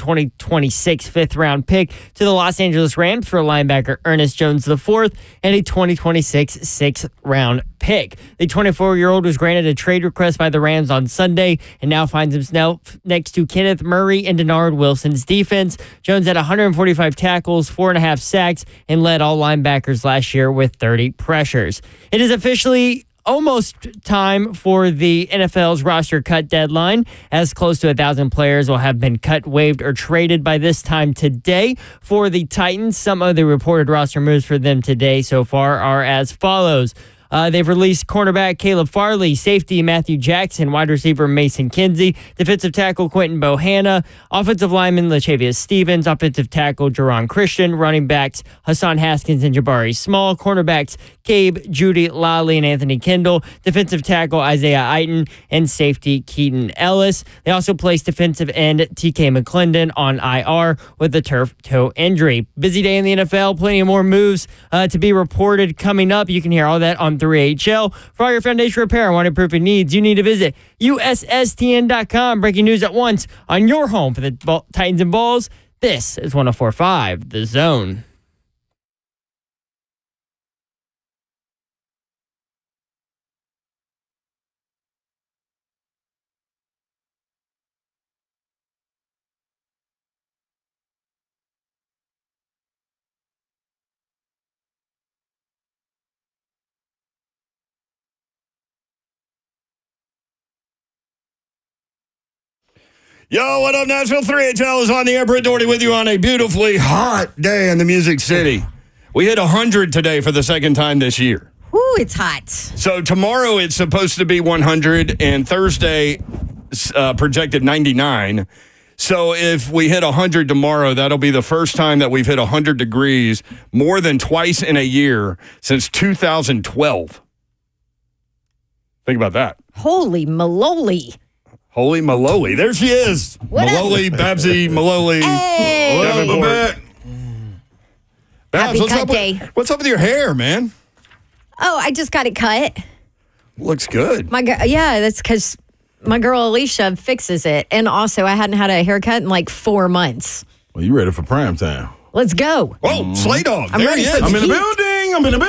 2026 fifth-round pick to the Los Angeles Rams for linebacker Ernest Jones IV and a 2026 sixth-round pick. The 24-year-old was granted a trade request by the Rams on Sunday and now finds himself next to Kenneth Murray and Denard Wilson's defense. Jones had 145 tackles, 4.5 sacks, and led all linebackers last year with 30 pressures. It is officially almost time for the NFL's roster cut deadline, as close to 1,000 players will have been cut, waived, or traded by this time today. For the Titans, some of the reported roster moves for them today so far are as follows. They've released cornerback Caleb Farley, safety Matthew Jackson, wide receiver Mason Kinsey, defensive tackle Quentin Bohanna, offensive lineman Lachavius Stevens, offensive tackle Jerron Christian, running backs Hassan Haskins and Jabari Small, cornerbacks Cabe, Judy Lally, and Anthony Kendall, defensive tackle Isaiah Aiton, and safety Keaton Ellis. They also placed defensive end TK McClendon on IR with a turf toe injury. Busy day in the NFL, plenty of more moves to be reported coming up. You can hear all that on 3HL. For all your foundation repair and waterproofing needs, you need to visit USSTN.com. Breaking news at once on your home for the Titans and Balls. This is 104.5 The Zone. Yo, what up, Nashville? 3HL is on the air. Brett Doherty with you on a beautifully hot day in the Music City. We hit 100 today for the second time this year. Ooh, it's hot. So tomorrow it's supposed to be 100, and Thursday projected 99. So if we hit 100 tomorrow, that'll be the first time that we've hit 100 degrees more than twice in a year since 2012. Think about that. Holy maloli. Holy Maloli. There she is. What Maloli, Babsy, Maloli. Hey. Davenport. Babs, Happy cut day. What's up with your hair, man? Oh, I just got it cut. Looks good. Yeah, that's because my girl Alicia fixes it. And also, I hadn't had a haircut in like 4 months. Well, you ready for prime time? Let's go. Whoa, Slay Dog. I'm there ready he for is. the I'm in the heat. building. I'm in the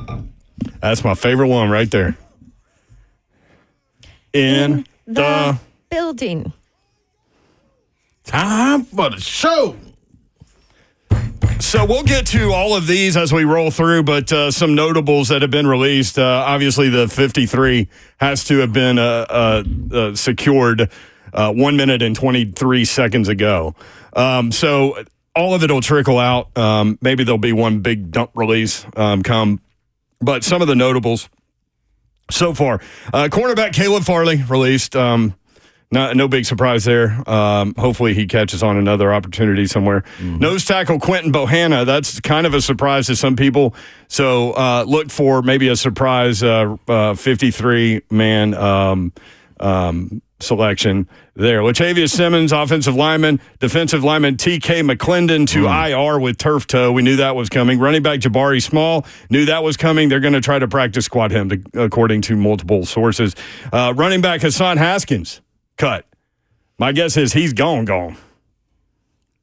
building. That's my favorite one right there. In the building. Time for the show. So we'll get to all of these as we roll through, but some notables that have been released. Obviously, the 53 has to have been secured 1 minute and 23 seconds ago. So all of it will trickle out. Maybe there'll be one big dump release come. But some of the notables so far. Cornerback Caleb Farley released. No big surprise there. Hopefully he catches on another opportunity somewhere. Mm-hmm. Nose tackle Quentin Bohanna. That's kind of a surprise to some people. So look for maybe a surprise 53-man selection there. Latavius Simmons, offensive lineman, defensive lineman TK McClendon to IR with turf toe. We knew that was coming. Running back Jabari Small, knew that was coming. They're going to try to practice squad him, according to multiple sources. Running back Hassan Haskins, cut. My guess is he's gone.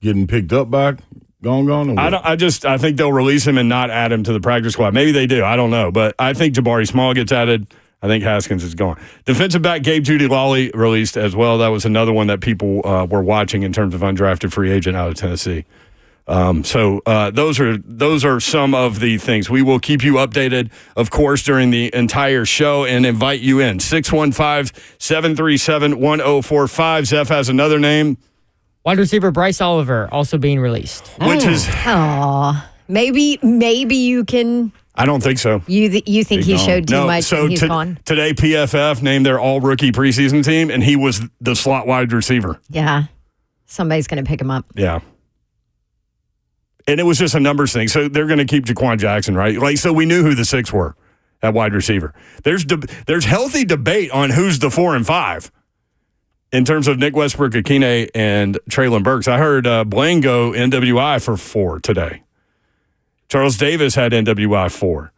Getting picked up by gone. I think they'll release him and not add him to the practice squad. Maybe they do. I don't know. But I think Jabari Small gets added. I think Haskins is gone. Defensive back Gabe Judy Lally released as well. That was another one that people were watching in terms of undrafted free agent out of Tennessee. So those are some of the things. We will keep you updated, of course, during the entire show and invite you in. 615-737-1045. Zeph has another name. Wide receiver Bryce Oliver also being released. Which is... Maybe you can... I don't think so. You think he showed too much so and he's gone? Today, PFF named their all-rookie preseason team, and he was the slot wide receiver. Yeah. Somebody's going to pick him up. Yeah. And it was just a numbers thing. So they're going to keep Jaquan Jackson, right? So we knew who the 6 were at wide receiver. There's healthy debate on who's the 4 and 5 in terms of Nick Westbrook-Akine and Traylon Burks. I heard Blaine go NWI for 4 today. Charles Davis had NWI 4.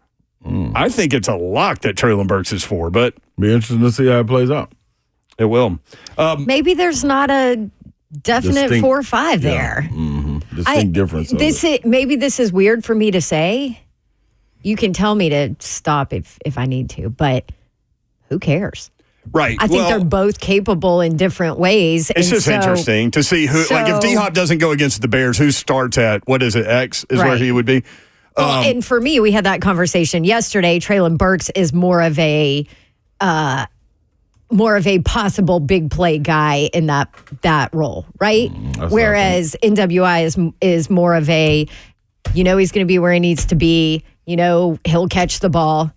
I think it's a lock that Traylon Burks is 4, but... Be interesting to see how it plays out. It will. Maybe there's not a definite Distinct- 4 or 5 there. Distinct difference. Maybe this is weird for me to say. You can tell me to stop if I need to, but who cares? Right. I think they're both capable in different ways. It's just interesting to see who, like if D-Hop doesn't go against the Bears, who starts at, what is it, X is where he would be? Well, and for me, we had that conversation yesterday. Traylon Burks is more of a possible big play guy in that role, right? Whereas NWI is more of a, he's going to be where he needs to be. He'll catch the ball,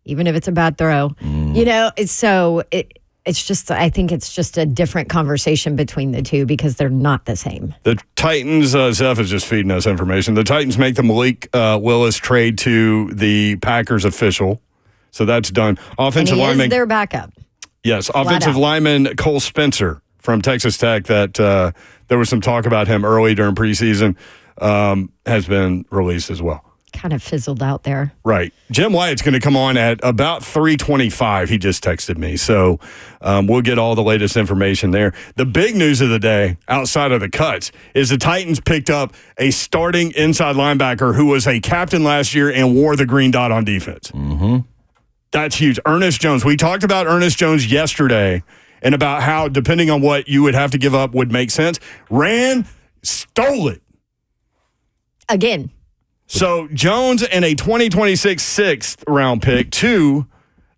even if it's a bad throw. It's just, I think it's just a different conversation between the two because they're not the same. The Titans, Zeph is just feeding us information. The Titans make the Malik Willis trade to the Packers official. So that's done. Offensive lineman. Is their backup. Yes. Offensive lineman Cole Spencer from Texas Tech that there was some talk about him early during preseason has been released as well. Kind of fizzled out there. Right. Jim Wyatt's going to come on at about 3:25. He just texted me. So we'll get all the latest information there. The big news of the day, outside of the cuts, is the Titans picked up a starting inside linebacker who was a captain last year and wore the green dot on defense. Mm-hmm. That's huge. Ernest Jones. We talked about Ernest Jones yesterday and about how, depending on what you would have to give up, would make sense. Stole it. Again. So Jones and a 2026 sixth round pick to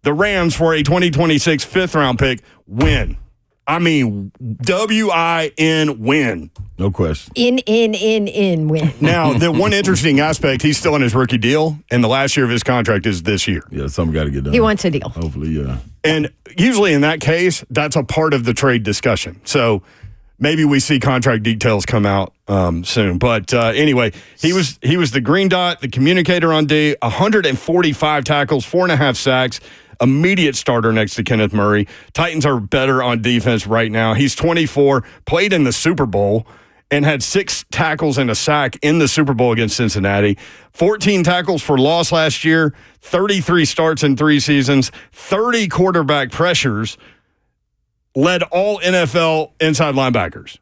the Rams for a 2026 fifth round pick win. I mean, W-I-N win. No question. In win. Now, the one interesting aspect, he's still in his rookie deal, and the last year of his contract is this year. Yeah, something got to get done. He wants a deal. Hopefully, yeah. And usually in that case, that's a part of the trade discussion. So maybe we see contract details come out soon. But anyway, he was the green dot, the communicator on D, 145 tackles, 4.5 sacks, immediate starter next to Kenneth Murray. Titans are better on defense right now. He's 24, played in the Super Bowl, and had 6 tackles and a sack in the Super Bowl against Cincinnati. 14 tackles for loss last year, 33 starts in 3 seasons, 30 quarterback pressures, led all NFL inside linebackers.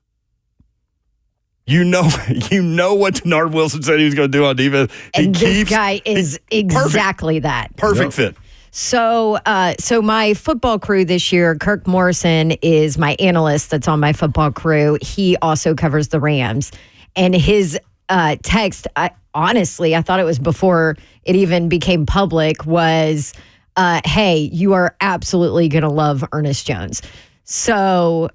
You know what Denard Wilson said he was going to do on defense. This guy is exactly that. Perfect fit. So my football crew this year, Kirk Morrison is my analyst that's on my football crew. He also covers the Rams. And his text, honestly, I thought it was before it even became public, was, hey, you are absolutely going to love Ernest Jones. So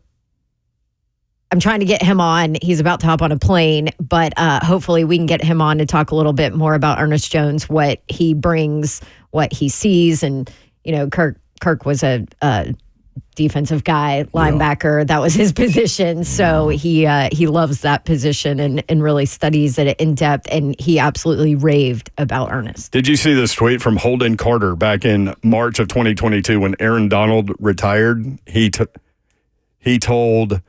I'm trying to get him on. He's about to hop on a plane, but hopefully we can get him on to talk a little bit more about Ernest Jones, what he brings, what he sees. And, Kirk was a defensive guy, linebacker. Yeah. That was his position. So he loves that position and really studies it in depth. And he absolutely raved about Ernest. Did you see this tweet from Holden Carter back in March of 2022 when Aaron Donald retired? He told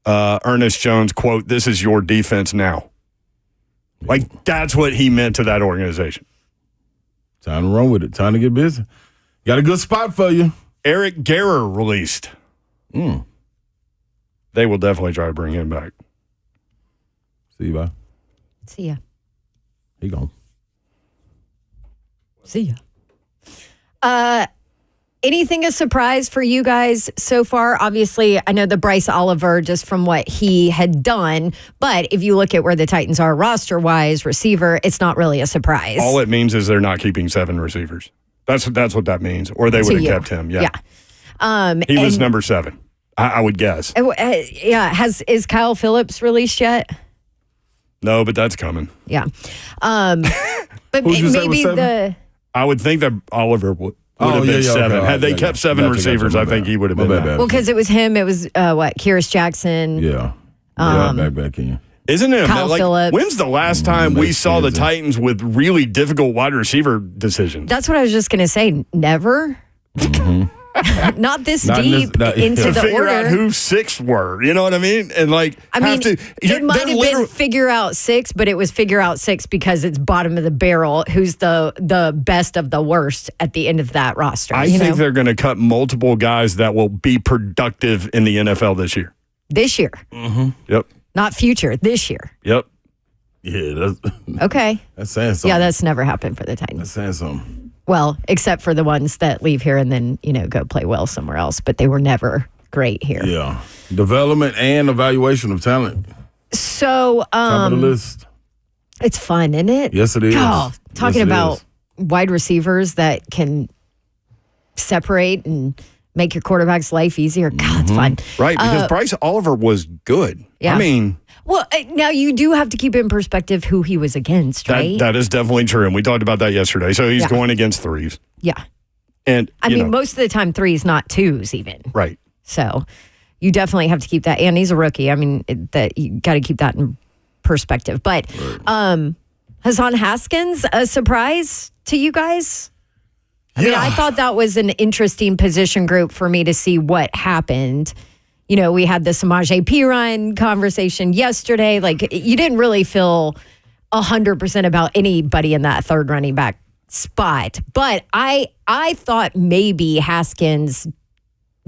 Ernest Jones, quote, "This is your defense now." Like, that's what he meant to that organization. Time to run with it. Time to get busy. Got a good spot for you. Eric Garrer released. They will definitely try to bring him back. See you, bye. See ya. He gone. See ya. Anything a surprise for you guys so far? Obviously, I know the Bryce Oliver, just from what he had done. But if you look at where the Titans are roster-wise, receiver, it's not really a surprise. All it means is they're not keeping 7 receivers. That's what that means. Or they would have kept him. Yeah. He was number 7, I would guess. Yeah. Is Kyle Phillips released yet? No, but that's coming. Yeah. But maybe I would think that Oliver would have been 7. Okay. Had they kept 7 receivers, I think he would have been that. Well, because it was him. It was, Kyrus Jackson. Yeah. Back in. Isn't it? Kyle Phillips. When's the last time we saw the Titans with really difficult wide receiver decisions? That's what I was just going to say. Never. Not this deep into to the figure order. out who 6 were. You know what I mean? And it might have been figure out 6, but it was figure out 6 because it's bottom of the barrel. Who's the best of the worst at the end of that roster? I think they're going to cut multiple guys that will be productive in the NFL this year. This year. Yep. Not future, this year. Yep. Yeah, that's Okay. that's saying something. Yeah, that's never happened for the Titans. That's saying something. Well, except for the ones that leave here and then, go play well somewhere else. But they were never great here. Yeah. Development and evaluation of talent. So Top of the list. it's fun, isn't it? Yes, it is. Oh, talking Yes, it about is. wide receivers that can separate and make your quarterback's life easier. God, it's fun. Right, because Bryce Oliver was good. Yeah. I mean, Well, now you do have to keep in perspective who he was against, right? that is definitely true. And we talked about that yesterday. So he's Yeah. going against threes. Yeah. And I mean, most of the time, threes, not twos, even. right. So you definitely have to keep that. And he's a rookie. I mean, that you got to keep that in perspective. But Hassan Haskins, a surprise to you guys? I mean, I thought that was an interesting position group for me to see what happened. We had the Samaje Perine conversation yesterday. Like, you didn't really feel 100% about anybody in that third running back spot. But I thought maybe Haskins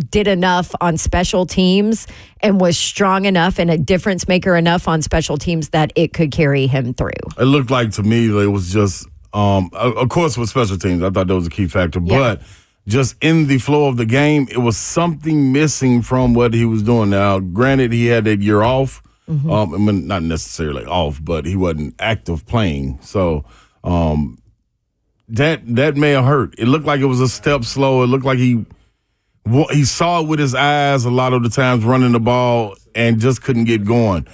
did enough on special teams and was strong enough and a difference maker enough on special teams that it could carry him through. It looked like to me it was just, of course, with special teams, I thought that was a key factor. Yeah. But just in the flow of the game, it was something missing from what he was doing. Now, granted, he had that year off. I mean, not necessarily off, but he wasn't active playing. So that may have hurt. It looked like it was a step slow. It looked like he saw it with his eyes a lot of the times running the ball and just couldn't get going.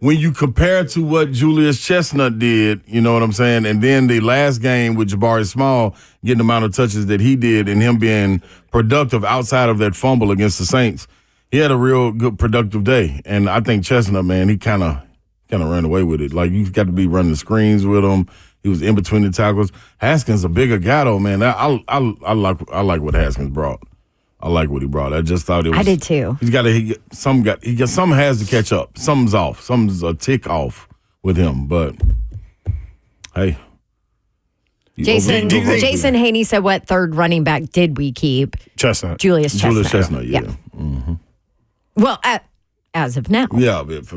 When you compare to what Julius Chestnut did, you know what I'm saying, and then the last game with Jabari Small getting the amount of touches that he did and him being productive outside of that fumble against the Saints, he had a real good productive day. And I think Chestnut, man, he kind of ran away with it. Like, you got to be running the screens with him. He was in between the tackles. Haskins a bigger guy though, man. I like what Haskins brought. I like what he brought. I just thought it was. I did too. Something has to catch up. Something's off. Something's a tick off with him. But hey, Jason Haney said, "What third running back did we keep?" Julius Chestnut. yeah. Well, as of now, Yeah, what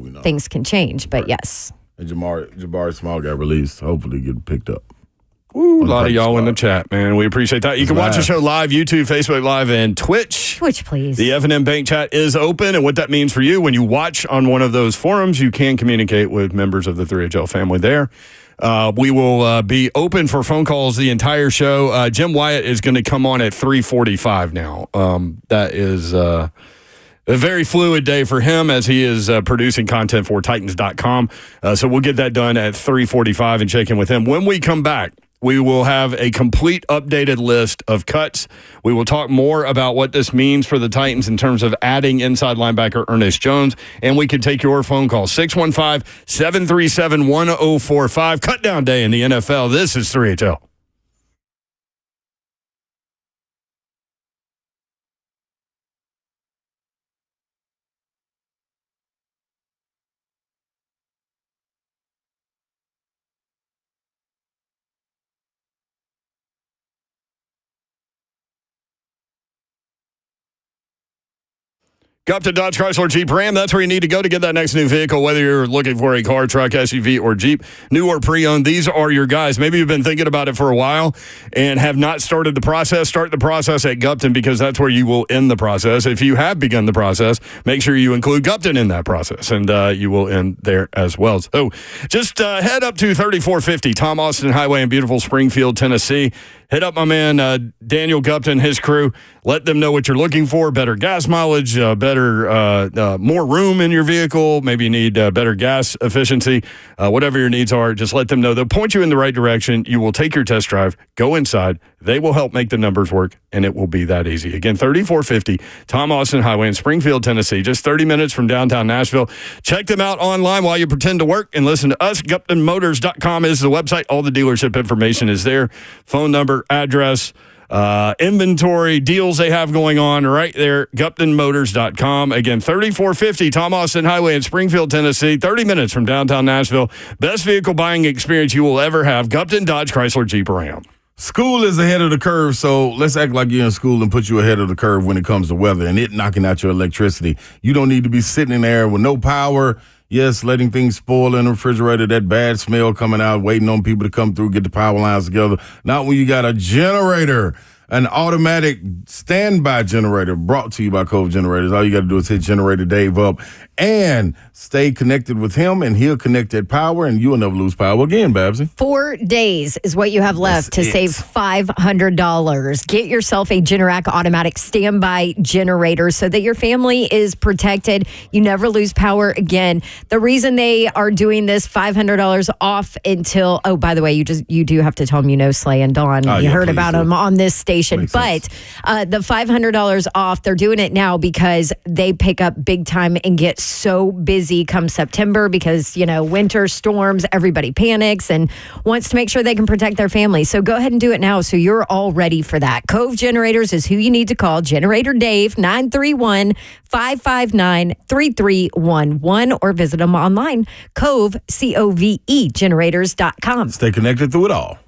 we know. things can change, but yes. And Jabari Small got released. Hopefully, get picked up. Ooh, a lot of y'all in the chat, man. We appreciate that. You can watch the show live, YouTube, Facebook Live, and Twitch. Twitch, please. The F&M Bank chat is open, and what that means for you, when you watch on one of those forums, you can communicate with members of the 3HL family there. We will be open for phone calls the entire show. Jim Wyatt is going to come on at 3:45 now. That is a very fluid day for him as he is producing content for Titans.com. So we'll get that done at 3:45 and check in with him. When we come back, we will have a complete updated list of cuts. We will talk more about what this means for the Titans in terms of adding inside linebacker Ernest Jones, and we can take your phone call, 615-737-1045. Cut down day in the NFL. This is 3HL. Gupta Dodge Chrysler Jeep Ram. That's where you need to go to get that next new vehicle, whether you're looking for a car, truck, SUV, or Jeep, new or pre-owned. These are your guys. Maybe you've been thinking about it for a while and have not started the process. Start the process at Gupton because that's where you will end the process. If you have begun the process, make sure you include Gupton in that process, and you will end there as well. So just head up to 3450 Tom Austin Highway in beautiful Springfield, Tennessee. Hit up my man, Daniel Gupton, his crew. Let them know what you're looking for. Better gas mileage, more room in your vehicle. Maybe you need better gas efficiency. Whatever your needs are, just let them know. They'll point you in the right direction. You will take your test drive, go inside. They will help make the numbers work, and it will be that easy. Again, 3450 Tom Austin Highway in Springfield, Tennessee, just 30 minutes from downtown Nashville. Check them out online while you pretend to work and listen to us. GuptonMotors.com is the website. All the dealership information is there. Phone number, address, inventory, deals they have going on right there. GuptonMotors.com. Again, 3450 Tom Austin Highway in Springfield, Tennessee, 30 minutes from downtown Nashville. Best vehicle buying experience you will ever have. Gupton Dodge Chrysler Jeep Ram. School is ahead of the curve, so let's act like you're in school and put you ahead of the curve when it comes to weather and it knocking out your electricity. You don't need to be sitting in there with no power. Yes, letting things spoil in the refrigerator, that bad smell coming out, waiting on people to come through, get the power lines together. Not when you got a generator, an automatic standby generator brought to you by Cove Generators. All you got to do is hit Generator Dave up and stay connected with him, and he'll connect that power, and you'll never lose power again, Babsy. 4 days is what you have left That's to it. save $500. Get yourself a Generac automatic standby generator so that your family is protected. You never lose power again. The reason they are doing this $500 off until, oh, by the way, you do have to tell them you know Slay and Dawn. Oh, you yeah, heard please about do. them on this station. Makes But sense. the $500 off, they're doing it now because they pick up big time and get so busy come September because, winter storms, everybody panics and wants to make sure they can protect their family. So go ahead and do it now so you're all ready for that. Cove Generators is who you need to call. Generator Dave, 931-559-3311, or visit them online, Cove, COVE, generators.com. Stay connected through it all.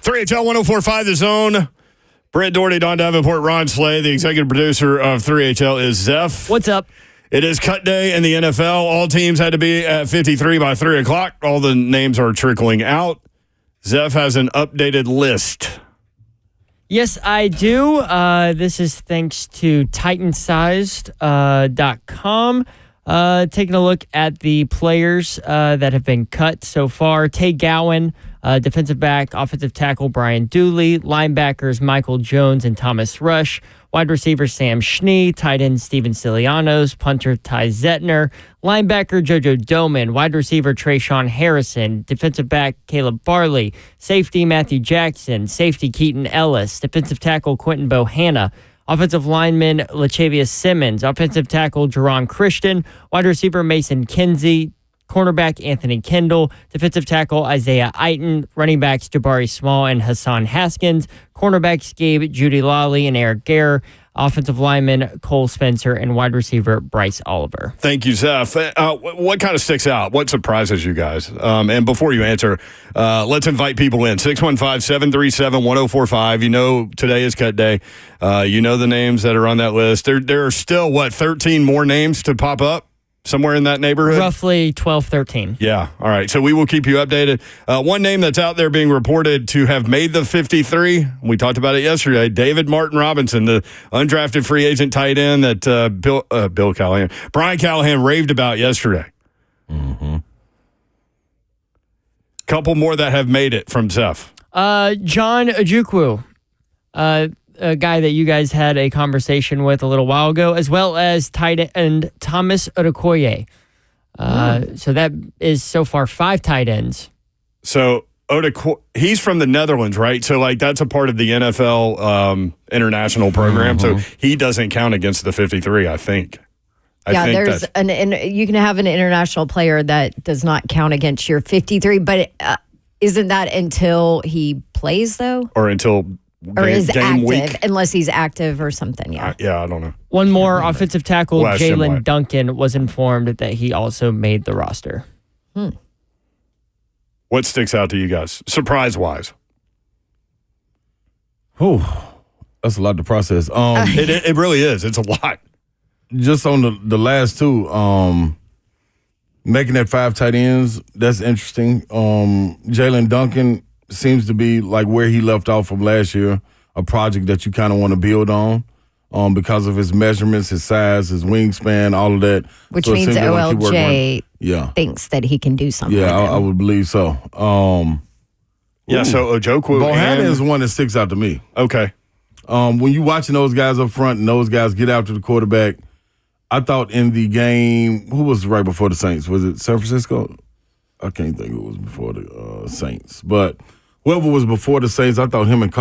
3HL 1045 The Zone. Brett Doherty, Don Davenport, Ron Slay. The executive producer of 3HL is Zeph. What's up? It is cut day in the NFL. All teams had to be at 53 by 3 o'clock. All the names are trickling out. Zeph has an updated list. Yes, I do. This is thanks to Titansized.com. Taking a look at the players that have been cut so far. Tay Gowan, defensive back, offensive tackle Brian Dooley, linebackers Michael Jones and Thomas Rush, wide receiver Sam Schnee, tight end Steven Silianos, punter Ty Zettner, linebacker JoJo Doman, wide receiver Trayshawn Harrison, defensive back Caleb Farley, safety Matthew Jackson, safety Keaton Ellis, defensive tackle Quentin Bohanna, offensive lineman Lachavius Simmons, offensive tackle Jerron Christian, wide receiver Mason Kinsey, cornerback Anthony Kendall, defensive tackle Isaiah Eiton, running backs Jabari Small and Hassan Haskins, cornerbacks Gabe Judy Lawley and Eric Gare, offensive lineman Cole Spencer, and wide receiver Bryce Oliver. Thank you, Zeph. What kind of sticks out? What surprises you guys? And before you answer, let's invite people in. 615-737-1045. You know today is cut day. You know the names that are on that list. There are still, 13 more names to pop up? Somewhere in that neighborhood? Roughly 12, 13. Yeah. All right. So we will keep you updated. One name that's out there being reported to have made the 53, we talked about it yesterday, David Martin Robinson, the undrafted free agent tight end that Brian Callahan raved about yesterday. Mm-hmm. Couple more that have made it from Zeph. John Ojukwu, a guy that you guys had a conversation with a little while ago, as well as tight end Thomas Odukoye. So that is so far 5 tight ends. So he's from the Netherlands, right? So that's a part of the NFL international program. Mm-hmm. So he doesn't count against the 53, I think. There's you can have an international player that does not count against your 53, but isn't that until he plays though? Or until or is game active, week? unless he's active or something. Yeah. I don't know. One more offensive tackle, We'll ask him why. Jalen Duncan, was informed that he also made the roster. What sticks out to you guys, surprise-wise? Oh, that's a lot to process. It really is. It's a lot. Just on the last two, making that 5 tight ends, that's interesting. Jalen Duncan seems to be like where he left off from last year, a project that you kind of want to build on because of his measurements, his size, his wingspan, all of that. Which So it means seems like he worked OLJ Yeah. thinks that he can do something. Yeah, with I him. would believe so. So Ojukwu Bohanna and is one that sticks out to me. okay. When you're watching those guys up front and those guys get after the quarterback, I thought in the game, who was right before the Saints? Was it San Francisco? I can't think who was before the Saints. But whoever was before the Saints, I thought him and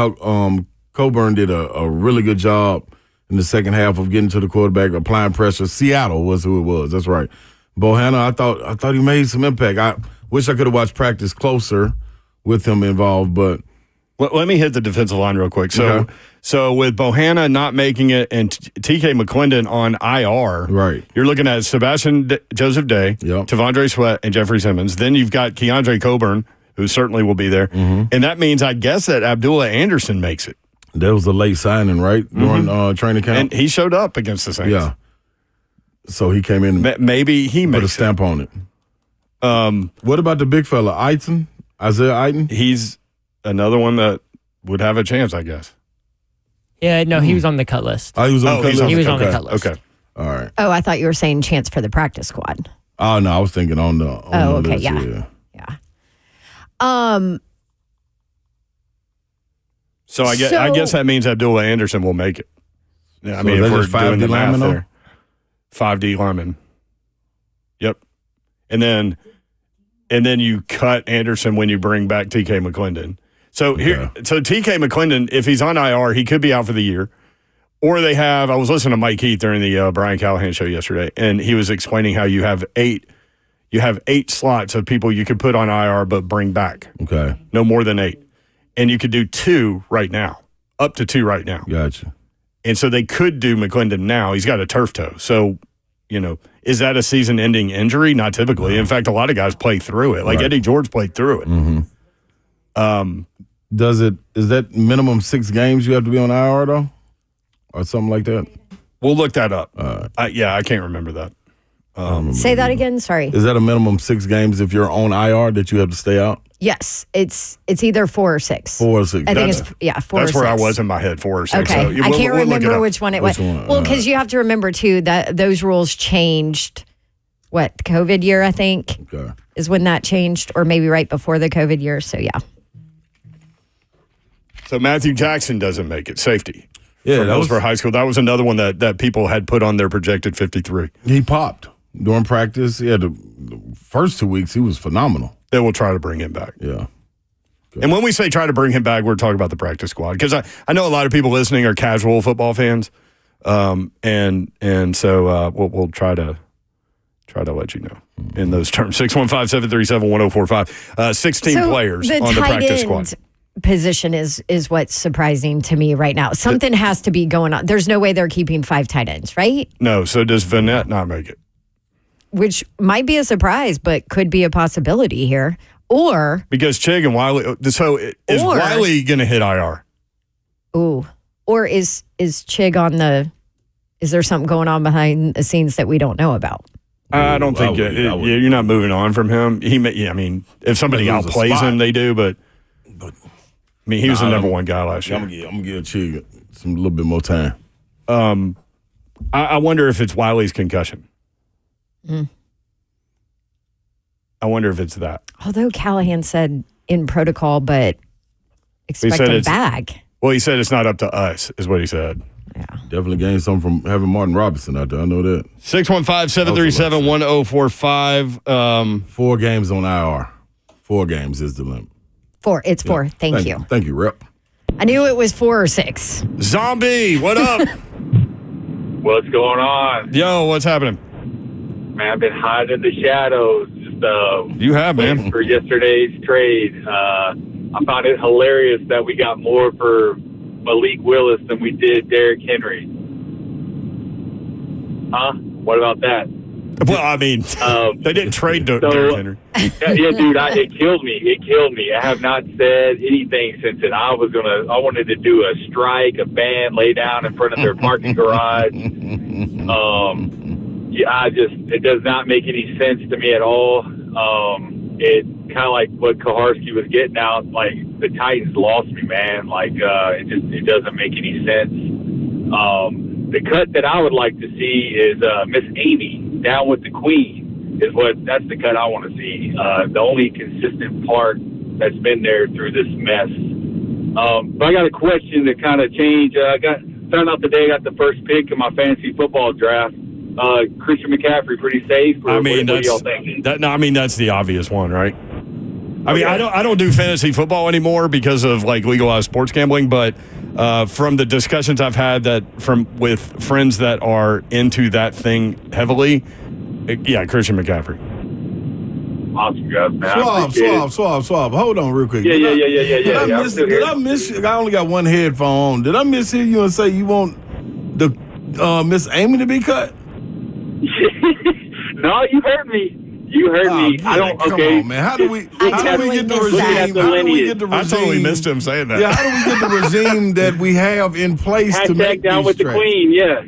Coburn did a really good job in the second half of getting to the quarterback, applying pressure. Seattle was who it was. That's right. Bohanna, I thought he made some impact. I wish I could have watched practice closer with him involved, but Let me hit the defensive line real quick. Okay. So with Bohanna not making it and TK McClendon on IR, right. you're looking at Sebastian Joseph Day, Yep. Tavondre Sweat, and Jeffrey Simmons. Then you've got Keandre Coburn, who certainly will be there. Mm-hmm. And that means, I guess, that Abdullah Anderson makes it. That was a late signing, right? During training camp. And he showed up against the Saints. Yeah. So he came in and Maybe he put a makes it. stamp on it. What about the big fella, Isaiah Eiton? He's another one that would have a chance, I guess. Yeah, no, he was on the cut list. Oh, he was on the cut list? He was on the Okay. cut list. Okay. All right. Oh, I thought you were saying chance for the practice squad. Oh, no, I was thinking on the okay, list, yeah. So I guess that means Abdullah Anderson will make it. Yeah, I So mean, is if that we're just 5 doing the D math linemen, though? there. 5 D linemen. Yep. And then you cut Anderson when you bring back TK McClendon. So TK McClendon, if he's on IR, he could be out for the year. Or I was listening to Mike Heath during the Brian Callahan show yesterday, and he was explaining how you have 8 slots of people you could put on IR but bring back. Okay. No more than 8. And you could do 2 right now, up to 2 right now. Gotcha. And so they could do McClendon now. He's got a turf toe. So, is that a season-ending injury? Not typically. In fact, a lot of guys play through it. Like Right. Eddie George played through it. Mm-hmm. Is that minimum 6 games you have to be on IR though, or something like that? We'll look that up. I can't remember that. Say that again. Sorry. Is that a minimum 6 games if you're on IR that you have to stay out? Yes, it's either 4 or 6. 4 or 6. I think it's 4 or 6. That's where I was in my head, 4 or 6. Okay, So I can't remember which one it was. one? Well, because you have to remember too that those rules changed. What, COVID year? I think is when that changed, or maybe right before the COVID year. So yeah. So Matthew Jackson doesn't make it. Safety. Yeah, that was for high school. That was another one that people had put on their projected 53. He popped during practice. Yeah, the first 2 weeks he was phenomenal. They will try to bring him back. Yeah. And when we say try to bring him back, we're talking about the practice squad, because I know a lot of people listening are casual football fans, and so we'll try to let you know in those terms. 615-737-1045. 16 players on the practice squad. Position is what's surprising to me right now. Something has to be going on. There's no way they're keeping 5 tight ends, right? No. So does Vanette not make it? Which might be a surprise, but could be a possibility here. Or because Chig and Wiley. So is Wiley going to hit IR? Ooh. Or is Chig on the? Is there something going on behind the scenes that we don't know about? I don't think you're not moving on from him. He may. Yeah, I mean, if somebody outplays him, they do. But I mean, he was the number 1 guy last year. I'm gonna give Chig a little bit more time. I wonder if it's Wiley's concussion. I wonder if it's that. Although Callahan said in protocol, but expect him back. Well, he said it's not up to us, is what he said. Yeah. Definitely gained something from having Martin Robinson out there. I know that. 615-737-1045. 4 games on IR. 4 games is the limit. 4. It's 4. Thank you. Thank you, Rep. I knew it was 4 or 6. Zombie, what up? What's going on? Yo, what's happening? Man, I've been hiding in the shadows. Just you have, man. For yesterday's trade. I found it hilarious that we got more for Malik Willis than we did Derrick Henry. Huh? What about that? Well, I mean, they didn't trade Derrick Henry. Yeah, dude, it killed me. It killed me. I have not said anything since then. I wanted to do a strike, a ban, lay down in front of their parking garage. It does not make any sense to me at all. It kind of like what Koharski was getting out. Like the Titans lost me, man. Like it doesn't make any sense. The cut that I would like to see is Miss Amy down with the Queen. That's the cut I want to see. The only consistent part that's been there through this mess. But I got a question to kind of change. Found out today I got the first pick in my fantasy football draft. Christian McCaffrey pretty safe? Or what do y'all think? That's the obvious one, right? I mean, I don't do fantasy football anymore because of like legalized sports gambling, but from the discussions I've had with friends that are into that thing heavily, Christian McCaffrey. Awesome, guys, man. Swab. Hold on real quick. Yeah. Did I miss you? I only got one headphone on. Did I miss you and say you want the Miss Amy to be cut? No, you heard me. Me. I don't. Come on, man. How do we get the regime? I totally missed him saying that. Yeah, how do we get the regime that we have in place to make down with trades? the Queen? Yeah.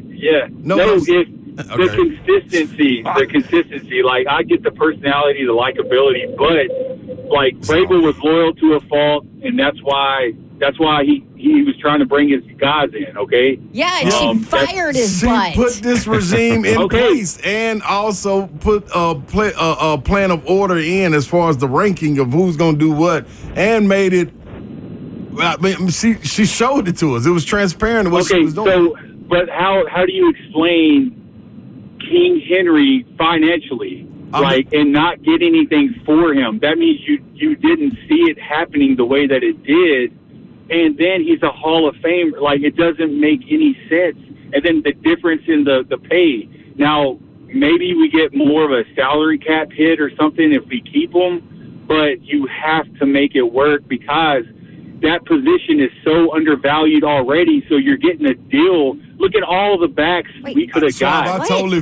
The consistency. Like, I get the personality, the likability, but like Vrabel was loyal to a fault, and that's why he was trying to bring his guys in. Okay. Yeah, and she fired his butt. She put this regime in place, and also put a plan of order in as far as the ranking of who's going to do what, and made it. I mean, she showed it to us. It was transparent what she was doing. So, but how do you explain King Henry financially, and not get anything for him? That means you didn't see it happening the way that it did, and then he's a Hall of Famer. Like, it doesn't make any sense. And then the difference in the pay. Now, maybe we get more of a salary cap hit or something if we keep him, but you have to make it work because that position is so undervalued already. So you're getting a deal. Look at all the backs we could have got. I totally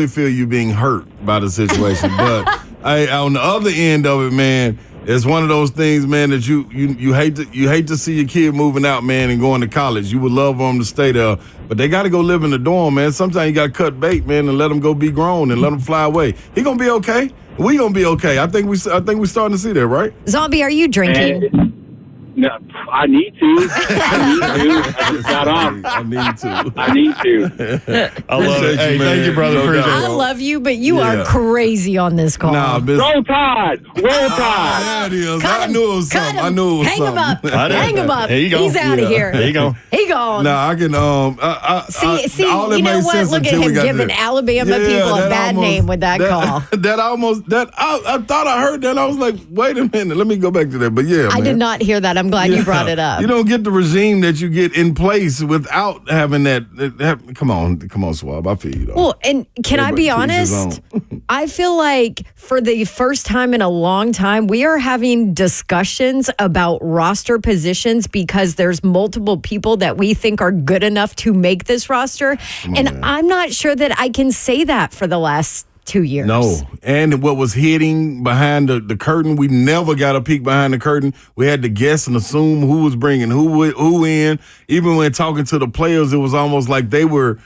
feel you being hurt by the situation, but on the other end of it, man, It's one of those things, man, that you hate to see your kid moving out, man, and going to college. You would love for them to stay there, but they got to go live in the dorm, man. Sometimes you got to cut bait, man, and let them go be grown and let them fly away. He gonna be okay. We gonna be okay. I think we starting to see that, right? Zombie, are you drinking? No, I need to. I just got off. I need to. I need to. I love it. Hey, thank you, brother. Appreciate I it. love you, but you are crazy on this call. Nah, Roll Tide. Roll Tide. There it is. Cut I him. knew it was Cut something. him. I knew it was Hang something. him up. Hang him up. There you go. He's out of here. There you go. He gone. Nah, I can. See, all that you know made what? sense Look at until we him got giving there. Alabama people a bad name with that call. I thought I heard that. I was like, wait a minute. Let me go back to that. But yeah, I man. did not hear that. I'm glad you brought it up. You don't get the regime that you get in place without having that. Come on, Swab. I feel you though. Well, and can I be honest? I feel like for the first time in a long time, we are having discussions about roster positions because there's multiple people that we think are good enough to make this roster. And I'm not sure that I can say that for the last 2 years. No. And what was hitting behind the curtain, we never got a peek behind the curtain. We had to guess and assume who was bringing who in. Even when talking to the players, it was almost like they were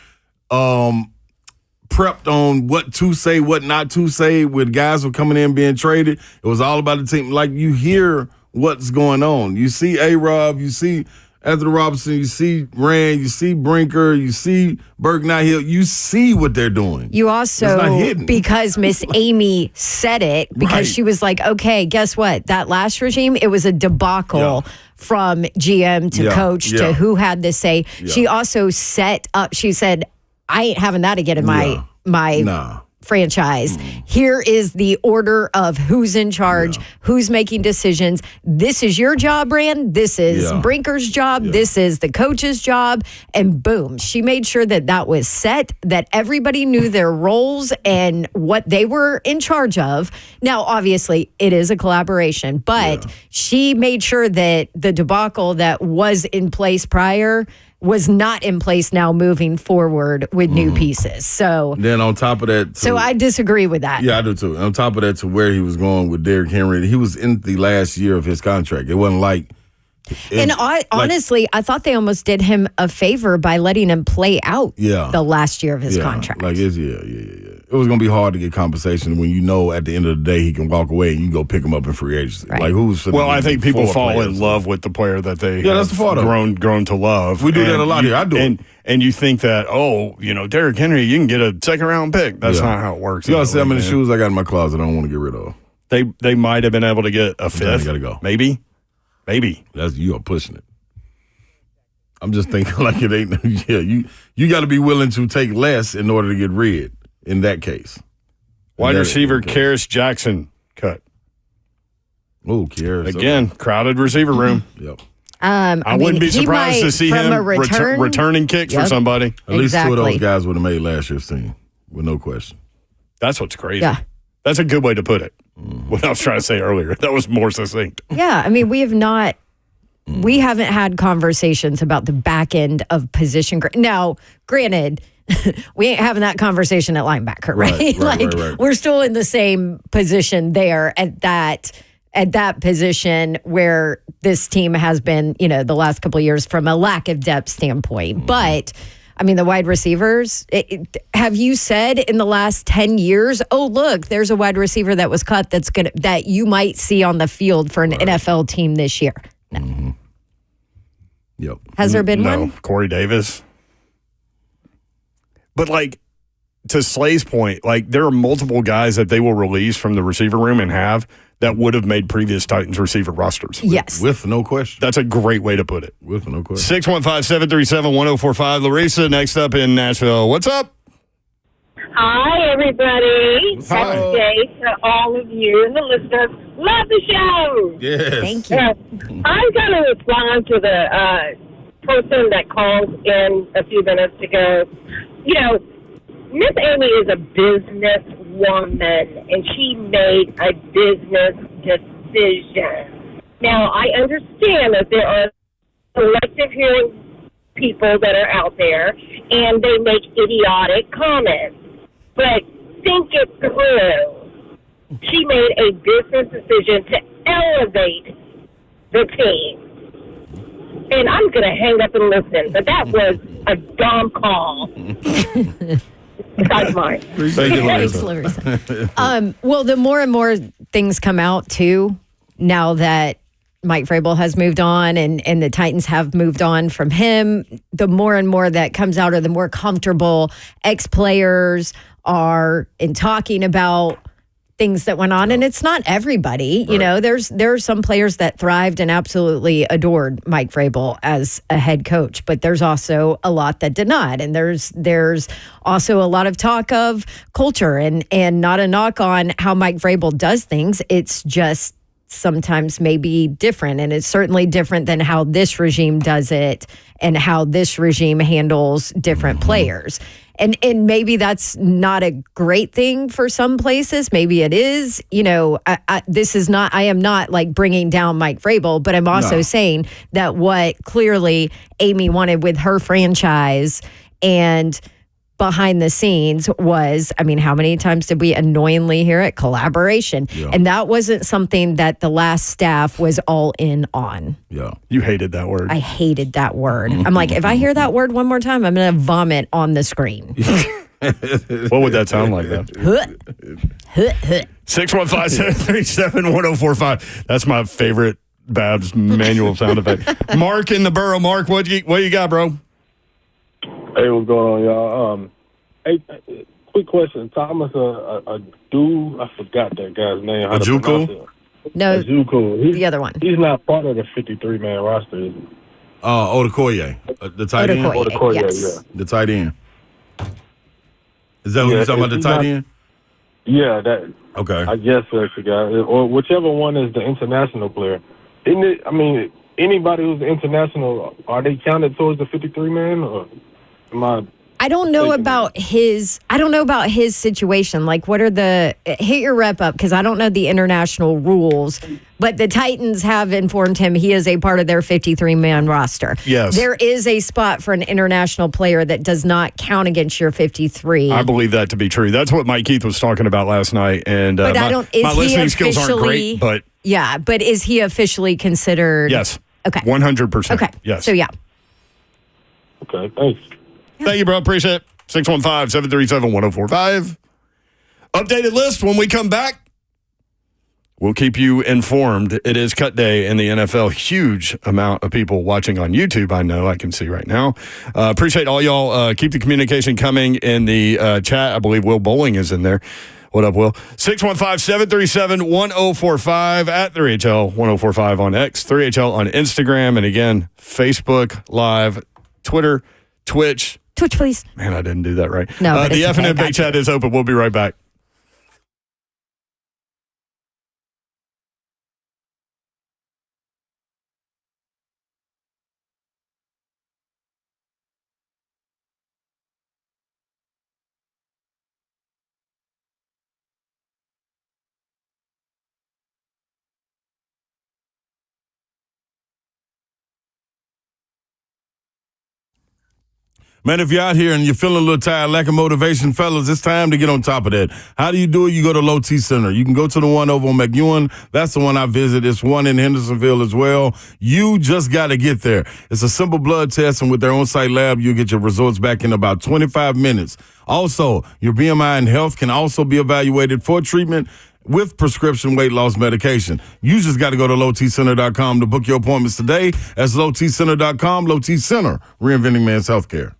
prepped on what to say, what not to say, when guys were coming in being traded. It was all about the team. Like, you hear what's going on. You see A-Rob, you see Anthony Robinson, you see Rand, you see Brinker, you see Burke Hill. You see what they're doing. You It's not also, hidden. because Miss Amy said it, because Right. she was like, okay, guess what? That last regime, it was a debacle from GM to coach to who had the say. Yeah. She also set up, she said, I ain't having that again in my franchise. Here is the order of who's in charge, who's making decisions. This is your job, Rand. This is Brinker's job. This is the coach's job. And boom, she made sure that that was set, that everybody knew their roles and what they were in charge of. Now, obviously, it is a collaboration, but she made sure that the debacle that was in place prior was not in place now moving forward with new pieces. So Then on top of that, so I disagree with that. Yeah, I do too. On top of that, to where he was going with Derrick Henry, he was in the last year of his contract. It wasn't like. Honestly, I thought they almost did him a favor by letting him play out the last year of his contract. Like it was gonna be hard to get compensation when you know at the end of the day he can walk away and you can go pick him up in free agency. Right. Like who's? Well, I think people fall in love with the player that they that's the fault of it. grown to love. We do that a lot here. I do it. And you think that, Derrick Henry, you can get a second round pick. That's not how it works. You gotta see how many shoes I got in my closet I don't want to get rid of. They might have been able to get a fifth. You gotta go. Maybe. You are pushing it. I'm just thinking like it ain't. Yeah, you got to be willing to take less in order to get rid. In that case, wide receiver Karis Jackson cut. Oh, Karis again, crowded receiver room. Yep. I wouldn't be surprised to see him returning kicks for somebody. At least two of those guys would have made last year's team, with no question. That's what's crazy. Yeah. That's a good way to put it. What I was trying to say earlier. That was more succinct. Yeah, I mean, we haven't had conversations about the back end of position. Now, granted, we ain't having that conversation at linebacker, right? Right. We're still in the same position there at that position where this team has been, the last couple of years from a lack of depth standpoint. But I mean, the wide receivers, have you said in the last 10 years, oh, look, there's a wide receiver that was cut that you might see on the field for an NFL team this year? No. Mm-hmm. Yep. Has there been No, one? Corey Davis. But to Slay's point, there are multiple guys that they will release from the receiver room and have that would have made previous Titans receiver rosters. Yes. With no question. That's a great way to put it. With no question. 615-737-1045. Larissa, next up in Nashville. What's up? Hi, everybody. Hi. Happy day to all of you, the listeners. Love the show. Yes. Thank you. I'm going to respond to the person that called in a few minutes ago. Miss Amy is a businesswoman, and she made a business decision. Now, I understand that there are selective hearing people that are out there, and they make idiotic comments. But think it through. She made a business decision to elevate the team. And I'm going to hang up and listen, but that was a dumb call. Besides mine. Thank you, Thanks, Larissa. Larissa. Well, the more and more things come out, too, now that Mike Vrabel has moved on and the Titans have moved on from him, the more and more that comes out, or the more comfortable ex-players are in talking about things that went on. And it's not everybody. Right. You know, there are some players that thrived and absolutely adored Mike Vrabel as a head coach, but there's also a lot that did not. And there's also a lot of talk of culture and not a knock on how Mike Vrabel does things. It's just sometimes maybe different. And it's certainly different than how this regime does it and how this regime handles different players. And maybe that's not a great thing for some places. Maybe it is. You know, I am not like bringing down Mike Vrabel, but I'm also saying that what clearly Amy wanted with her franchise and behind the scenes was, I mean, how many times did we annoyingly hear it? Collaboration. Yeah. And that wasn't something that the last staff was all in on. Yeah. You hated that word. I hated that word. I'm like, if I hear that word one more time, I'm going to vomit on the screen. What would that sound like, though? 615-737-1045. That's my favorite Babs manual sound effect. Mark in the borough. Mark, what you got, bro? Hey, what's going on, y'all? Hey, quick question. Thomas, I forgot that guy's name. How to pronounce it. No, Ajuku. the other one. He's not part of the 53-man roster, is he? Odakoye, the tight end. Odakoye, yes. yeah. The tight end. Is that who you're talking about, the tight end? Yeah, that. Okay. I guess that's the guy. Or whichever one is the international player. Isn't it, I mean, anybody who's international, are they counted towards the 53-man? Or am I don't know about his situation. Like, what are hit your rep up, because I don't know the international rules, but the Titans have informed him he is a part of their 53-man roster. Yes. There is a spot for an international player that does not count against your 53. I believe that to be true. That's what Mike Keith was talking about last night. And But my listening skills aren't great, but yeah, but is he officially considered? yes. Okay. 100%. Okay. Yes. So yeah. Okay, thanks. Thank you, bro. Appreciate it. 615-737-1045. Updated list when we come back. We'll keep you informed. It is cut day in the NFL. Huge amount of people watching on YouTube, I know. I can see right now. Appreciate all y'all. Keep the communication coming in the chat. I believe Will Bowling is in there. What up, Will? 615-737-1045 at 3HL1045 on X, 3HL on Instagram, and again, Facebook Live, Twitter, Twitch. Twitch, please. Man, I didn't do that right. No, but the it's okay. FNN Big Chat is open. We'll be right back. Man, if you're out here and you're feeling a little tired, lack of motivation, fellas, it's time to get on top of that. How do you do it? You go to Low T Center. You can go to the one over on McEwen. That's the one I visit. It's one in Hendersonville as well. You just got to get there. It's a simple blood test, and with their on-site lab, you'll get your results back in about 25 minutes. Also, your BMI and health can also be evaluated for treatment with prescription weight loss medication. You just got to go to lowtcenter.com to book your appointments today. That's lowtcenter.com. Low T Center, reinventing men's healthcare.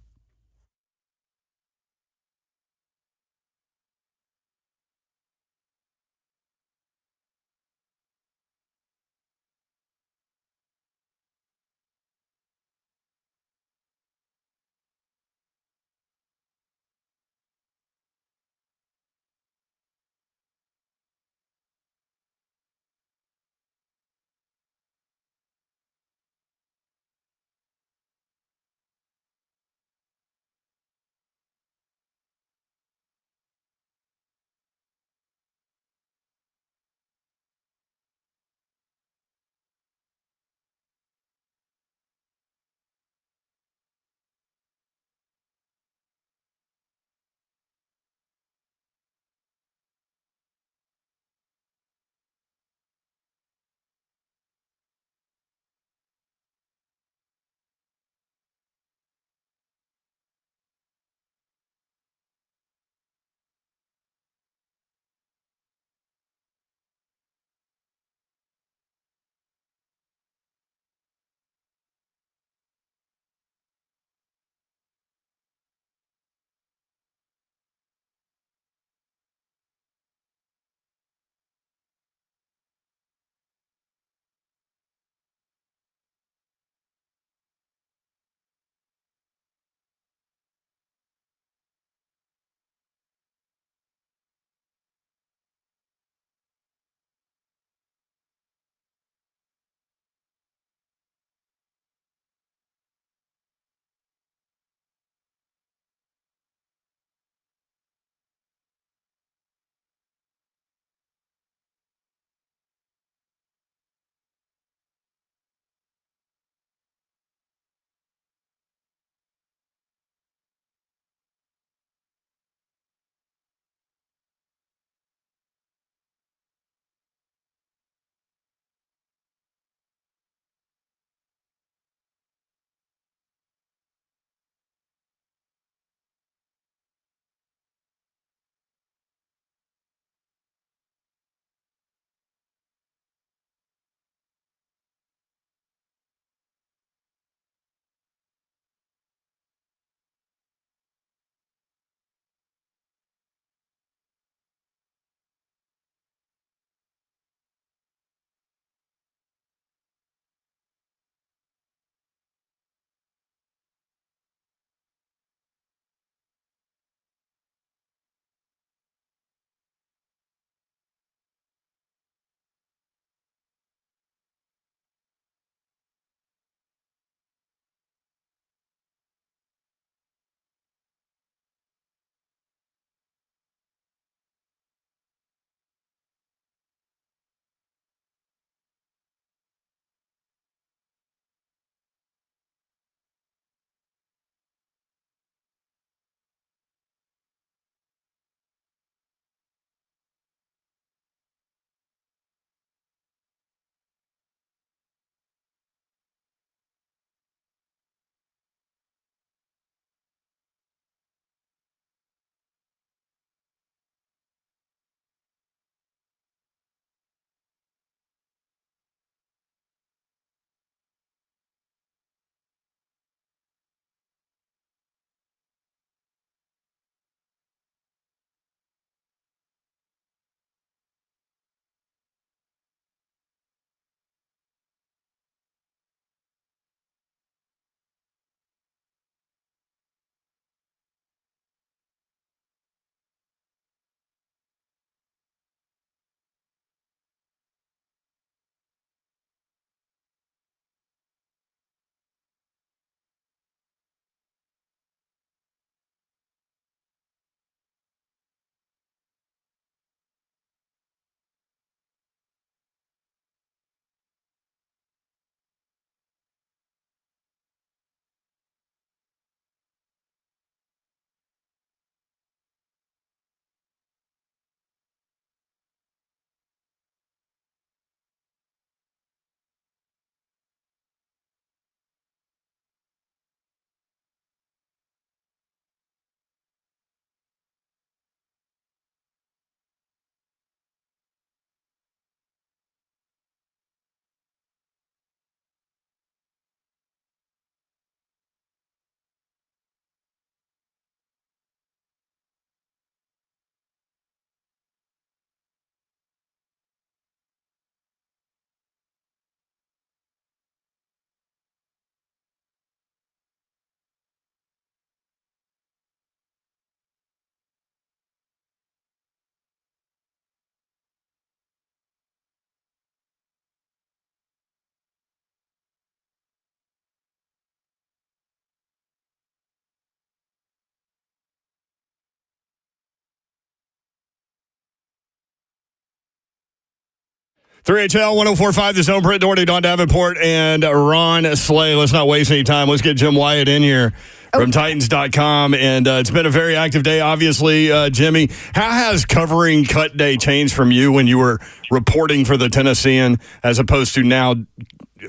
3HL 104.5, The Zone. Britt Doherty, Don Davenport, and Ron Slay. Let's not waste any time. Let's get Jim Wyatt in here from Titans.com. And it's been a very active day, obviously, Jimmy. How has covering cut day changed from you when you were reporting for the Tennessean as opposed to now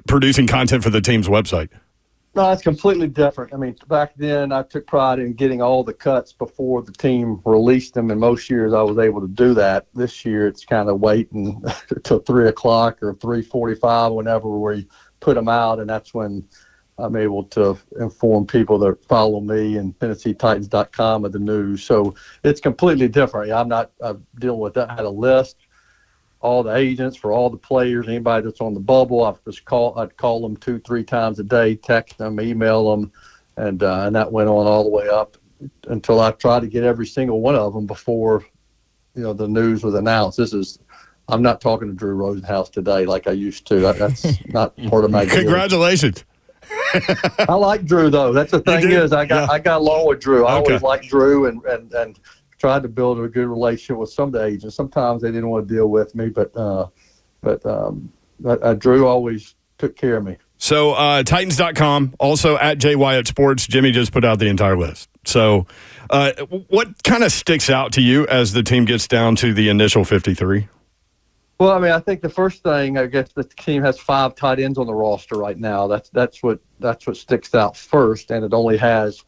producing content for the team's website? No, it's completely different. I mean, back then I took pride in getting all the cuts before the team released them, and most years I was able to do that. This year it's kind of waiting until 3 o'clock or 3:45, whenever we put them out, and that's when I'm able to inform people that follow me and TennesseeTitans.com of the news. So it's completely different. I'm not dealing with that. I had a list, all the agents for all the players, anybody that's on the bubble. I'd call them 2-3 times a day, text them, email them, and that went on all the way up until I tried to get every single one of them before, the news was announced. I'm not talking to Drew Rosenhaus today like I used to. That's not part of my deal. Congratulations. I like Drew though. That's the thing is I got along with Drew. I always liked Drew and tried to build a good relationship with some of the agents. Sometimes they didn't want to deal with me, but Drew always took care of me. So Titans.com, also at J Wyatt Sports. Jimmy just put out the entire list. So what kind of sticks out to you as the team gets down to the initial 53? Well, I mean, I think the first thing, I guess, the team has 5 tight ends on the roster right now. That's what sticks out first, and it only has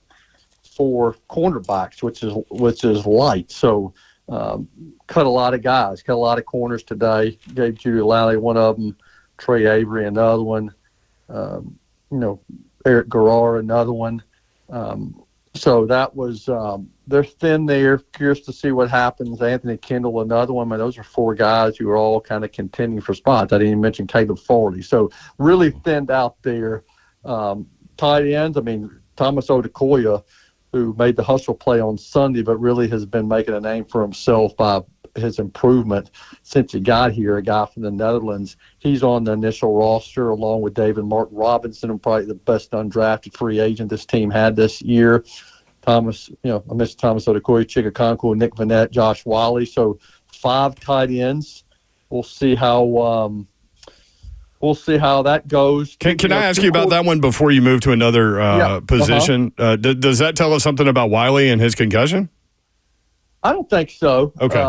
4 cornerbacks, which is light. So cut a lot of guys, cut a lot of corners today. Gave Judy Lally one of them, Trey Avery another one, Eric Garrar another one. So that was they're thin there. Curious to see what happens. Anthony Kendall another one. Those are 4 guys who are all kind of contending for spots. I didn't even mention Caleb Farley. So really thinned out there. Tight ends, I mean, Thomas Odukoya, who made the hustle play on Sunday, but really has been making a name for himself by his improvement since he got here, a guy from the Netherlands. He's on the initial roster along with David Martin Robinson, and probably the best undrafted free agent this team had this year. I mentioned Thomas Odukoya, Chika Conco, Nick Vanette, Josh Wiley. So 5 tight ends. We'll see how that goes. Can I ask you about that one before you move to another position? Does that tell us something about Wiley and his concussion? I don't think so. Okay.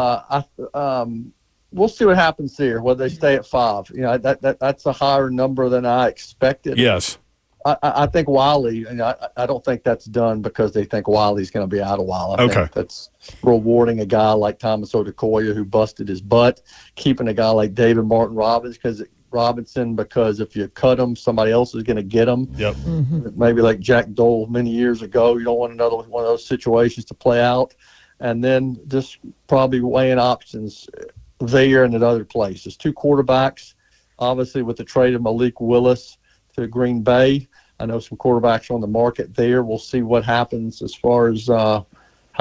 We'll see what happens there, whether they stay at 5. That's a higher number than I expected. Yes. I think Wiley, I don't think that's done because they think Wiley's going to be out a while. I think that's rewarding a guy like Thomas Odukoya who busted his butt, keeping a guy like David Martin Robinson because if you cut him, somebody else is going to get him. Yep. Mm-hmm. Maybe like Jack Dole many years ago. You don't want another one of those situations to play out. And then just probably weighing options there and at other places. 2 quarterbacks, obviously with the trade of Malik Willis to Green Bay. I know some quarterbacks on the market there. We'll see what happens as far as how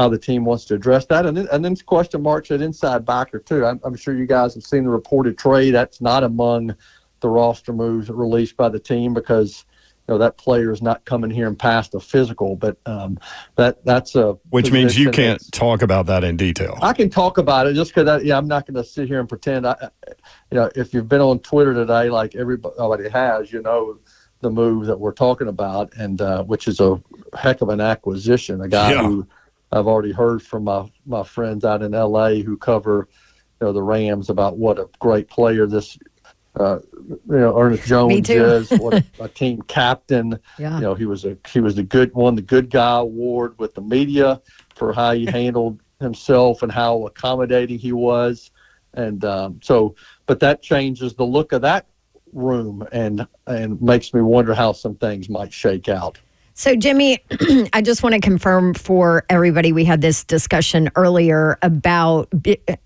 the team wants to address that. And then question marks at inside backer too. I'm sure you guys have seen the reported trade. That's not among the roster moves released by the team because that player is not coming here and past a physical. But that's a which means you can't talk about that in detail. I can talk about it just because I'm not going to sit here and pretend. If you've been on Twitter today, like everybody has, the move that we're talking about, and which is a heck of an acquisition. A guy who I've already heard from my friends out in L.A. who cover the Rams about what a great player this Ernest Jones is. What a team captain. Yeah. He was won the good guy award with the media for how he handled himself and how accommodating he was, and but that changes the look of that room and makes me wonder how some things might shake out. So, Jimmy, I just want to confirm for everybody, we had this discussion earlier about,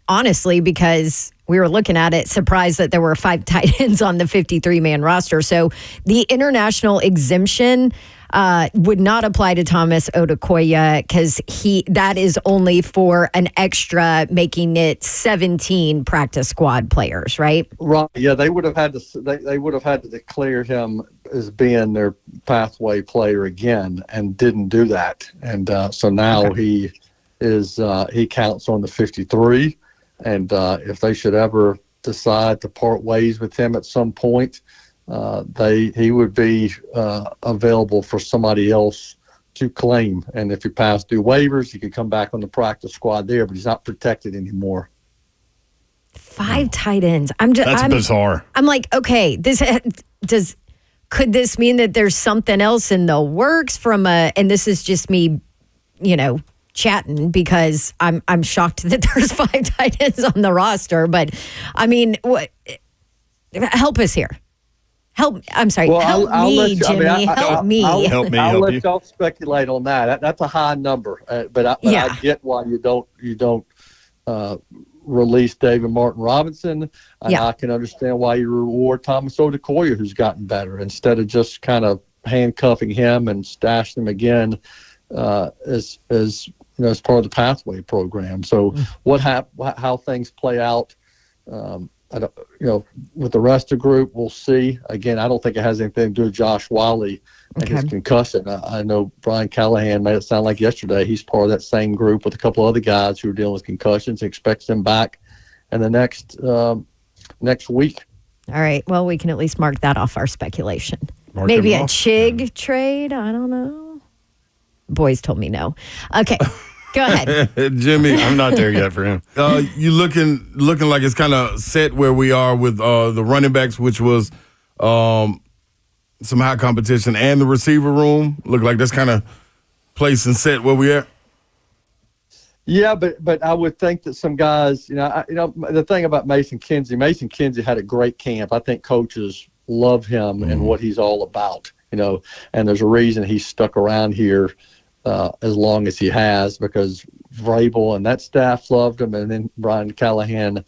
honestly, because we were looking at it, surprised that there were 5 tight ends on the 53-man roster. So the international exemption would not apply to Thomas Odukoya because that is only for an extra, making it 17 practice squad players, right? Right. Yeah, they would have had to. They would have had to declare him as being their pathway player again, and didn't do that. And so now he counts on the 53. And if they should ever decide to part ways with him at some point, he would be available for somebody else to claim. And if he passed through waivers, he could come back on the practice squad there, but he's not protected anymore. 5 tight ends. That's bizarre. I'm like, okay, could this mean that there's something else in the works and this is just me, chatting because I'm shocked that there's 5 tight ends on the roster. But I mean, help us here. I'm sorry. Well, help me, Jimmy. Help me. I'll let y'all speculate on that. That's a high number, but I get why you don't release David Martin Robinson, and I can understand why you reward Thomas Odukoya, who's gotten better, instead of just kind of handcuffing him and stashing him again as part of the pathway program. So how things play out. With the rest of the group, we'll see. Again, I don't think it has anything to do with Josh Whalley and his concussion. I know Brian Callahan made it sound like yesterday he's part of that same group with a couple other guys who are dealing with concussions. He expects them back in the next week. All right. Well, we can at least mark that off our speculation. Maybe a Chig trade. I don't know. Boys told me no. Okay. Go ahead. Jimmy. I'm not there yet for him. You looking like it's kind of set where we are with the running backs, which was some high competition, and the receiver room. Look like that's kind of placed and set where we are. Yeah, but I would think that some guys, the thing about Mason Kinsey had a great camp. I think coaches love him and what he's all about, and there's a reason he's stuck around here as long as he has, because Vrabel and that staff loved him, and then Brian Callahan,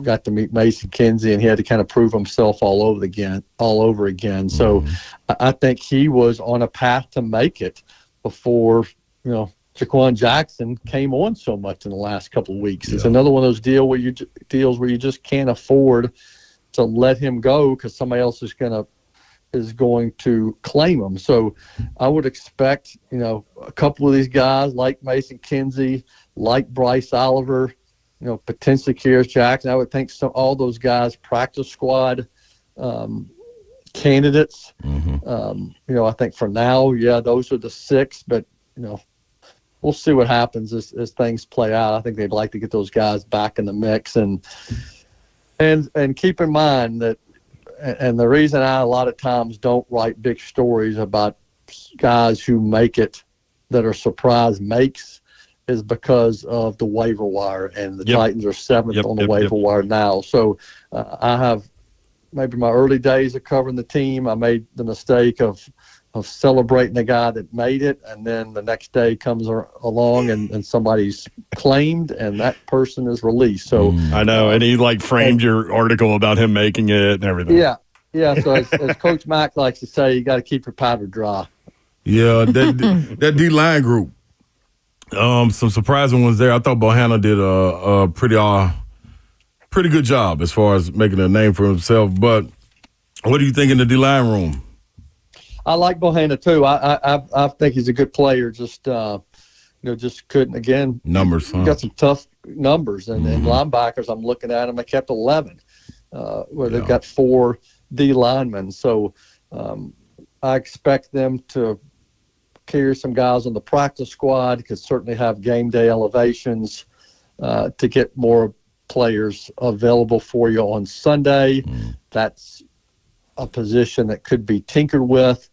got to meet Mason Kinsey, and he had to kind of prove himself all over again. So I think he was on a path to make it before, Jaquan Jackson came on so much in the last couple of weeks. It's another one of those deals where you just can't afford to let him go because somebody else is going to claim him. So I would expect, a couple of these guys like Mason Kinsey, like Bryce Oliver, potentially Kearis Jackson. I would think all those guys practice squad candidates. I think for now, those are the 6, but, we'll see what happens as things play out. I think they'd like to get those guys back in the mix and keep in mind that, and the reason I a lot of times don't write big stories about guys who make it that are surprise makes is because of the waiver wire, and the Titans are 7th on the waiver wire now. So I have maybe my early days of covering the team, I made the mistake of celebrating the guy that made it, and then the next day comes along and somebody's claimed, and that person is released. So I know, and he framed your article about him making it and everything. Yeah. So as Coach Mack likes to say, you got to keep your powder dry. Yeah, that D-line group. Some surprising ones there. I thought Bohanna did a pretty good job as far as making a name for himself. But what do you think in the D-line room? I like Bohanna too. I think he's a good player. Just couldn't again. Numbers. Got some tough numbers, and linebackers. I'm looking at them. I kept 11, where they've got 4 D linemen. So I expect them to carry some guys on the practice squad. Could certainly have game day elevations to get more players available for you on Sunday. That's a position that could be tinkered with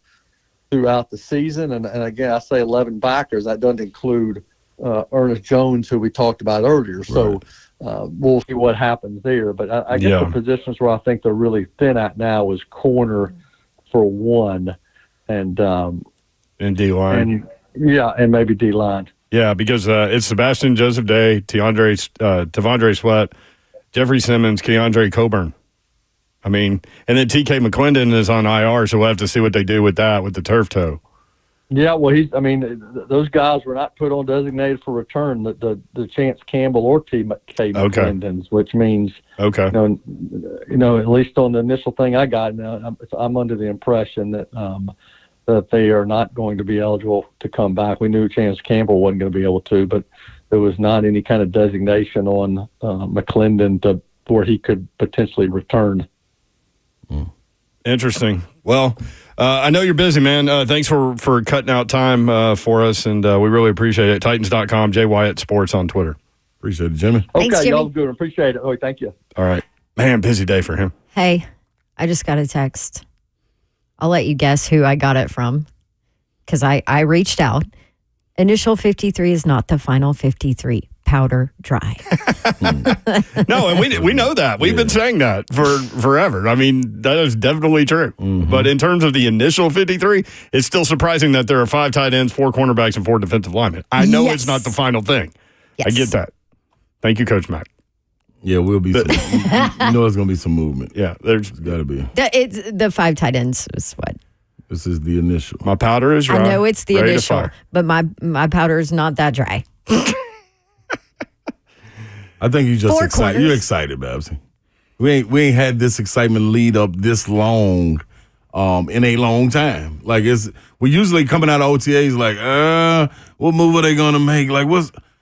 throughout the season. And again, I say 11 backers. That doesn't include Ernest Jones, who we talked about earlier. Right. So we'll see what happens there. But I guess the positions where I think they're really thin at now is corner for 1 and D-line. And maybe D-line. Yeah, because it's Sebastian Joseph Day, Tavondre Sweat, Jeffrey Simmons, Keandre Coburn. I mean, and then TK McClendon is on IR, so we'll have to see what they do with that, with the turf toe. Yeah, well, those guys were not put on designated for return, the Chance Campbell or TK McClendon's, which means, at least on the initial thing I got, I'm under the impression that they are not going to be eligible to come back. We knew Chance Campbell wasn't going to be able to, but there was not any kind of designation on McClendon where he could potentially return. Interesting. Well, I know you're busy, man. Thanks for cutting out time for us, and we really appreciate it. Titans.com, Jay Wyatt Sports on Twitter. Appreciate it, Jimmy. Thanks, Okay, Jimmy. y'all good. Appreciate it. Oh, thank you. All right. Man, busy day for him. Hey, I just got a text. I'll let you guess who I got it from because I reached out. Initial 53 is not the final 53. Powder dry. No, and we know that. We've been saying that for forever. I mean, that is definitely true. Mm-hmm. But in terms of the initial 53, it's still surprising that there are 5 tight ends, 4 cornerbacks, and 4 defensive linemen. I know Yes. it's not the final thing. Yes. I get that. Thank you, Coach Mack. Yeah, we'll be. You know, there's gonna be some movement. Yeah, there's It's got to be. It's the 5 tight ends is what. This is the initial. my powder is dry. I know it's the ready to initial, fire. but my powder is not that dry. I think you just 4 excited. corners. You're excited, Babsy. We ain't had this excitement lead up this long, in a long time. Like we usually coming out of OTAs like, what move are they gonna make? Like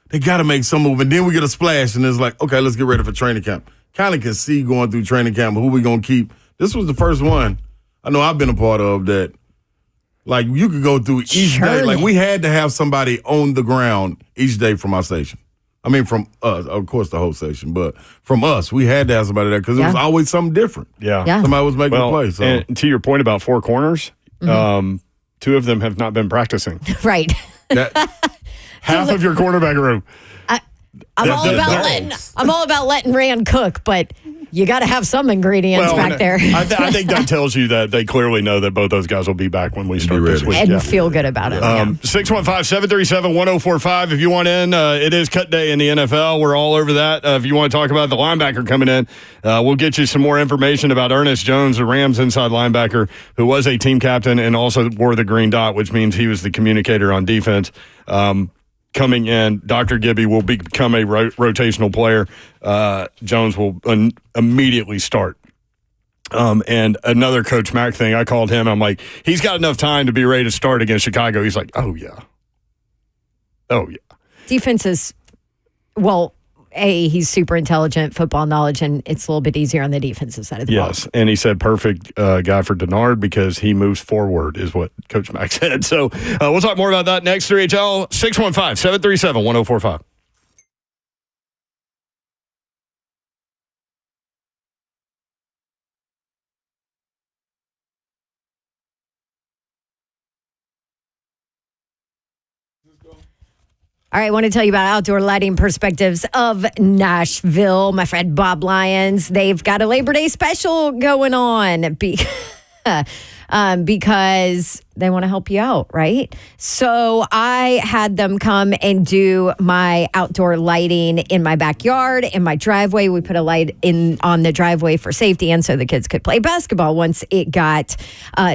they gotta make some move, and then we get a splash, and it's like, okay, let's get ready for training camp. Kind of can see going through training camp who we gonna keep. This was the first one I know I've been a part of that. Like you could go through each day. Like we had to have somebody on the ground each day from our station. I mean, from us, of course, the whole station, but from us, we had to have somebody there because it was always something different. Yeah. Somebody was making a Well, play. So. and to your point about 4 corners, 2 of them have not been practicing. Right. Half of your quarterback room. I'm all about letting Rand cook, but you got to have some ingredients back there. I think that tells you that they clearly know that both those guys will be back when we start this week. and feel good about it. 615-737-1045. If you want in, it is cut day in the NFL. We're all over that. If you want to talk about the linebacker coming in, we'll get you some more information about Ernest Jones, the Rams inside linebacker, who was a team captain and also wore the green dot, which means he was the communicator on defense. Coming in, Dr. Gibby will become a rotational player. Jones will immediately start. And another Coach Mack thing, I called him. I'm like, he's got enough time to be ready to start against Chicago. He's like, oh, yeah. Defense is, well, he's super intelligent, football knowledge, and it's a little bit easier on the defensive side of the ball. Yes, and he said perfect guy for Denard because he moves forward is what Coach Mack said. So we'll talk more about that next. 3HL 615-737-1045. All right, I want to tell you about Outdoor Lighting Perspectives of Nashville. My friend Bob Lyons, they've got a Labor Day special going on because they want to help you out, right? So I had them come and do my outdoor lighting in my backyard, in my driveway. We put a light in on the driveway for safety and so the kids could play basketball once it got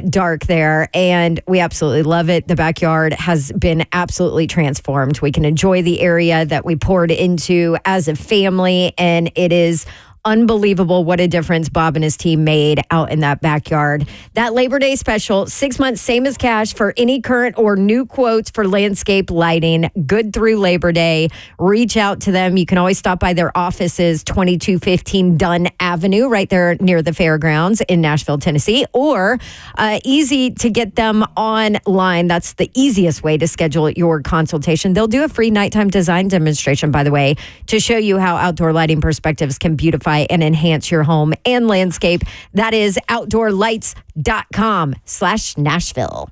dark there. And we absolutely love it. The backyard has been absolutely transformed. We can enjoy the area that we poured into as a family, and it is unbelievable what a difference Bob and his team made out in that backyard. That Labor Day special, 6 months, same as cash for any current or new quotes for landscape lighting, good through Labor Day. Reach out to them. You can always stop by their offices, 2215 Dunn Avenue, right there near the fairgrounds in Nashville, Tennessee, or easy to get them online. That's the easiest way to schedule your consultation. They'll do a free nighttime design demonstration, by the way, to show you how Outdoor Lighting Perspectives can beautify and enhance your home and landscape. That is outdoorlights.com/Nashville.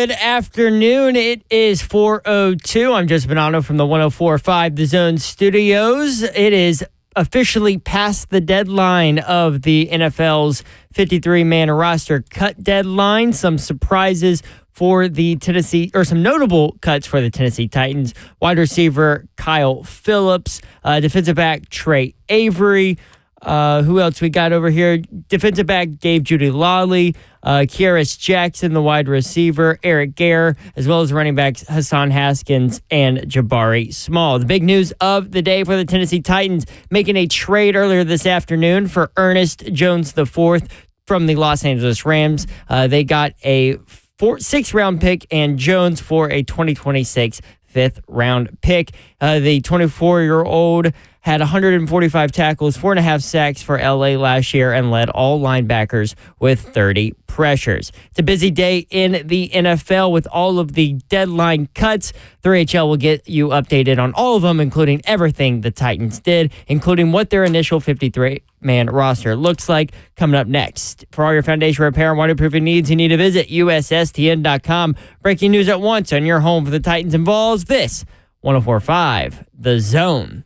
Good afternoon. It is 4:02. I'm Joseph Bonanno from the 104.5 The Zone Studios. It is officially past the deadline of the NFL's 53-man roster cut deadline. Some surprises for the Tennessee, or some notable cuts for the Tennessee Titans. Wide receiver Kyle Phillips, defensive back Trey Avery. Who else we got over here? Defensive back Dave Judy Lawley, Kieris Jackson, the wide receiver, Eric Gare, as well as running backs Hassan Haskins and Jabari Small. The big news of the day for the Tennessee Titans, making a trade earlier this afternoon for Ernest Jones IV from the Los Angeles Rams. They got a 6th-round pick and Jones for a 2026 5th-round pick. The 24-year-old had 145 tackles, 4.5 sacks for LA last year, and led all linebackers with 30 pressures. It's a busy day in the NFL with all of the deadline cuts. 3HL will get you updated on all of them, including everything the Titans did, including what their initial 53-man roster looks like, coming up next. For all your foundation repair and waterproofing needs, you need to visit USSTN.com. Breaking news at once on your home for the Titans involves this 104.5 The Zone.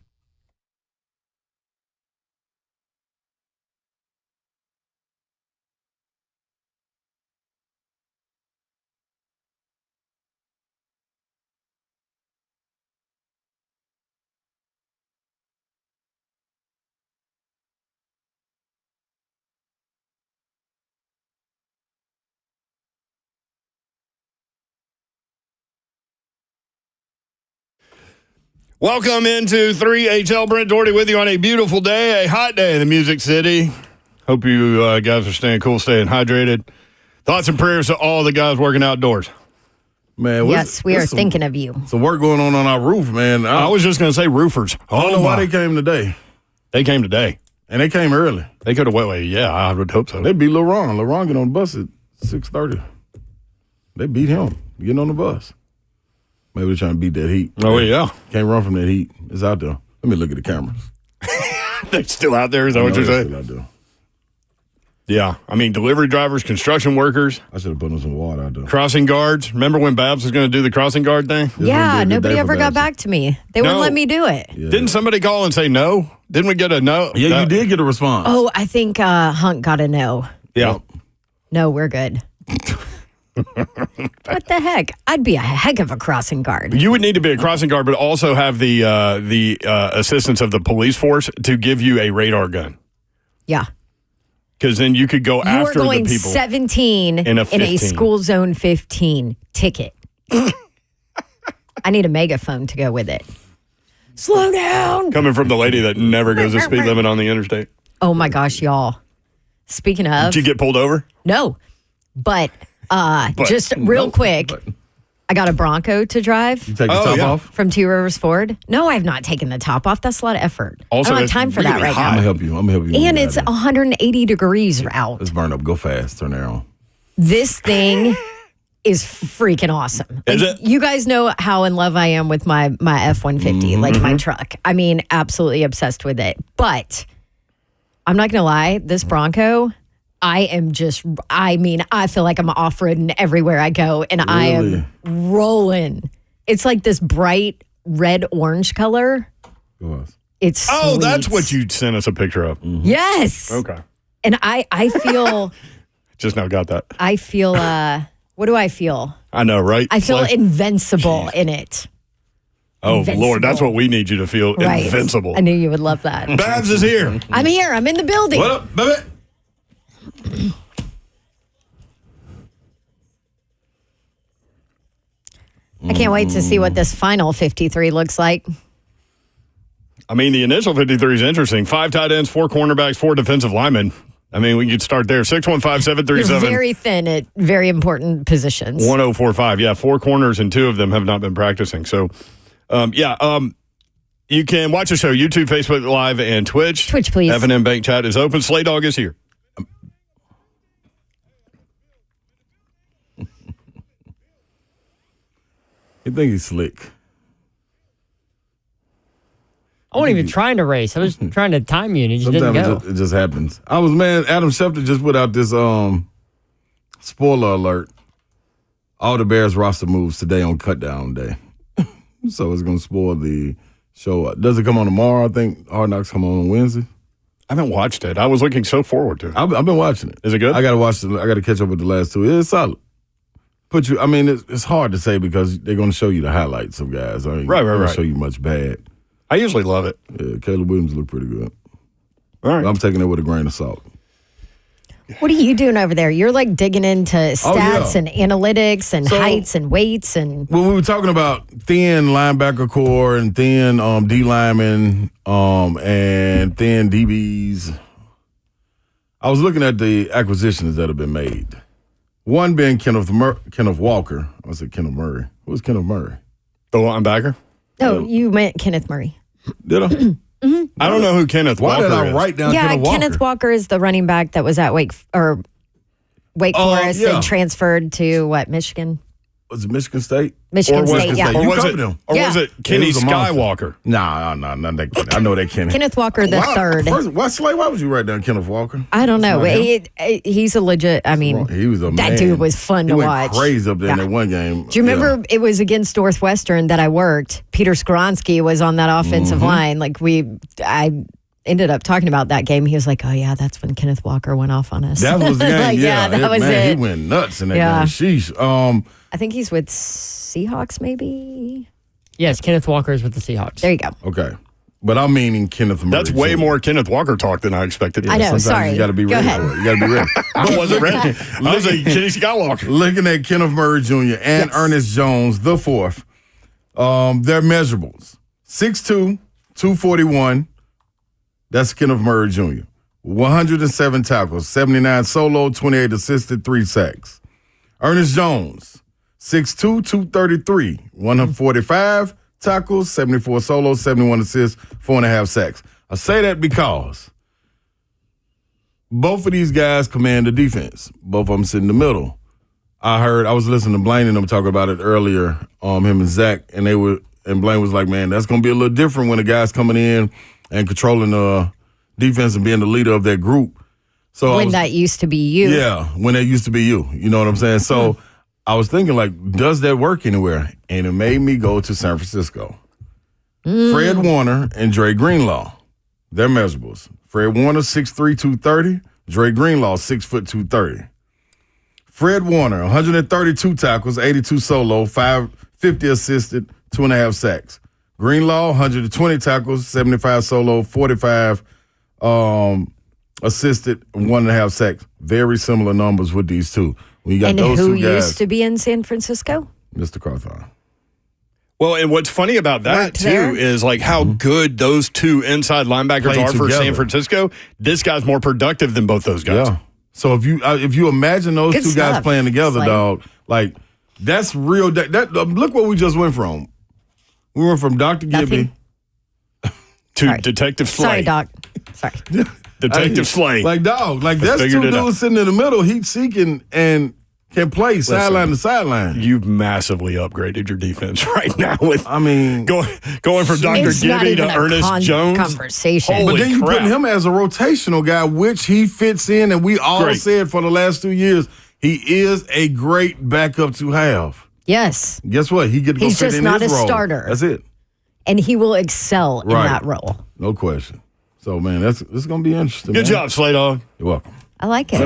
Welcome into 3HL. Brent Doherty with you on a beautiful day, a hot day in the Music City. Hope you guys are staying cool, staying hydrated. Thoughts and prayers to all the guys working outdoors. Man, yes, we are thinking of you. Some work going on our roof, man. I was just going to say roofers. I don't know why they came today. They came today. And they came early. They could have waited. Yeah, I would hope so. They beat LaRon. LaRon get on the bus at 6:30. They beat him getting on the bus. Maybe they're trying to beat that heat. Oh, yeah. Can't run from that heat. It's out there. Let me look at the cameras. They're still out there? Is that what you're saying? Still out there. Yeah. I mean, delivery drivers, construction workers. I should have put on some water out there. Crossing guards. Remember when Babs was going to do the crossing guard thing? Yeah, nobody ever got back to me. They wouldn't let me do it. Yeah. Didn't somebody call and say no? Didn't we get a no? Yeah, you did get a response. Oh, I think Hunt got a no. Yeah. No, we're good. What the heck? I'd be a heck of a crossing guard. You would need to be a crossing guard, but also have the assistance of the police force to give you a radar gun. Yeah. Because then you could go You after are going the people. 17 in a school zone 15 ticket. I need a megaphone to go with it. Slow down. Coming from the lady that never goes the speed limit on the interstate. Oh my gosh, y'all. Speaking of. Did you get pulled over? No. But just real quick, I got a Bronco to drive. You take the top off? From Two Rivers Ford. No, I have not taken the top off. That's a lot of effort. Also, I don't have it's time for that really right hot. now. I'm gonna help you. And it's 180 degrees out. Let's burn up. Go fast. Turn it on. This thing is freaking awesome. Is Like, it? you guys know how in love I am with my F-150, like my truck. I mean, absolutely obsessed with it. But I'm not going to lie, this Bronco, I feel like I'm off-roading everywhere I go, and I am rolling. It's like this bright red-orange color. It's sweet. That's what you sent us a picture of. Yes. Okay. And I feel... Just now got that. I feel... what do I feel? I know, right? I feel Like- invincible in it. Oh, Invincible. Lord, that's what we need you to feel. Right. Invincible. I knew you would love that. Babs is here. I'm here. I'm in the building. What up, baby? I can't wait to see what this final 53 looks like. I mean, the initial 53 is interesting. 5 tight ends, 4 cornerbacks, 4 defensive linemen. I mean, we could start there. 615-737. You're very thin at very important positions. 1045. Yeah, 4 corners and 2 of them have not been practicing. So, you can watch the show YouTube, Facebook Live, and Twitch. Twitch, please. F&M Bank Chat is open. Slay Dog is here. You think he's slick? I wasn't even trying to race. I was trying to time you, and it just didn't Sometimes go. it just happens. Adam Schefter just put out this spoiler alert. all the Bears roster moves today on cutdown day. So it's going to spoil the show. Does it come on tomorrow? I think Hard Knocks come on Wednesday. I haven't watched it. I was looking so forward to it. I've been watching it. Is it good? I got to watch it. I got to catch up with the last two. It's solid. It's hard to say because they're going to show you the highlights of guys. Right. They're going to show you much bad. I usually love it. Yeah, Caleb Williams looked pretty good. All right. But I'm taking it with a grain of salt. What are you doing over there? You're like digging into stats and analytics and heights and weights and. When we were talking about thin linebacker core and thin D linemen and thin DBs, I was looking at the acquisitions that have been made. One being Kenneth Walker. I said Kenneth Murray. Who was Kenneth Murray? The linebacker? Oh, you meant Kenneth Murray. Did I? Mm-hmm. I don't know who Kenneth Walker is. Why did I write down Kenneth Walker? Kenneth Walker is the running back that was at Wake Forest and transferred to Michigan? Was it Michigan State? Michigan State, yeah. Or was it Kenny Skywalker? Nah, not that Kenny. I know that Kenny. Kenneth Walker the third. Why would you write down Kenneth Walker? I don't know. He's a legit, he was a that man. dude was fun to watch. He went crazy up there in that one game. Do you remember it was against Northwestern that I worked? Peter Skoronski was on that offensive line. I ended up talking about that game. He was like, "Oh yeah, that's when Kenneth Walker went off on us." That was the game. that was it. He went nuts in that game. Sheesh. I think he's with Seahawks, maybe. Yes, Kenneth Walker is with the Seahawks. There you go. Okay. But I'm meaning Kenneth Murray. That's way more Kenneth Walker talk than I expected. I know, Sometimes sorry. You got to be ready for it. You got to be ready. I wasn't ready. I was like Kenny Skywalker. Looking at Kenneth Murray Jr. and Ernest Jones IV, their measurables. 6'2", 241. That's Kenneth Murray Jr. 107 tackles, 79 solo, 28 assisted, 3 sacks. Ernest Jones, 6'2", 233, 145 tackles, 74 solos, 71 assists, 4.5 sacks. I say that because both of these guys command the defense. Both of them sit in the middle. I was listening to Blaine and them talk about it earlier, him and Zach, and Blaine was like, man, that's going to be a little different when the guy's coming in and controlling the defense and being the leader of that group. So that used to be you. Yeah, when that used to be you. You know what I'm saying? So I was thinking, like, does that work anywhere? And it made me go to San Francisco. Fred Warner and Dre Greenlaw, their measurables. Fred Warner, 6'3", 230. Dre Greenlaw, 6', 230. Fred Warner, 132 tackles, 82 solo, 50 assisted, 2.5 sacks. Greenlaw, 120 tackles, 75 solo, 45 assisted, 1.5 sacks. Very similar numbers with these two. When you got and those who two guys, used to be in San Francisco? Mr. Carthon. Well, and what's funny about that, too, is like how good those two inside linebackers Play are for together. San Francisco. This guy's more productive than both those guys. Yeah. So if you imagine those Good two guys stuff. playing together, Like- dog, like that's real. Look what we just went from. We went from Dr. Gibby To Sorry. Detective Slay. Sorry, Doc. Sorry. Detective Slay. Like, dog, like that's figured two it out. dudes sitting in the middle, heat seeking and can play sideline to sideline. You've massively upgraded your defense right now with going from Dr. It's not Gibby even to a Ernest Jones. conversation. Holy But then you crap. put him as a rotational guy, which he fits in, and we all Great. said for the last 2 years, he is a great backup to have. Yes. Guess what? He get to go He's fit just in not his a role. starter. That's it. And he will excel in Right. that role. No question. So, man, this is going to be interesting. Good man. job, Slay Dog. You're welcome. I like it.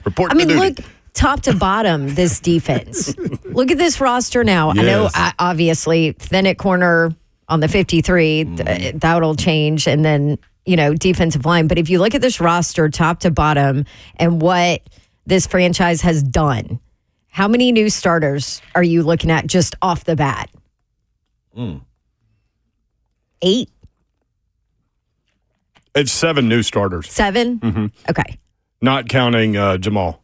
Report I mean, to duty. look top to bottom, this defense. Look at this roster now. I know, Yes. obviously, thin at corner on the 53, that'll change. And then, defensive line. But if you look at this roster top to bottom and what this franchise has done, how many new starters are you looking at just off the bat? 8? It's 7 new starters, 7? Mm-hmm. Okay. not counting Jamal,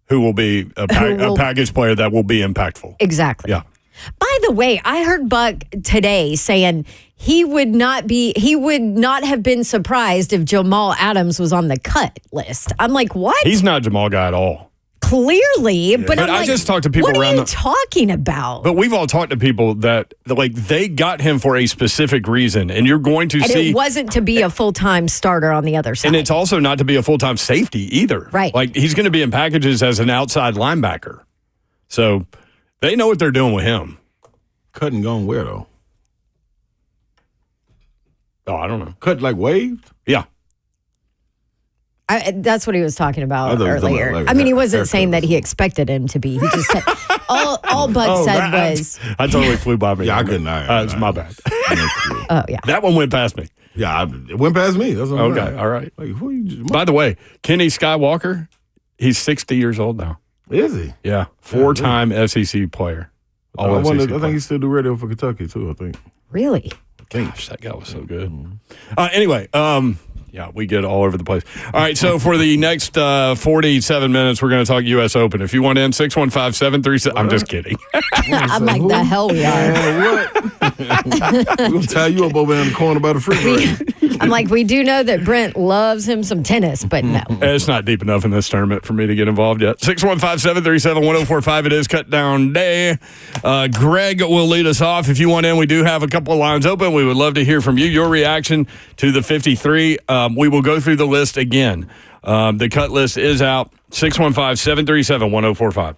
who will be a package player that will be impactful. Exactly. Yeah. By the way, I heard Buck today saying he would not have been surprised if Jamal Adams was on the cut list. I'm like, what? He's not a Jamal guy at all. Clearly, but I'm I like, just talked to people what around are you talking about? But we've all talked to people that like they got him for a specific reason, and you're going to and see it wasn't to be a full-time starter on the other side. and it's also not to be a full-time safety either. Right. Like he's going to be in packages as an outside linebacker. So they know what they're doing with him. Cut and gone where, though? Oh, I don't know. Cut like waved? Yeah. That's what he was talking about I thought he was talking earlier. about, like, I mean, he haircut wasn't saying or that he expected him to be. He just said all Bud said was, I totally flew by me. Yeah, I couldn't. It's my bad. "Oh yeah." That one went past me. Yeah, it went past me. That's what I'm Okay, saying. all right. Like, who you? By the way, Kenny Skywalker, he's 60 years old now. Is he? Yeah, 4-time SEC player. I SEC think he still do radio for Kentucky too. I think. Really? Gosh, that guy was so good. Anyway, yeah, we get all over the place. All right, so for the next 47 minutes, we're going to talk U.S. Open. If you want in, 615-737. I'm just kidding. I'm like, the hell we are. What? We're going to tie you up over in the corner by the refrigerator. I'm like, we do know that Brent loves him some tennis, but no. It's not deep enough in this tournament for me to get involved yet. 615-737-1045. It is cut down day. Greg will lead us off. If you want in, we do have a couple of lines open. We would love to hear from you, your reaction to the 53. We will go through the list again. The cut list is out. 615-737-1045.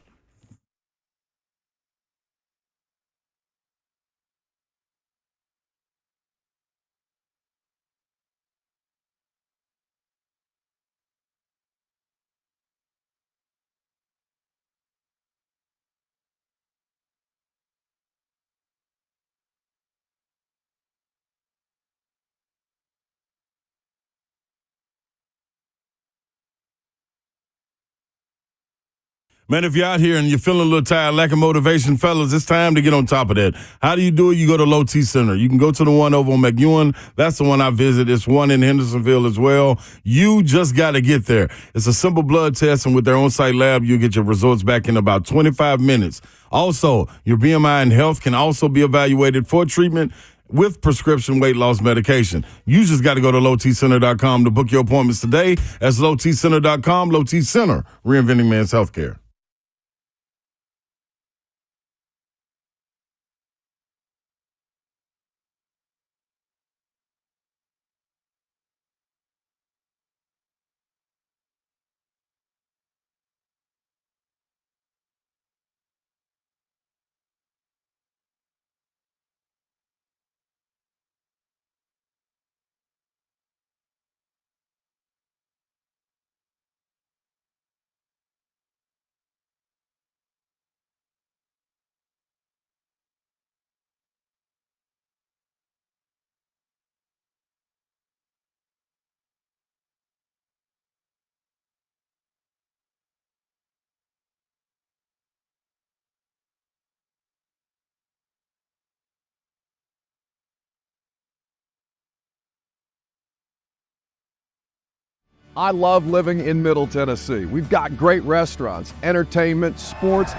Man, if you're out here and you're feeling a little tired, lacking motivation, fellas, it's time to get on top of that. How do you do it? You go to Low T Center. You can go to the one over on McEwen. That's the one I visit. It's one in Hendersonville as well. You just got to get there. It's a simple blood test, and with their on-site lab, you get your results back in about 25 minutes. Also, your BMI and health can also be evaluated for treatment with prescription weight loss medication. You just got to go to lowtcenter.com to book your appointments today. That's lowtcenter.com. Low T Center, reinventing men's healthcare. I love living in Middle Tennessee. We've got great restaurants, entertainment, sports,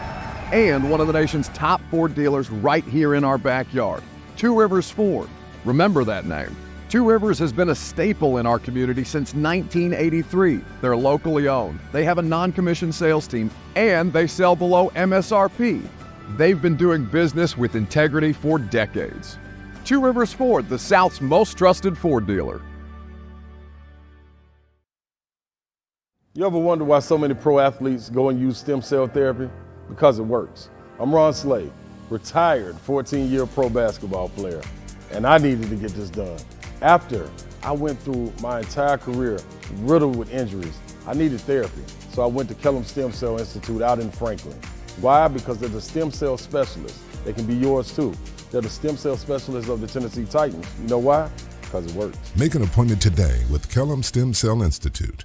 and one of the nation's top Ford dealers right here in our backyard. Two Rivers Ford. Remember that name. Two Rivers has been a staple in our community since 1983. They're locally owned. They have a non-commissioned sales team, and they sell below MSRP. They've been doing business with integrity for decades. Two Rivers Ford, the South's most trusted Ford dealer. You ever wonder why so many pro athletes go and use stem cell therapy? Because it works. I'm Ron Slade, retired 14-year pro basketball player, and I needed to get this done. After I went through my entire career riddled with injuries, I needed therapy, so I went to Kellum Stem Cell Institute out in Franklin. Why? Because they're the stem cell specialists. They can be yours too. They're the stem cell specialists of the Tennessee Titans. You know why? Because it works. Make an appointment today with Kellum Stem Cell Institute.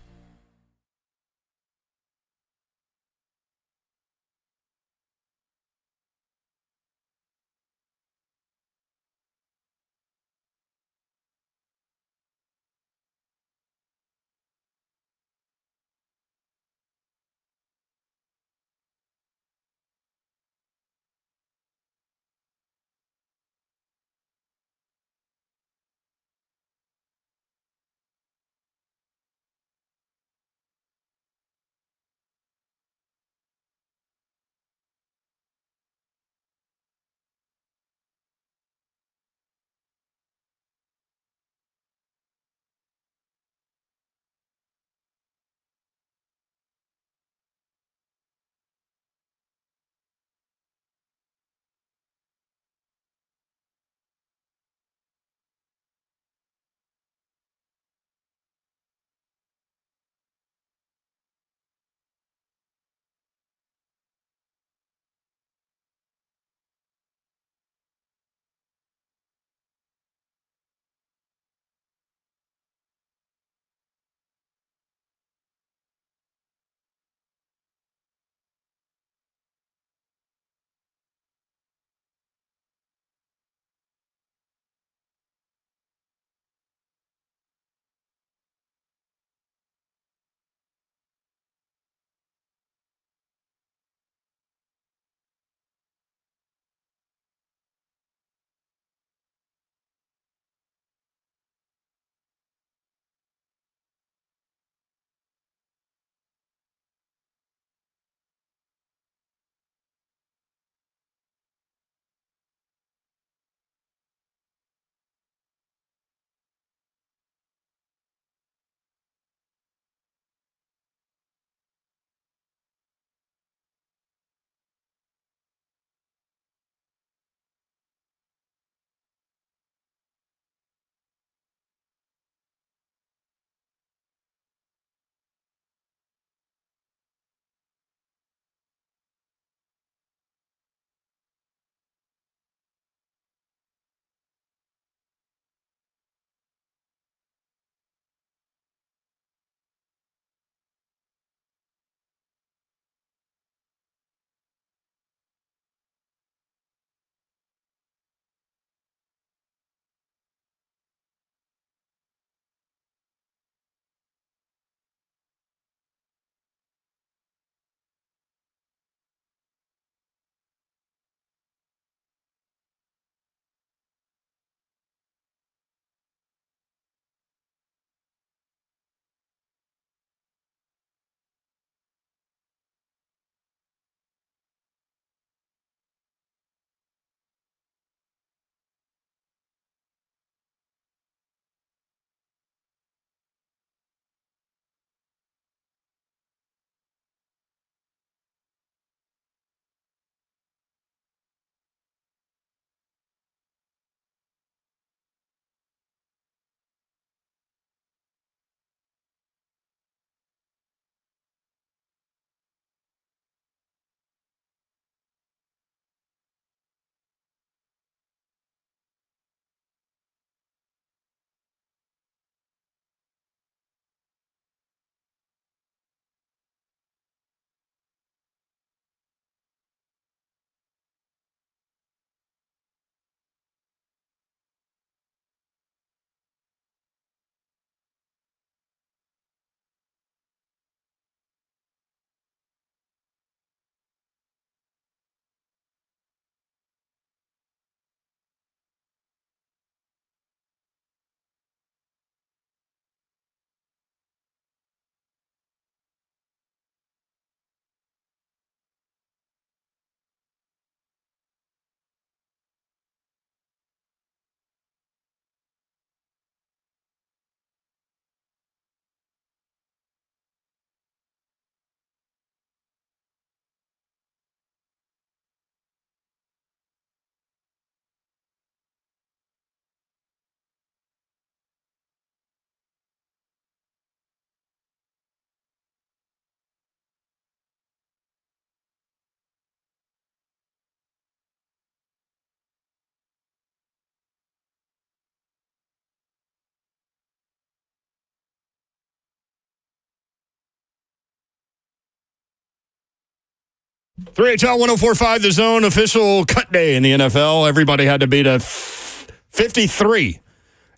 3HL 1045, The Zone, official cut day in the NFL. Everybody had to beat a 53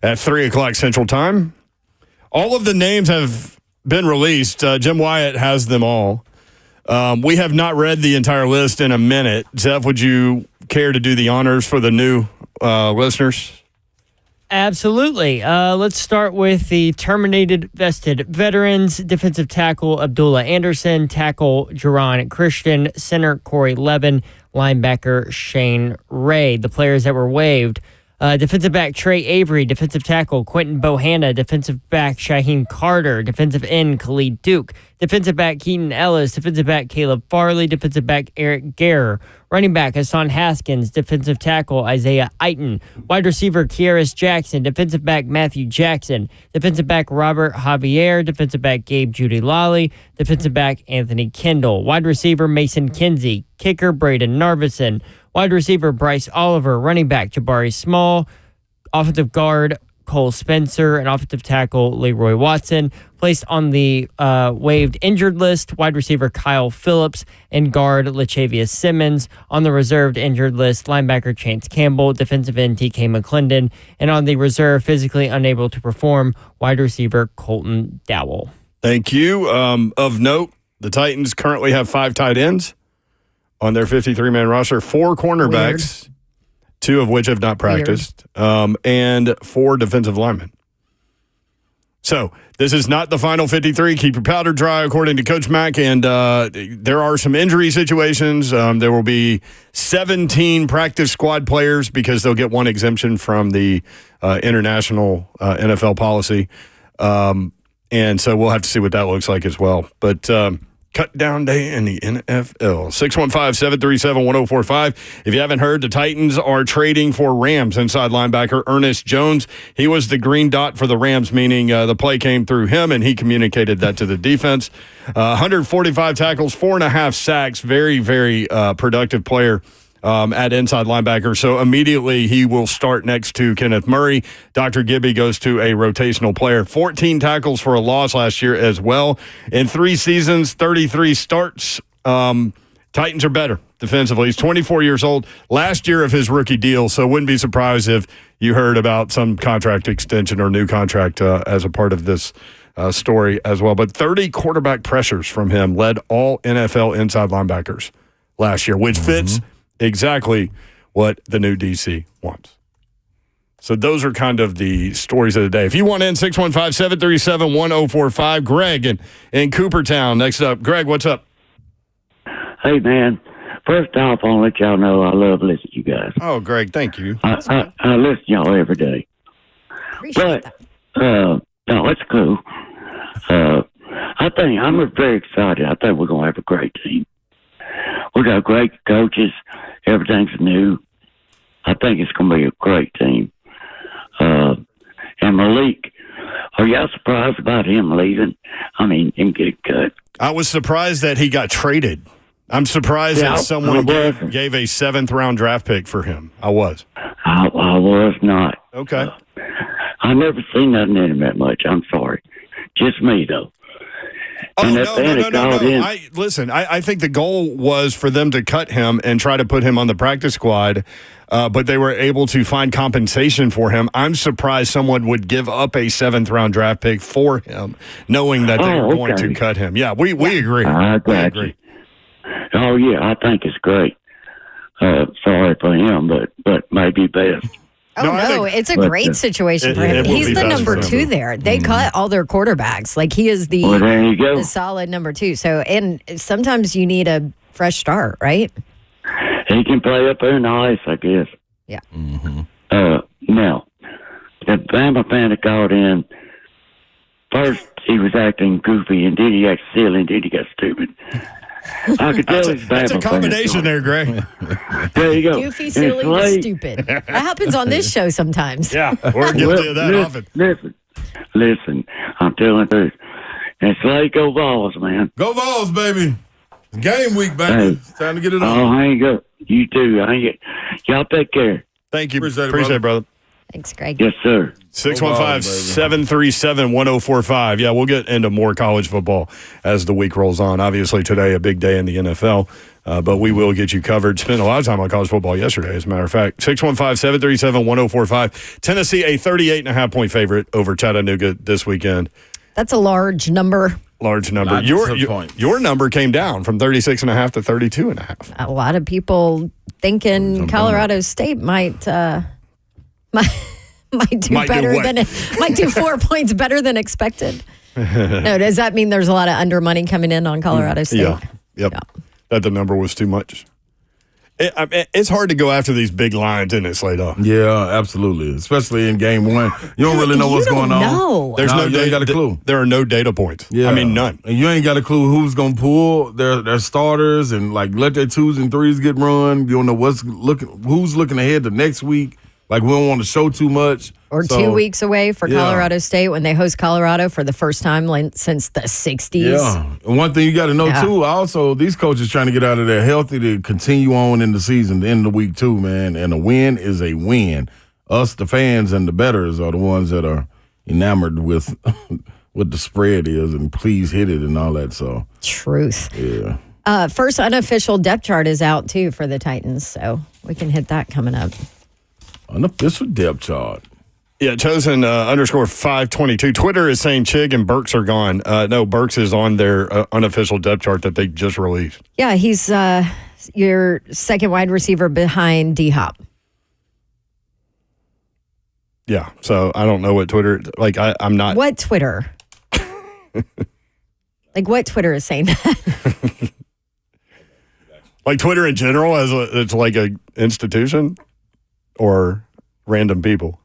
at 3 o'clock Central Time. All of the names have been released. Jim Wyatt has them all. We have not read the entire list in a minute. Zeph, would you care to do the honors for the new listeners? Absolutely. Let's start with the terminated vested veterans. Defensive tackle Abdullah Anderson, tackle Jerron Christian, center Corey Levin, linebacker Shane Ray. The players that were waived. Defensive back Trey Avery, defensive tackle Quentin Bohanna, defensive back Shaheem Carter, defensive end Khalid Duke, defensive back Keaton Ellis, defensive back Caleb Farley, defensive back Eric Guerre, running back Hassan Haskins, defensive tackle Isaiah Eiton, wide receiver Kieris Jackson, defensive back Matthew Jackson, defensive back Robert Javier, defensive back Gabe Judy Lally, defensive back Anthony Kendall, wide receiver Mason Kinsey, kicker Braden Narvison, wide receiver Bryce Oliver, running back Jabari Small, offensive guard Cole Spencer, and offensive tackle Leroy Watson. Placed on the waived injured list, wide receiver Kyle Phillips and guard Lachavius Simmons. On the reserved injured list, linebacker Chance Campbell, defensive end TK McClendon, and on the reserve, physically unable to perform, wide receiver Colton Dowell. Thank you. Of note, the Titans currently have 5 tight ends on their 53-man roster, 4 cornerbacks, Weird. 2 of which have not practiced, and 4 defensive linemen. So this is not the final 53. Keep your powder dry, according to Coach Mack, and there are some injury situations. There will be 17 practice squad players because they'll get one exemption from the international NFL policy. And so we'll have to see what that looks like as well. But cut down day in the NFL. 615-737-1045. If you haven't heard, the Titans are trading for Rams inside linebacker Ernest Jones. He was the green dot for the Rams, meaning the play came through him, and he communicated that to the defense. 145 tackles, 4.5 sacks. Very, very productive player at inside linebacker. So immediately he will start next to Kenneth Murray. Dr. Gibby goes to a rotational player. 14 tackles for a loss last year as well. In 3 seasons, 33 starts. Titans are better defensively. He's 24 years old. Last year of his rookie deal, so wouldn't be surprised if you heard about some contract extension or new contract as a part of this story as well. But 30 quarterback pressures from him led all NFL inside linebackers last year, which fits exactly what the new DC wants. So those are kind of the stories of the day. If you want in, 615-737-1045. Greg in Coopertown. Next up. Greg, what's up? Hey, man. First off, I want to let y'all know I love listening to you guys. Oh, Greg, thank you. I listen to y'all every day. Appreciate that. No, it's cool. I'm very excited. I think we're going to have a great team. We got great coaches. Everything's new. I think it's going to be a great team. And Malik, are y'all surprised about him leaving? I mean, him getting cut. I was surprised that he got traded. I'm surprised that someone gave a 7th-round draft pick for him. I was. I was not. Okay. I never seen nothing in him that much. I'm sorry. Just me, though. Oh, no. I think the goal was for them to cut him and try to put him on the practice squad, but they were able to find compensation for him. I'm surprised someone would give up a 7th-round draft pick for him, knowing that they were going to cut him. Yeah, we agree. I agree. Oh, yeah, I think it's great. Sorry for him, but maybe best. Oh, it's a great situation for him. He's the number 2 there. They cut all their quarterbacks. Like, he is the solid number 2. So, and sometimes you need a fresh start, right? He can play up there in the ice, I guess. Yeah. Now, the Bama fan that called in, first he was acting goofy, and then he got silly, and then he got stupid. I could tell that's a combination there, Greg. There you go. Goofy, silly, stupid. That happens on this show sometimes. Yeah, we're guilty of that often. Listen, I'm telling the truth. And Slade, go Vols, man. Go Vols, baby. Game week, baby. Hey. It's time to get it on. Oh, hang up. You too. Y'all take care. Thank you. Appreciate it, brother. Thanks, Greg. Yes, sir. 615-737-1045. Yeah, we'll get into more college football as the week rolls on. Obviously, today, a big day in the NFL, but we will get you covered. Spent a lot of time on college football yesterday, as a matter of fact. 615-737-1045. Tennessee, a 38.5-point favorite over Chattanooga this weekend. That's a large number. Large number. Your number came down from 36.5 to 32.5. A lot of people thinking Colorado State might do might do 4 points better than expected. No, does that mean there's a lot of under money coming in on Colorado State? Yeah. Yep. Yeah. That the number was too much. It's hard to go after these big lines, isn't it, Slater? Yeah, absolutely. Especially in game one. You don't really know what's going on. No. There's you ain't got a clue. There are no data points. Yeah. I mean, none. And you ain't got a clue who's going to pull their starters and like let their 2s and 3s get run. You don't know who's looking ahead to next week. Like, we don't want to show too much. Or 2 weeks away for Colorado State when they host Colorado for the first time since the 60s. Yeah. And one thing you got to know, too, also, these coaches trying to get out of there healthy to continue on in the season, the end of the week, too, man. And a win is a win. Us, the fans and the bettors, are the ones that are enamored with what the spread is and please hit it and all that. So Truth. Yeah. First unofficial depth chart is out, too, for the Titans. So we can hit that coming up. Unofficial depth chart. Yeah, chosen _522. Twitter is saying Chig and Burks are gone. No, Burks is on their unofficial depth chart that they just released. Yeah, he's your second wide receiver behind D-Hop. Yeah, so I don't know what Twitter, I'm not. What Twitter? What Twitter is saying that? Like Twitter in general, it's like a institution or random people?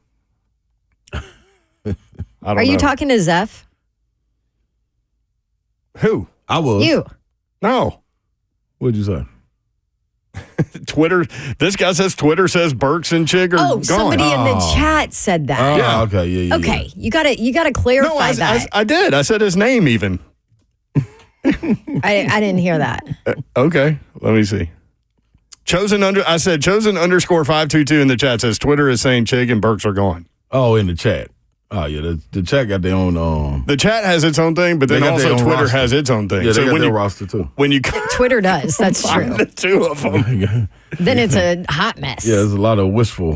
Are you talking to Zeph? Who? I was. You. No. What'd you say? Twitter. This guy says Twitter says Burks and Chig are gone. Somebody in the chat said that. Oh, yeah. Okay. Yeah. Okay. You gotta clarify that. I did. I said his name even. I didn't hear that. Okay. Let me see. I said chosen _522 in the chat says Twitter is saying Chig and Burks are gone. Oh, in the chat. Oh, yeah. The chat got their own. The chat has its own thing, but then also Twitter roster. has its own thing. Yeah, they got their roster too. When you Twitter does. That's true. The two of them. Then it's a hot mess. Yeah, there's a lot of wishful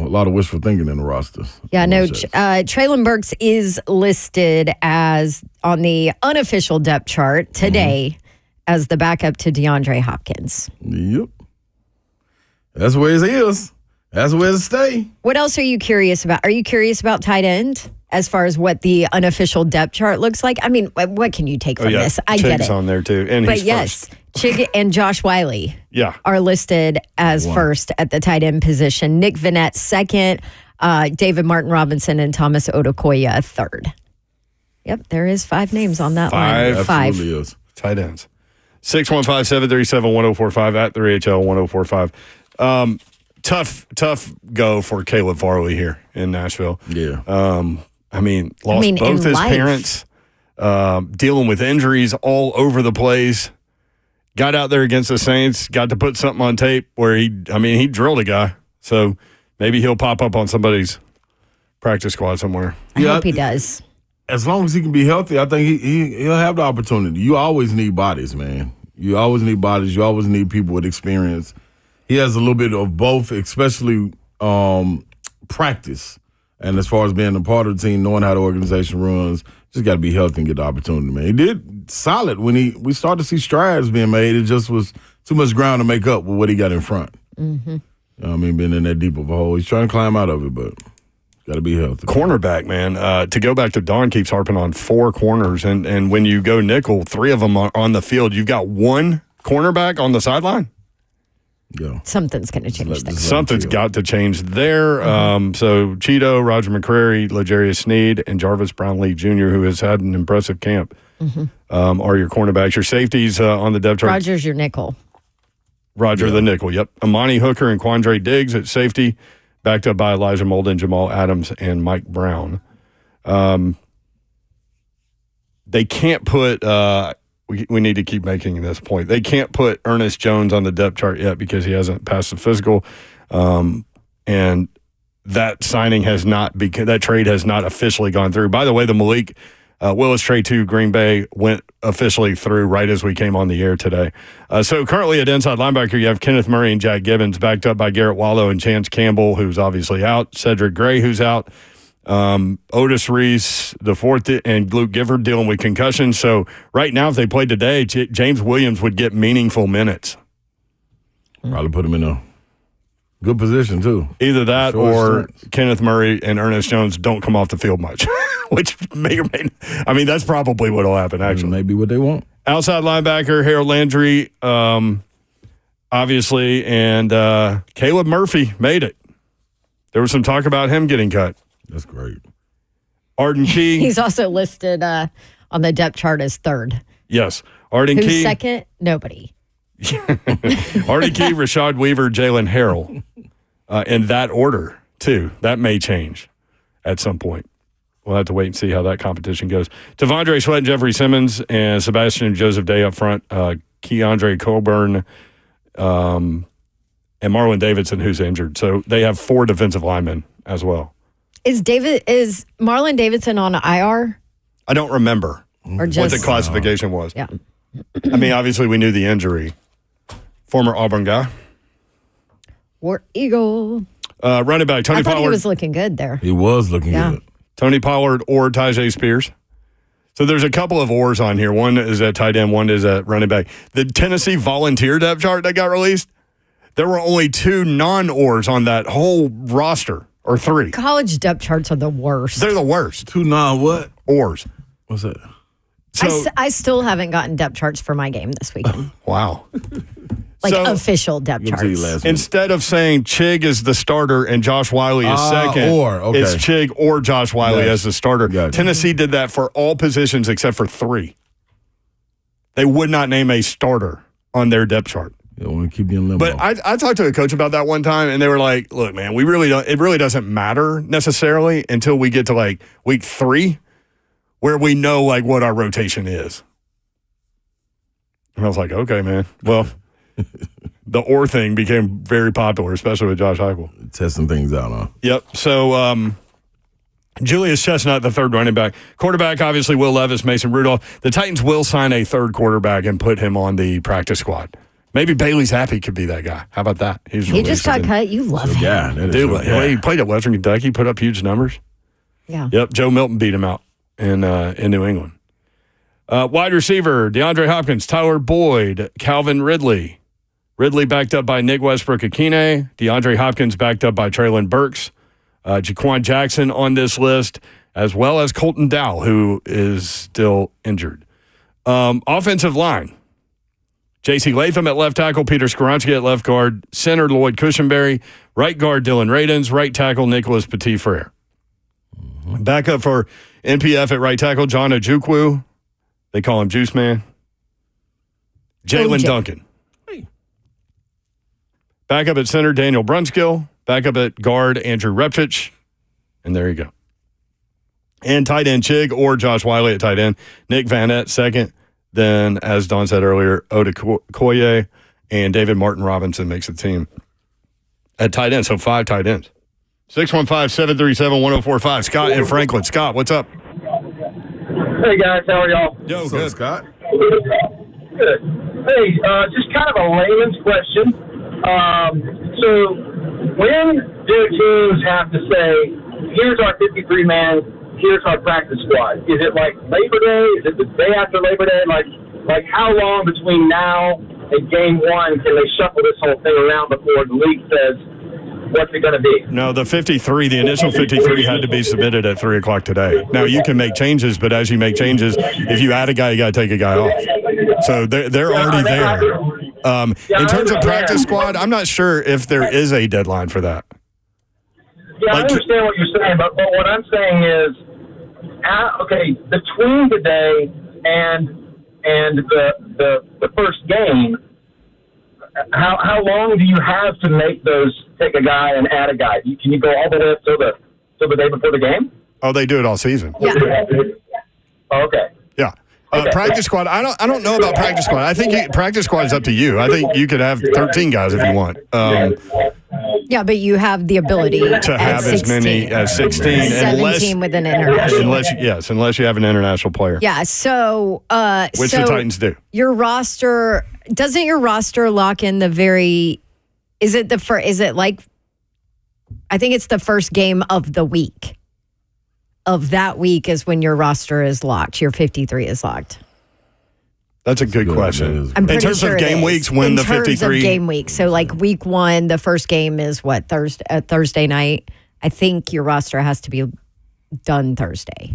thinking in the rosters. Yeah, no. Traylon Burks is listed as on the unofficial depth chart today as the backup to DeAndre Hopkins. Yep. That's where it is. That's where it stay. What else are you curious about? Are you curious about tight end as far as what the unofficial depth chart looks like? I mean, what can you take from this? I get it. On there too, and but he's yes, first. Chig and Josh Wiley are listed as first at the tight end position. Nick Vannett second, David Martin Robinson and Thomas Odukoya third. Yep, there is 5 names on that line. 5. Absolutely is. Tight ends. 615-737-1045 at the RHL 1045. Tough go for Caleb Farley here in Nashville. Yeah. Lost both his parents, dealing with injuries all over the place. Got out there against the Saints, got to put something on tape where he drilled a guy. So maybe he'll pop up on somebody's practice squad somewhere. I hope he does. As long as he can be healthy, I think he'll have the opportunity. You always need bodies, man. You always need bodies. You always need people with experience. He has a little bit of both, especially practice. And as far as being a part of the team, knowing how the organization runs, just got to be healthy and get the opportunity, man. He did solid when we started to see strides being made. It just was too much ground to make up with what he got in front. Mm-hmm. You know what I mean, being in that deep of a hole. He's trying to climb out of it, but got to be healthy. Cornerback, man. To go back to Don keeps harping on 4 corners, and when you go nickel, 3 of them are on the field. You've got 1 cornerback on the sideline. Yeah. Something's going to change there. Something's got to change there. So Cheeto, Roger McCrary, L'Jarius Sneed, and Jarvis Brownlee Jr., who has had an impressive camp, are your cornerbacks. Your safeties on the depth chart. Roger's your nickel. Roger the nickel, yep. Amani Hooker and Quandre Diggs at safety, backed up by Elijah Molden, Jamal Adams, and Mike Brown. They can't put we need to keep making this point. They can't put Ernest Jones on the depth chart yet because he hasn't passed the physical. And that signing has not that trade has not officially gone through. By the way, the Malik Willis trade to Green Bay went officially through right as we came on the air today. So currently at inside linebacker, you have Kenneth Murray and Jack Gibbons, backed up by Garrett Wallow and Chance Campbell, who's obviously out, Cedric Gray, who's out, Otis Reese the fourth, and Luke Gifford dealing with concussion. So right now, if they played today, James Williams would get meaningful minutes. Probably put him in a good position, too. Either that or Kenneth Murray and Ernest Jones don't come off the field much, which may or may not. I mean, that's probably what will happen, actually. Maybe what they want. Outside linebacker, Harold Landry, obviously, and Caleb Murphy made it. There was some talk about him getting cut. That's great. Arden Key. He's also listed on the depth chart as third. Yes. Arden Who's Key. second? Nobody. Arden Key, Rashad Weaver, Jalen Harrell. In that order, too. That may change at some point. We'll have to wait and see how that competition goes. Tavondre Sweat and Jeffrey Simmons and Sebastian Joseph Day up front. Keandre Coburn and Marlon Davidson, who's injured. So they have 4 defensive linemen as well. Is Marlon Davidson on IR? I don't remember Or just, what the classification was. Yeah. I mean, obviously, we knew the injury. Former Auburn guy. War Eagle. Running back, Tony I thought Pollard. he was looking good there. He was looking good. Tony Pollard or Tyjae Spears. So there's a couple of ors on here. One is at tight end, one is at running back. The Tennessee volunteer depth chart that got released, there were only 2 non-ors on that whole roster, or 3. College depth charts are the worst. They're the worst. 2 non-what? Ors. What's that? So, I still haven't gotten depth charts for my game this weekend. Wow. Like So- official depth charts. Instead of saying Chig is the starter and Josh Wiley is second, okay. it's Chig or Josh Wiley Gotcha. as the starter. Gotcha. Tennessee did that for all positions except for 3. They would not name a starter on their depth chart. They want to keep you in limbo. But I talked to a coach about that one time, and they were like, look, man, it really doesn't matter necessarily until we get to like week 3 where we know like what our rotation is. And I was like, okay, man. Well, the or thing became very popular, especially with Josh Heupel. Testing things out, huh? Yep. So Julius Chestnut, the third running back. Quarterback, obviously, Will Levis, Mason Rudolph. The Titans will sign a third quarterback and put him on the practice squad. Maybe Bailey's Happy could be that guy. How about that? He just got cut. You love him. Yeah, Dude, he played at Western Kentucky, put up huge numbers. Yeah. Yep, Joe Milton beat him out in New England. Wide receiver, DeAndre Hopkins, Tyler Boyd, Calvin Ridley. Ridley backed up by Nick Westbrook-Akine. DeAndre Hopkins backed up by Traylon Burks. Jaquan Jackson on this list, as well as Colton Dow, who is still injured. Offensive line, J.C. Latham at left tackle, Peter Skoronski at left guard, center Lloyd Cushenberry, right guard Dylan Radins, right tackle Nicholas Petit-Frere. Backup for NPF at right tackle, John Ojukwu. They call him Juice Man. Jalen Duncan. Backup at center, Daniel Brunskill. Backup at guard, Andrew Repchich. And there you go. And tight end, Chig or Josh Wiley at tight end. Nick Vanette second. Then, as Don said earlier, Oda Koye and David Martin Robinson makes the team at tight end. So 5 tight ends. 615-737-1045. Scott in Franklin. Scott, what's up? Hey, guys. How are y'all? Yo, What's good. up, Scott? Good. Hey, just kind of a layman's question. So when do teams have to say, here's our 53-man, here's our practice squad? Is it like Labor Day? Is it the day after Labor Day? Like how long between now and game 1 can they shuffle this whole thing around before the league says, what's it going to be? No, the initial 53 had to be submitted at 3 o'clock today. Now, you can make changes, but as you make changes, if you add a guy, you got to take a guy off. So they're already there. In terms of practice squad, I'm not sure if there is a deadline for that. Yeah, I understand what you're saying, but what I'm saying is, between today and the first game, how long do you have to make those, take a guy and add a guy? Can you go all the way up till the day before the game? Oh, they do it all season. Yeah. Okay. Yeah. Practice squad. I don't know about practice squad. I think practice squad is up to you. I think you could have 13 guys if you want. Yeah, but you have the ability to have as many as 16, 17 with an international. unless you have an international player. Yeah, so which the Titans do. Your roster doesn't your roster lock in the very? Is it like? I think it's the first game of the week. Of that week is when your roster is locked. Your 53 is locked. That's a good question. I'm in terms sure of game weeks, when the 53 in terms of game week. So like week 1, the first game is what Thursday night. I think your roster has to be done Thursday.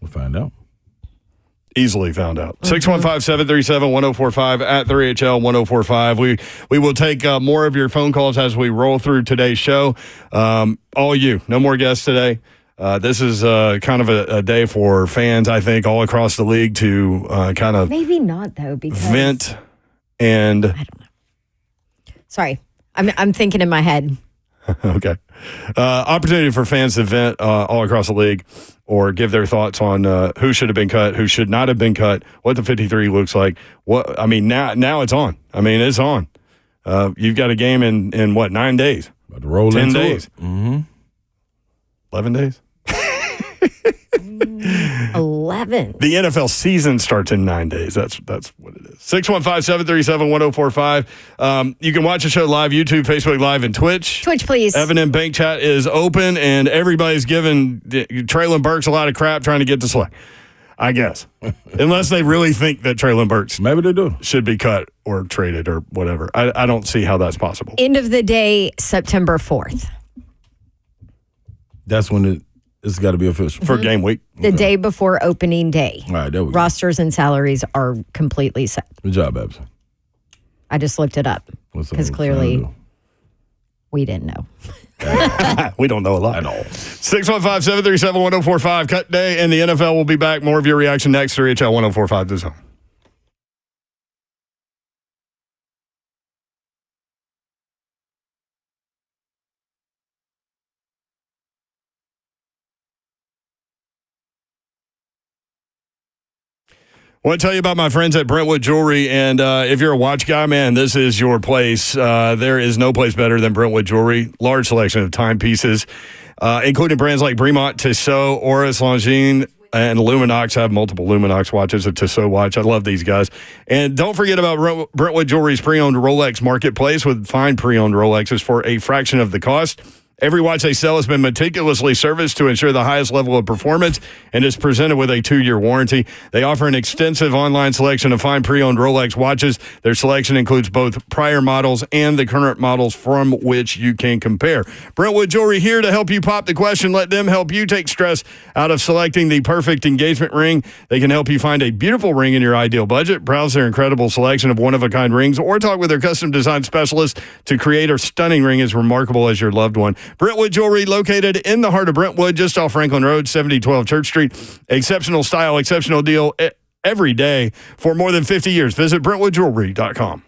We'll find out. Easily found out. 615-737-1045 at 3HL1045. We will take more of your phone calls as we roll through today's show. All you. No more guests today. This is kind of a day for fans, I think, all across the league to kind of maybe not though because vent and I don't know. Sorry, I'm thinking in my head. Okay. Opportunity for fans to vent all across the league or give their thoughts on who should have been cut, who should not have been cut, what the 53 looks like. Now it's on. It's on. You've got a game in what, 9 days? About to roll 10 into days. It. Mm-hmm. 11 days? 11. The NFL season starts in 9 days. That's what it is. 615-737-1045. You can watch the show live, YouTube, Facebook Live, and Twitch. Twitch, please. Evan and Bank Chat is open, and everybody's giving Traylon Burks a lot of crap trying to get to select, I guess. Unless they really think that Traylon Burks maybe they do should be cut or traded or whatever. I don't see how that's possible. End of the day, September 4th. That's when it's got to be official. For game week. The day before opening day. All right, there we go. Rosters and salaries are completely set. Good job, Babs. I just looked it up because clearly we didn't know. We don't know a lot. At all. 615-737-1045. Cut day, and the NFL will be back. More of your reaction next. 3HL 1045 The Zone. I want to tell you about my friends at Brentwood Jewelry, and if you're a watch guy, man, this is your place. There is no place better than Brentwood Jewelry. Large selection of timepieces, including brands like Bremont, Tissot, Oris, Longines, and Luminox. I have multiple Luminox watches, a Tissot watch. I love these guys. And don't forget about Brentwood Jewelry's pre-owned Rolex marketplace with fine pre-owned Rolexes for a fraction of the cost. Every watch they sell has been meticulously serviced to ensure the highest level of performance and is presented with a 2-year warranty. They offer an extensive online selection of fine pre-owned Rolex watches. Their selection includes both prior models and the current models from which you can compare. Brentwood Jewelry here to help you pop the question. Let them help you take stress out of selecting the perfect engagement ring. They can help you find a beautiful ring in your ideal budget. Browse their incredible selection of one-of-a-kind rings or talk with their custom design specialist to create a stunning ring as remarkable as your loved one. Brentwood Jewelry, located in the heart of Brentwood, just off Franklin Road, 7012 Church Street. Exceptional style, exceptional deal every day for more than 50 years. Visit BrentwoodJewelry.com.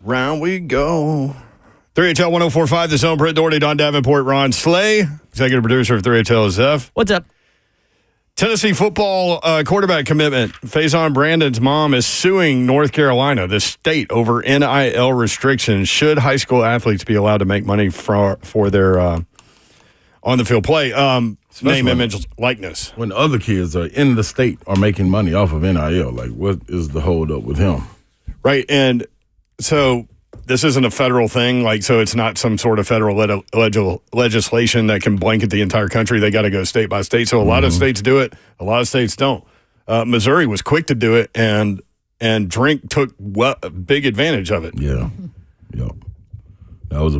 Round we go. 3HL 1045, The Zone, Britt Doherty, Don Davenport, Ron Slay. Executive producer of 3HL is Zeph. What's up? Tennessee football quarterback commitment. Faison Brandon's mom is suing North Carolina, the state, over NIL restrictions. Should high school athletes be allowed to make money for their on-the-field play? Name, image, likeness. When other kids are in the state are making money off of NIL, like what is the holdup with him? Right, and so this isn't a federal thing, like, so it's not some sort of federal legislation that can blanket the entire country. They got to go state by state. So a lot of states do it, a lot of states don't. Missouri was quick to do it, and Drink took big advantage of it. Yeah. That was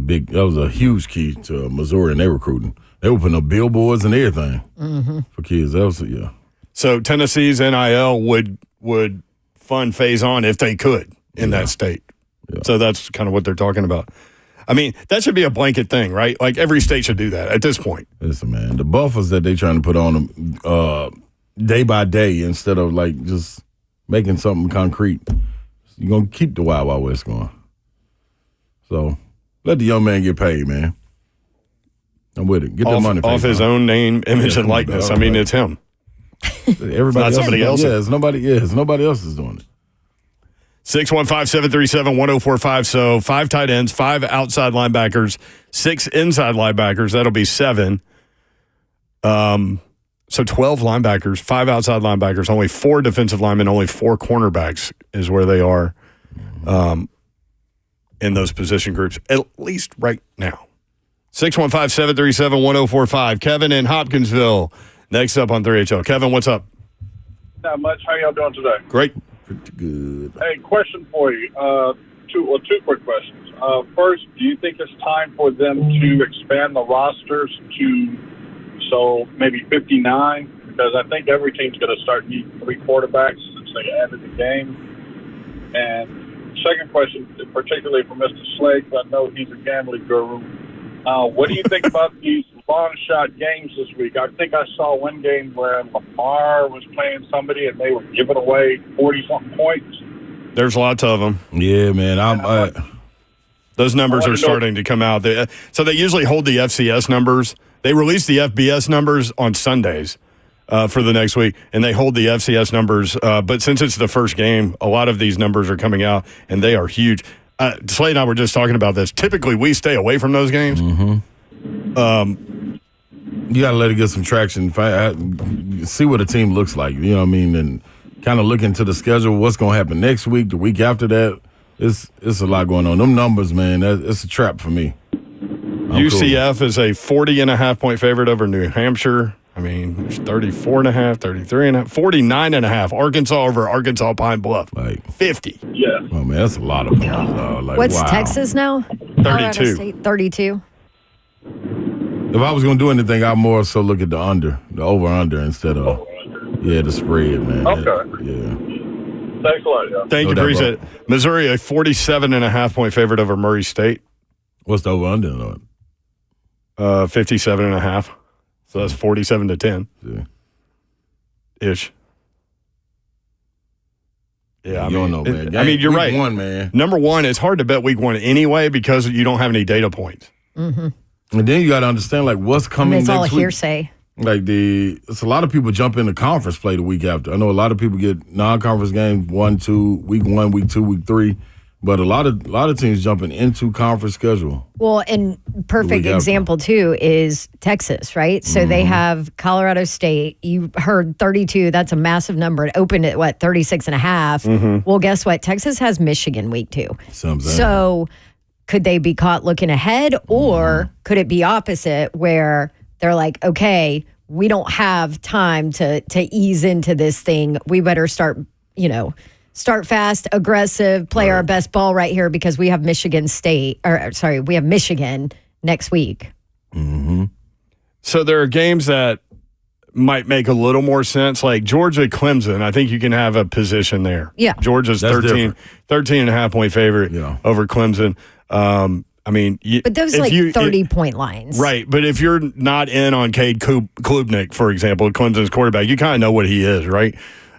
a huge key to Missouri and their recruiting. They were putting up billboards and everything for kids. That was So Tennessee's NIL would fund Faison if they could in that state. Yeah. So that's kind of what they're talking about. I mean, that should be a blanket thing, right? Like every state should do that at this point. Listen, man, the buffers that they trying to put on them day by day instead of like just making something concrete, you're going to keep the Wild Wild West going. So let the young man get paid, man. I'm with it. Get that money. Off his own name, image, and likeness. I mean, it's him. Everybody not somebody else. Yeah, it's nobody else is doing it. 615-737-1045. So 5 tight ends, 5 outside linebackers, 6 inside linebackers. That'll be 7. So 12 linebackers, 5 outside linebackers, only 4 defensive linemen, only 4 cornerbacks is where they are in those position groups, at least right now. 615-737-1045. Kevin in Hopkinsville, next up on 3HL. Kevin, what's up? Not much. How y'all doing today? Great. Pretty good. Hey, question for you. Two quick questions. First, do you think it's time for them to expand the rosters to maybe 59? Because I think every team's going to start needing 3 quarterbacks since they added the game. And second question, particularly for Mr. Slade, because I know he's a gambling guru. What do you think about these long shot games this week? I think I saw one game where Lamar was playing somebody and they were giving away 40-something points. There's lots of them. Yeah, man. Those numbers are starting to come out. So they usually hold the FCS numbers. They release the FBS numbers on Sundays for the next week, and they hold the FCS numbers. But since it's the first game, a lot of these numbers are coming out, and they are huge. Slade and I were just talking about this. Typically, we stay away from those games. You got to let it get some traction. See what a team looks like. You know what I mean? And kind of look into the schedule, what's going to happen next week, the week after that. It's a lot going on. Them numbers, man, it's a trap for me. UCF is a 40.5-point favorite over New Hampshire. I mean, there's 34.5, 33.5, 49.5. Arkansas over Arkansas Pine Bluff. Like 50. Yeah. Oh, man, that's a lot of points. What's Texas now? 32. 32. If I was going to do anything, I'd more so look at the over-under instead of, the spread, man. Okay. Yeah. Thanks a lot, y'all. Thank you, appreciate it. Missouri, a 47.5-point favorite over Murray State. What's the over-under on it? 57.5. So that's 47-10. Yeah. Ish. Yeah, you don't know, man. You're week right. One, man. Number one, it's hard to bet week 1 anyway because you don't have any data points. Mm-hmm. And then you got to understand, like, what's coming it's next all week. hearsay. Like, it's a lot of people jump into conference play the week after. I know a lot of people get non-conference games 1, 2, week 1, week 2, week 3. But a lot of teams jumping into conference schedule. Well, and perfect example, too, is Texas, right? So they have Colorado State. You heard 32. That's a massive number. It opened at, 36.5. Well, guess what? Texas has Michigan week 2. So could they be caught looking ahead? Or could it be opposite where they're like, okay, we don't have time to ease into this thing. We better start fast, aggressive, play our best ball right here because we have Michigan next week. Mm-hmm. So there are games that might make a little more sense, like Georgia Clemson. I think you can have a position there. Yeah. Georgia's 13.5-point favorite over Clemson. But those are 30-point lines. Right, but if you're not in on Cade Klubnik, for example, Clemson's quarterback, you kind of know what he is, right?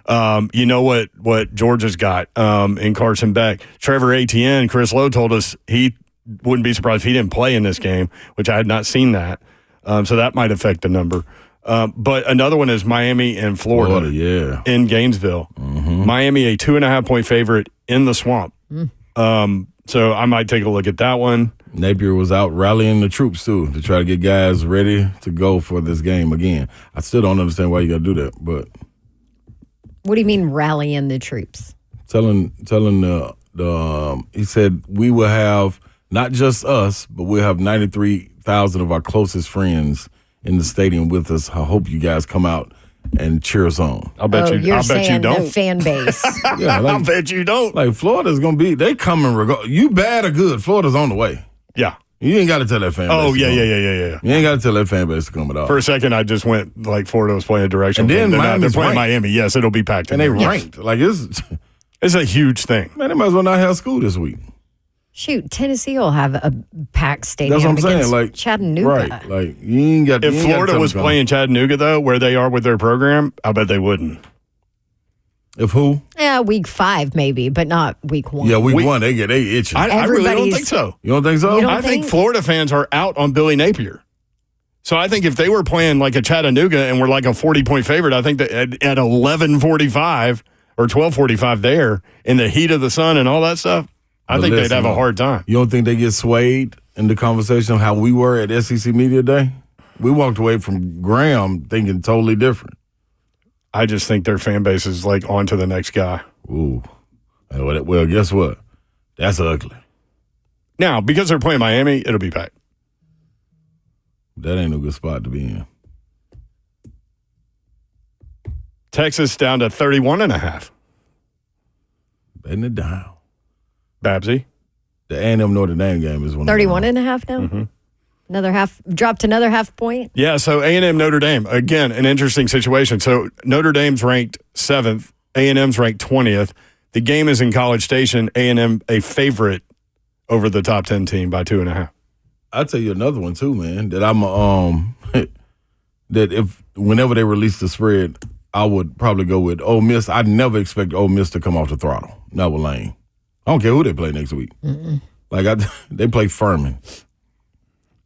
You know what Georgia's got in Carson Beck. Trevor Etienne, Chris Lowe told us he wouldn't be surprised if he didn't play in this game, which I had not seen that. So that might affect the number. But another one is Miami and Florida in Gainesville. Mm-hmm. Miami, a 2.5-point favorite in the Swamp. So I might take a look at that one. Napier was out rallying the troops, too, to try to get guys ready to go for this game again. I still don't understand why you got to do that, but... What do you mean rallying the troops? Telling he said we will have, not just us, but we'll have 93,000 of our closest friends in the stadium with us. I hope you guys come out and cheer us on. I'll bet you don't. No fan base. Yeah, I'll bet you don't. Like, Florida's going to be, they coming regardless. You bad or good, Florida's on the way. Yeah. You ain't got to tell that fan base. Oh, yeah. You ain't got to tell that fan base to come at all. For a second, I just went like Florida was playing a direction. And then they're playing ranked. Miami. Yes, it'll be packed. And they ranked. Like, it's a huge thing. Man, they might as well not have school this week. Shoot, Tennessee will have a packed stadium. That's what I'm saying. against Like Chattanooga. Right. Like, you ain't got. If Florida was playing Chattanooga, though, where they are with their program, I bet they wouldn't. If who? Yeah, week 5 maybe, but not week 1. Yeah, week 1, they itching. I really don't think so. You don't think so? You don't I think think? Florida fans are out on Billy Napier. So I think if they were playing like a Chattanooga and were like a 40-point favorite, I think that at 11:45 or 12:45 there in the heat of the sun and all that stuff, I think they'd have a hard time. You don't think they get swayed in the conversation of how we were at SEC Media Day? We walked away from Graham thinking totally different. I just think their fan base is like on to the next guy. Ooh. Well, guess what? That's ugly. Now, because they're playing Miami, it'll be packed. That ain't no good spot to be in. Texas down to 31.5. Betting it down. Babsy. The A&M Notre Dame game is one 31.5 now? Mm-hmm. Another half, dropped another half point? Yeah, so A&M Notre Dame, again, an interesting situation. So Notre Dame's ranked 7th, A&M's ranked 20th. The game is in College Station, A&M a favorite over the top 10 team by 2.5. I'll tell you another one too, man, that I'm that if whenever they release the spread, I would probably go with Ole Miss. I'd never expect Ole Miss to come off the throttle. Not with Lane. I don't care who they play next week. Like they play Furman.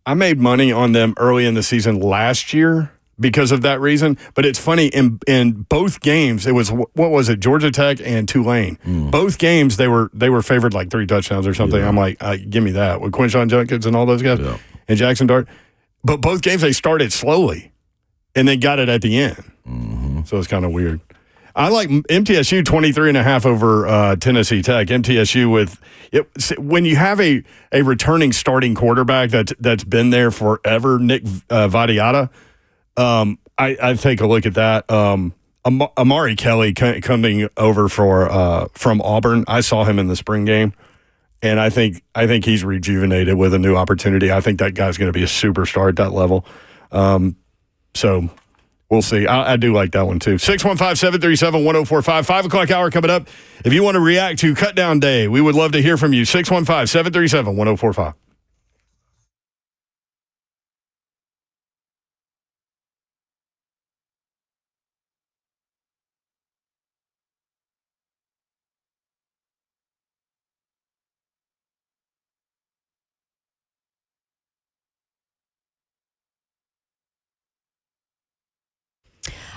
I made money on them early in the season last year because of that reason. But it's funny, in both games, it was, what was it, Georgia Tech and Tulane. Both games, they were favored like 3 touchdowns or something. Yeah. I'm like, give me that. With Quinshon Judkins and all those guys and Jackson Dart. But both games, they started slowly and then got it at the end. So it's kind of weird. I like MTSU 23.5 over Tennessee Tech. MTSU with it, when you have a returning starting quarterback that's been there forever, Nick Vadiata, I take a look at that. Amari Kelly coming over from Auburn. I saw him in the spring game, and I think he's rejuvenated with a new opportunity. I think that guy's going to be a superstar at that level. So. We'll see. I do like that one, too. 615-737-1045. 5 o'clock hour coming up. If you want to react to Cut Down Day, we would love to hear from you. 615-737-1045.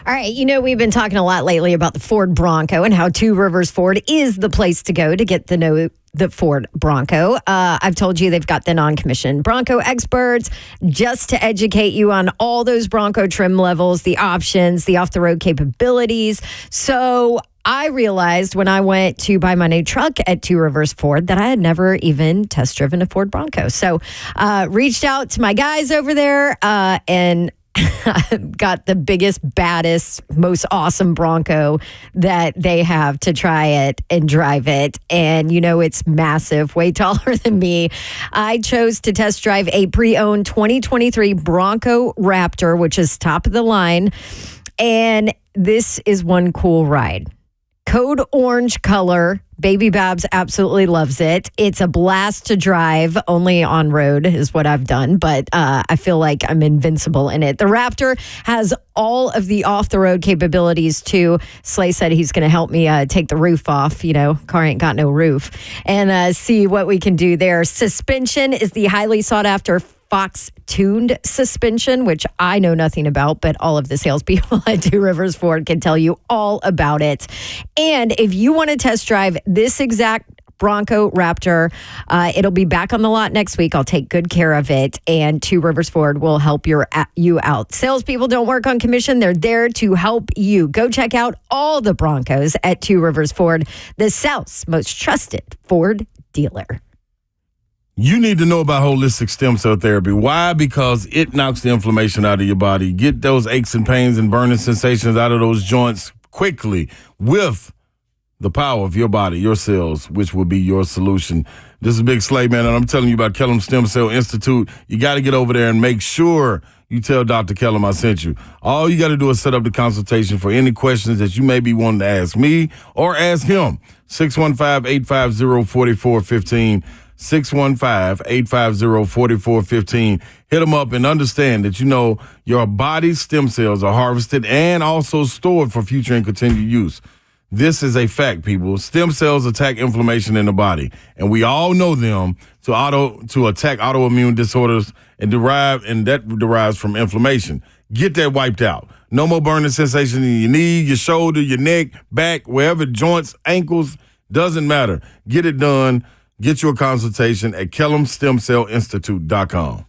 All right, we've been talking a lot lately about the Ford Bronco and how Two Rivers Ford is the place to go to get to know the Ford Bronco. I've told you they've got the non-commissioned Bronco experts just to educate you on all those Bronco trim levels, the options, the off-the-road capabilities. So I realized when I went to buy my new truck at Two Rivers Ford that I had never even test driven a Ford Bronco. So reached out to my guys over there and got the biggest, baddest, most awesome Bronco that they have to try it and drive it. And it's massive, way taller than me. I chose to test drive a pre-owned 2023 Bronco Raptor, which is top of the line. And this is one cool ride. code orange color. Baby Babs absolutely loves it. It's a blast to drive. Only on road is what I've done, but I feel like I'm invincible in it. The Raptor has all of the off-the-road capabilities too. Slay said he's going to help me take the roof off. Car ain't got no roof. And see what we can do there. Suspension is the highly sought-after Fox-tuned suspension, which I know nothing about, but all of the salespeople at Two Rivers Ford can tell you all about it. And if you want to test drive this exact Bronco Raptor, it'll be back on the lot next week. I'll take good care of it, and Two Rivers Ford will help you out. Salespeople don't work on commission. They're there to help you. Go check out all the Broncos at Two Rivers Ford, the South's most trusted Ford dealer. You need to know about holistic stem cell therapy. Why? Because it knocks the inflammation out of your body. Get those aches and pains and burning sensations out of those joints quickly with the power of your body, your cells, which will be your solution. This is Big Slay, man, and I'm telling you about Kellum Stem Cell Institute. You got to get over there and make sure you tell Dr. Kellum I sent you. All you got to do is set up the consultation for any questions that you may be wanting to ask me or ask him. 615-850-4415. 615-850-4415. Hit them up and understand that your body's stem cells are harvested and also stored for future and continued use. This is a fact, people. Stem cells attack inflammation in the body, and we all know them to attack autoimmune disorders and that derives from inflammation. Get that wiped out. No more burning sensation in your knee, your shoulder, your neck, back, wherever, joints, ankles, doesn't matter. Get it done. Get your consultation at KellumStemCellInstitute.com.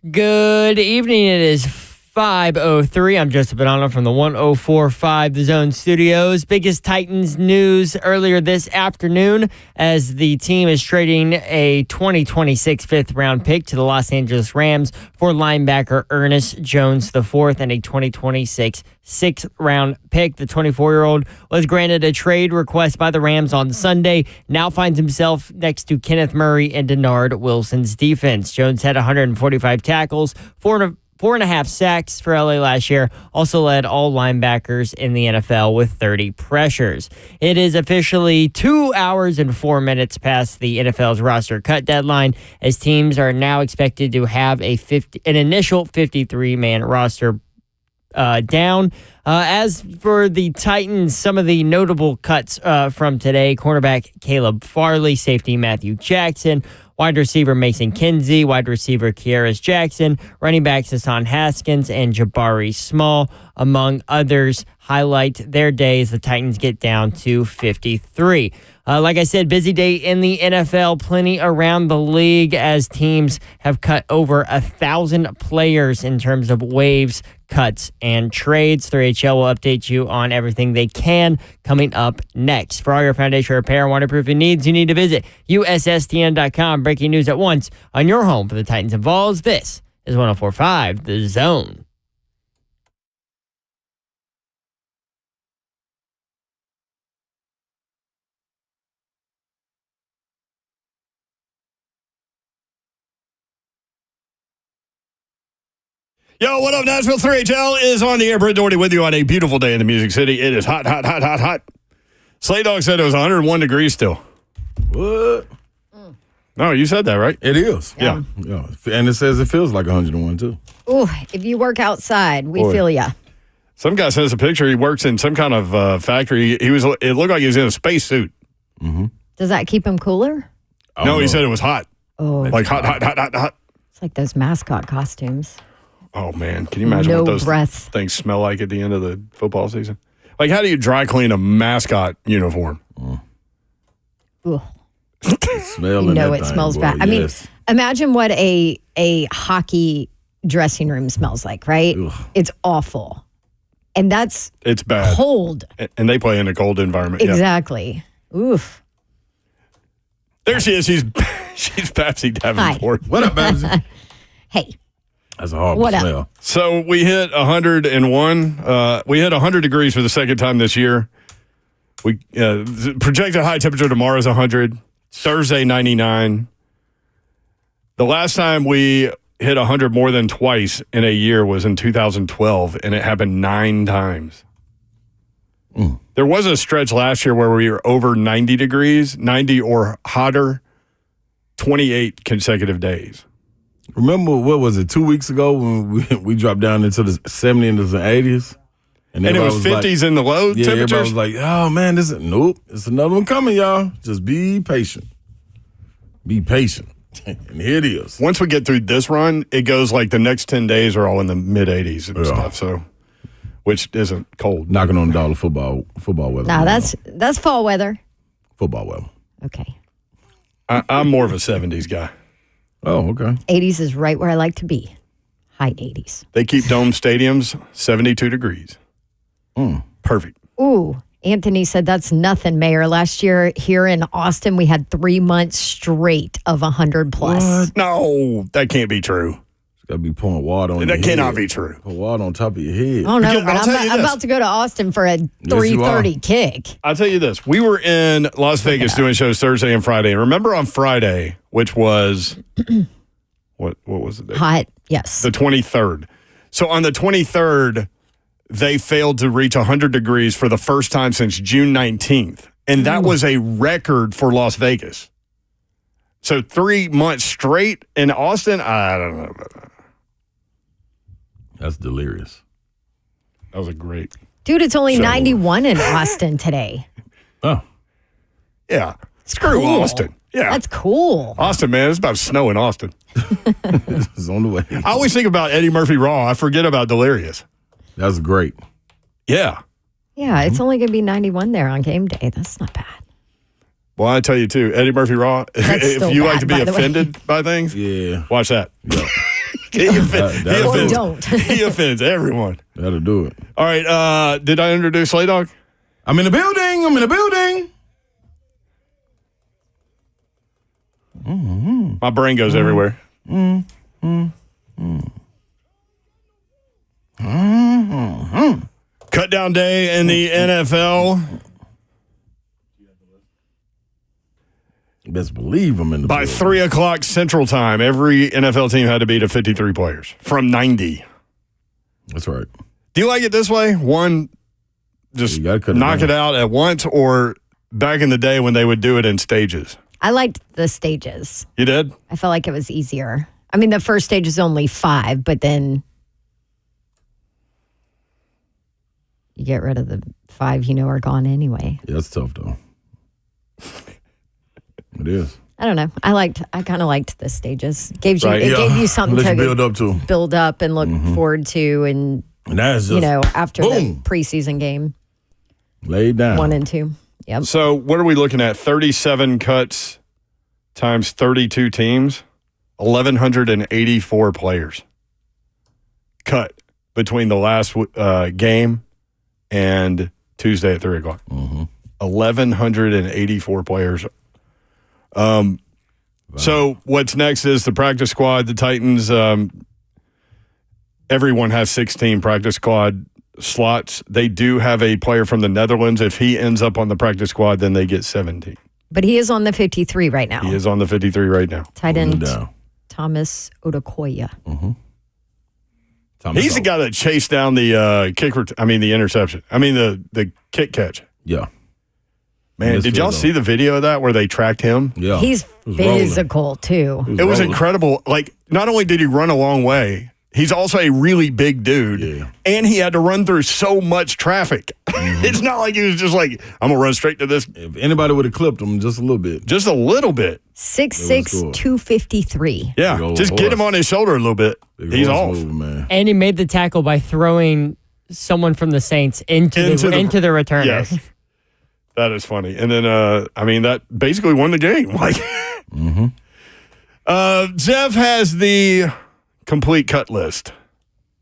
Good evening. It is 5:03. I'm Joseph Bonanno from the 104.5 The Zone Studios. Biggest Titans news earlier this afternoon as the team is trading a 2026 fifth-round pick to the Los Angeles Rams for linebacker Ernest Jones IV and a 2026 sixth-round pick. The 24-year-old was granted a trade request by the Rams on Sunday. Now finds himself next to Kenneth Murray and Denard Wilson's defense. Jones had 145 tackles, 4.5 sacks for LA last year. Also led all linebackers in the NFL with 30 pressures. It is officially 2 hours and 4 minutes past the NFL's roster cut deadline, as teams are now expected to have an initial 53-man roster down. As for the Titans, some of the notable cuts from today: cornerback Caleb Farley, safety Matthew Jackson, wide receiver Mason Kinsey, wide receiver Kearis Jackson, running backs Hassan Haskins and Jabari Small, among others. Highlight their day as the Titans get down to 53. Like I said, busy day in the NFL, plenty around the league as teams have cut over 1,000 players in terms of waves, cuts, and trades. 3HL will update you on everything they can coming up next. For all your foundation repair and waterproofing needs, you need to visit USSTN.com. Breaking news at once on your home for the Titans and Vols. This is 104.5 The Zone. Yo, what up, Nashville? 3HL is on the air. Brent Doherty with you on a beautiful day in the Music City. It is hot, hot, hot, hot, hot. Slay Dog said it was 101 degrees still. What? No, you said that, right? It is. Yeah. And it says it feels like 101, too. Ooh, if you work outside, we feel ya. Some guy sends a picture. He works in some kind of factory. It looked like he was in a spacesuit. Mm-hmm. Does that keep him cooler? No, he said it was hot. Oh, like hot, hot, hot, hot, hot. It's like those mascot costumes. Oh, man. Can you imagine what those things smell like at the end of the football season? Like, how do you dry clean a mascot uniform? Ooh. Smelling it smells bad. I mean, imagine what a hockey dressing room smells like, right? Ugh. It's awful. And it's bad. Cold. And they play in a cold environment. Exactly. Yeah. Oof. There she is. She's Patsy Davenport. What up, Patsy? Hey. That's a horrible smell. So we hit 101. We hit 100 degrees for the second time this year. We the projected high temperature tomorrow is 100. Thursday, 99. The last time we hit 100 more than twice in a year was in 2012, and it happened 9 times. There was a stretch last year where we were over 90 degrees, 90 or hotter, 28 consecutive days. Remember, what was it, 2 weeks ago when we dropped down into the 70s and the 80s? And it was 50s in the low temperatures? Everybody was like, oh, man, nope, it's another one coming, y'all. Just be patient. Be patient. And here it is. Once we get through this run, it goes like the next 10 days are all in the mid-80s and stuff, so which isn't cold. Knocking on the dollar football weather. No, that's fall weather. Football weather. Okay. I'm more of a 70s guy. Oh, okay. 80s is right where I like to be. High 80s. They keep dome stadiums 72 degrees. Perfect. Ooh, Anthony said that's nothing, Mayor. Last year here in Austin, we had 3 months straight of 100 plus. What? No, that can't be true. It's got to be pouring water on your head. That cannot be true. Pour water on top of your head. Oh, no, but I'm about to go to Austin for a 3:30 kick. I'll tell you this. We were in Las Vegas doing shows Thursday and Friday. Remember on Friday, which was, what was it? Hot, yes. The 23rd. So on the 23rd, they failed to reach 100 degrees for the first time since June 19th. And that was a record for Las Vegas. So 3 months straight in Austin, I don't know about that. That's delirious. That was a great Dude, it's only 91 in Austin today. Oh. Yeah. Screw cool. Austin. Yeah. That's cool. Austin, man. It's about to snow in Austin. It's on the way. I always think about Eddie Murphy Raw. I forget about Delirious. That's great. Yeah. Yeah, it's only going to be 91 there on game day. That's not bad. Well, I tell you, too, Eddie Murphy Raw, if you like to be offended by things, yeah, watch that. Yeah. He offends, don't. He offends everyone. That'll do it. All right. Did I introduce Slay Dog? I'm in the building. My brain goes everywhere. Cut down day in the NFL. Best believe I'm in the By building. 3 o'clock Central Time, every NFL team had to beat a 53 players from 90. That's right. Do you like it this way? One, just knock it out at once, or back in the day when they would do it in stages? I liked the stages. You did? I felt like it was easier. I mean, the first stage is only 5, but then you get rid of the 5 are gone anyway. Yeah, that's tough, though. It is. I don't know. I kind of liked the stages. It gave you something Let's to build up to. And look forward to, and that's just, after the preseason game. Laid down. 1 and 2. Yep. So what are we looking at? 37 cuts times 32 teams, 1,184 players cut between the last game and Tuesday at 3 o'clock. 1,184 players. So what's next is the practice squad. The Titans, everyone has 16 practice squad slots. They do have a player from the Netherlands. If he ends up on the practice squad, then they get 17. But he is on the 53 right now. He is on the 53 right now. Tight end Thomas Odukoya. He's the guy that chased down the the interception. The kick catch. Yeah. Man, did y'all see the video of that where they tracked him? Yeah. He's physical, too. It was incredible. Like, not only did he run a long way, he's also a really big dude, and he had to run through so much traffic. It's not like he was just like, I'm going to run straight to this. If anybody would have clipped him just a little bit. 6'6", 253. Yeah, just get him on his shoulder a little bit. He's off. Man. And he made the tackle by throwing someone from the Saints into the returner. Yes. That is funny. And then, that basically won the game. Like, Zev has the complete cut list.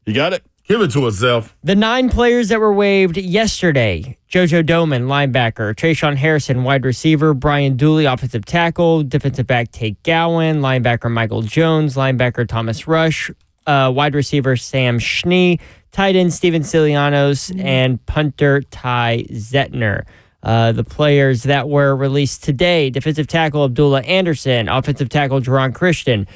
You got it? Give it to us, Zev. The 9 players that were waived yesterday: JoJo Doman, linebacker; Trayshawn Harrison, wide receiver; Brian Dooley, offensive tackle; defensive back Tate Gowan; linebacker Michael Jones; linebacker Thomas Rush; wide receiver Sam Schnee; tight end Steven Silianos; and punter Ty Zetner. The players that were released today: defensive tackle Abdullah Anderson, offensive tackle Jerron Christian,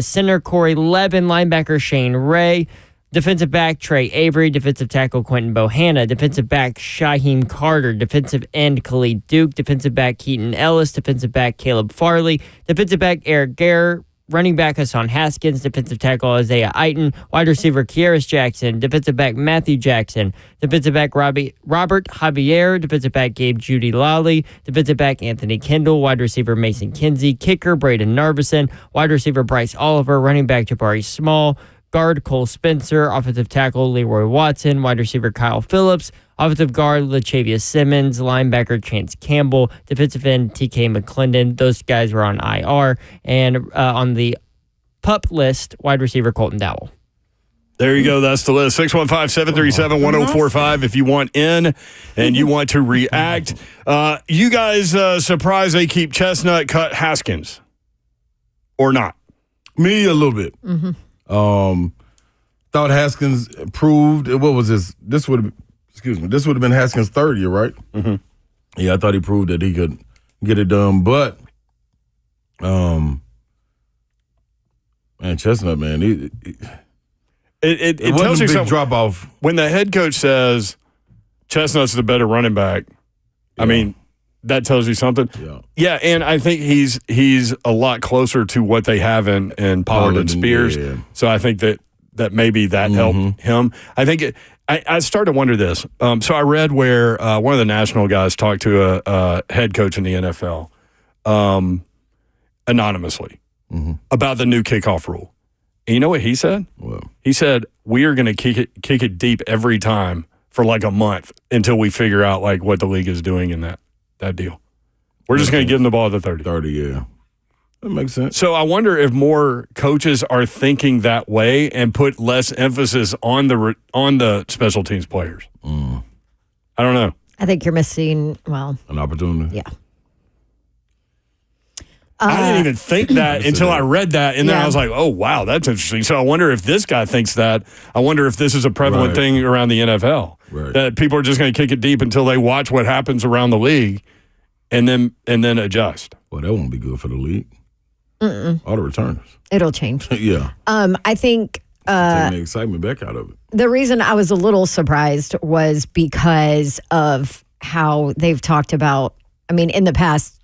center Corey Levin, linebacker Shane Ray, defensive back Trey Avery, defensive tackle Quentin Bohanna, defensive back Shaheem Carter, defensive end Khalid Duke, defensive back Keaton Ellis, defensive back Caleb Farley, defensive back Eric Gare, running back Hassan Haskins, defensive tackle Isaiah Eiton, wide receiver Kieris Jackson, defensive back Matthew Jackson, defensive back Robert Javier, defensive back Gabe Judy Lally, defensive back Anthony Kendall, wide receiver Mason Kinsey, kicker Braden Narvison, wide receiver Bryce Oliver, running back Jabari Small, guard Cole Spencer, offensive tackle Leroy Watson, wide receiver Kyle Phillips, offensive guard Latavius Simmons, linebacker Chance Campbell, defensive end TK McClendon. Those guys were on IR. And on the PUP list, wide receiver Colton Dowell. There you go. That's the list. 615-737-1045 if you want in and you want to react. You guys surprised they keep Chestnut, cut Haskins or not? Me, a little bit. Thought Haskins proved. What was this? This would have been Haskins' third year, right? Yeah, I thought he proved that he could get it done. But, man, Chestnut, man, it wasn't tells you a big something. drop off. When the head coach says Chestnut's the better running back, I mean, that tells you something. Yeah, and I think he's a lot closer to what they have in Pollard and Spears. Yeah. So I think that maybe that helped him. I think I started to wonder this. So I read where one of the national guys talked to a head coach in the NFL anonymously about the new kickoff rule. And you know what he said? He said, we are going to kick it deep every time for like a month until we figure out like what the league is doing in that deal. We're just going to give them the ball at the 30. 30, yeah. That makes sense. So I wonder if more coaches are thinking that way and put less emphasis on the special teams players. I don't know. I think you're missing, an opportunity. yeah. I didn't even think that until I read that, and then I was like, "Oh, wow, that's interesting." So I wonder if this guy thinks that. I wonder if this is a prevalent thing around the NFL that people are just going to kick it deep until they watch what happens around the league, and then adjust. Well, that won't be good for the league. All the returners. It'll change. Yeah. I think taking the excitement back out of it. the reason I was a little surprised was because of how they've talked about, I mean, in the past,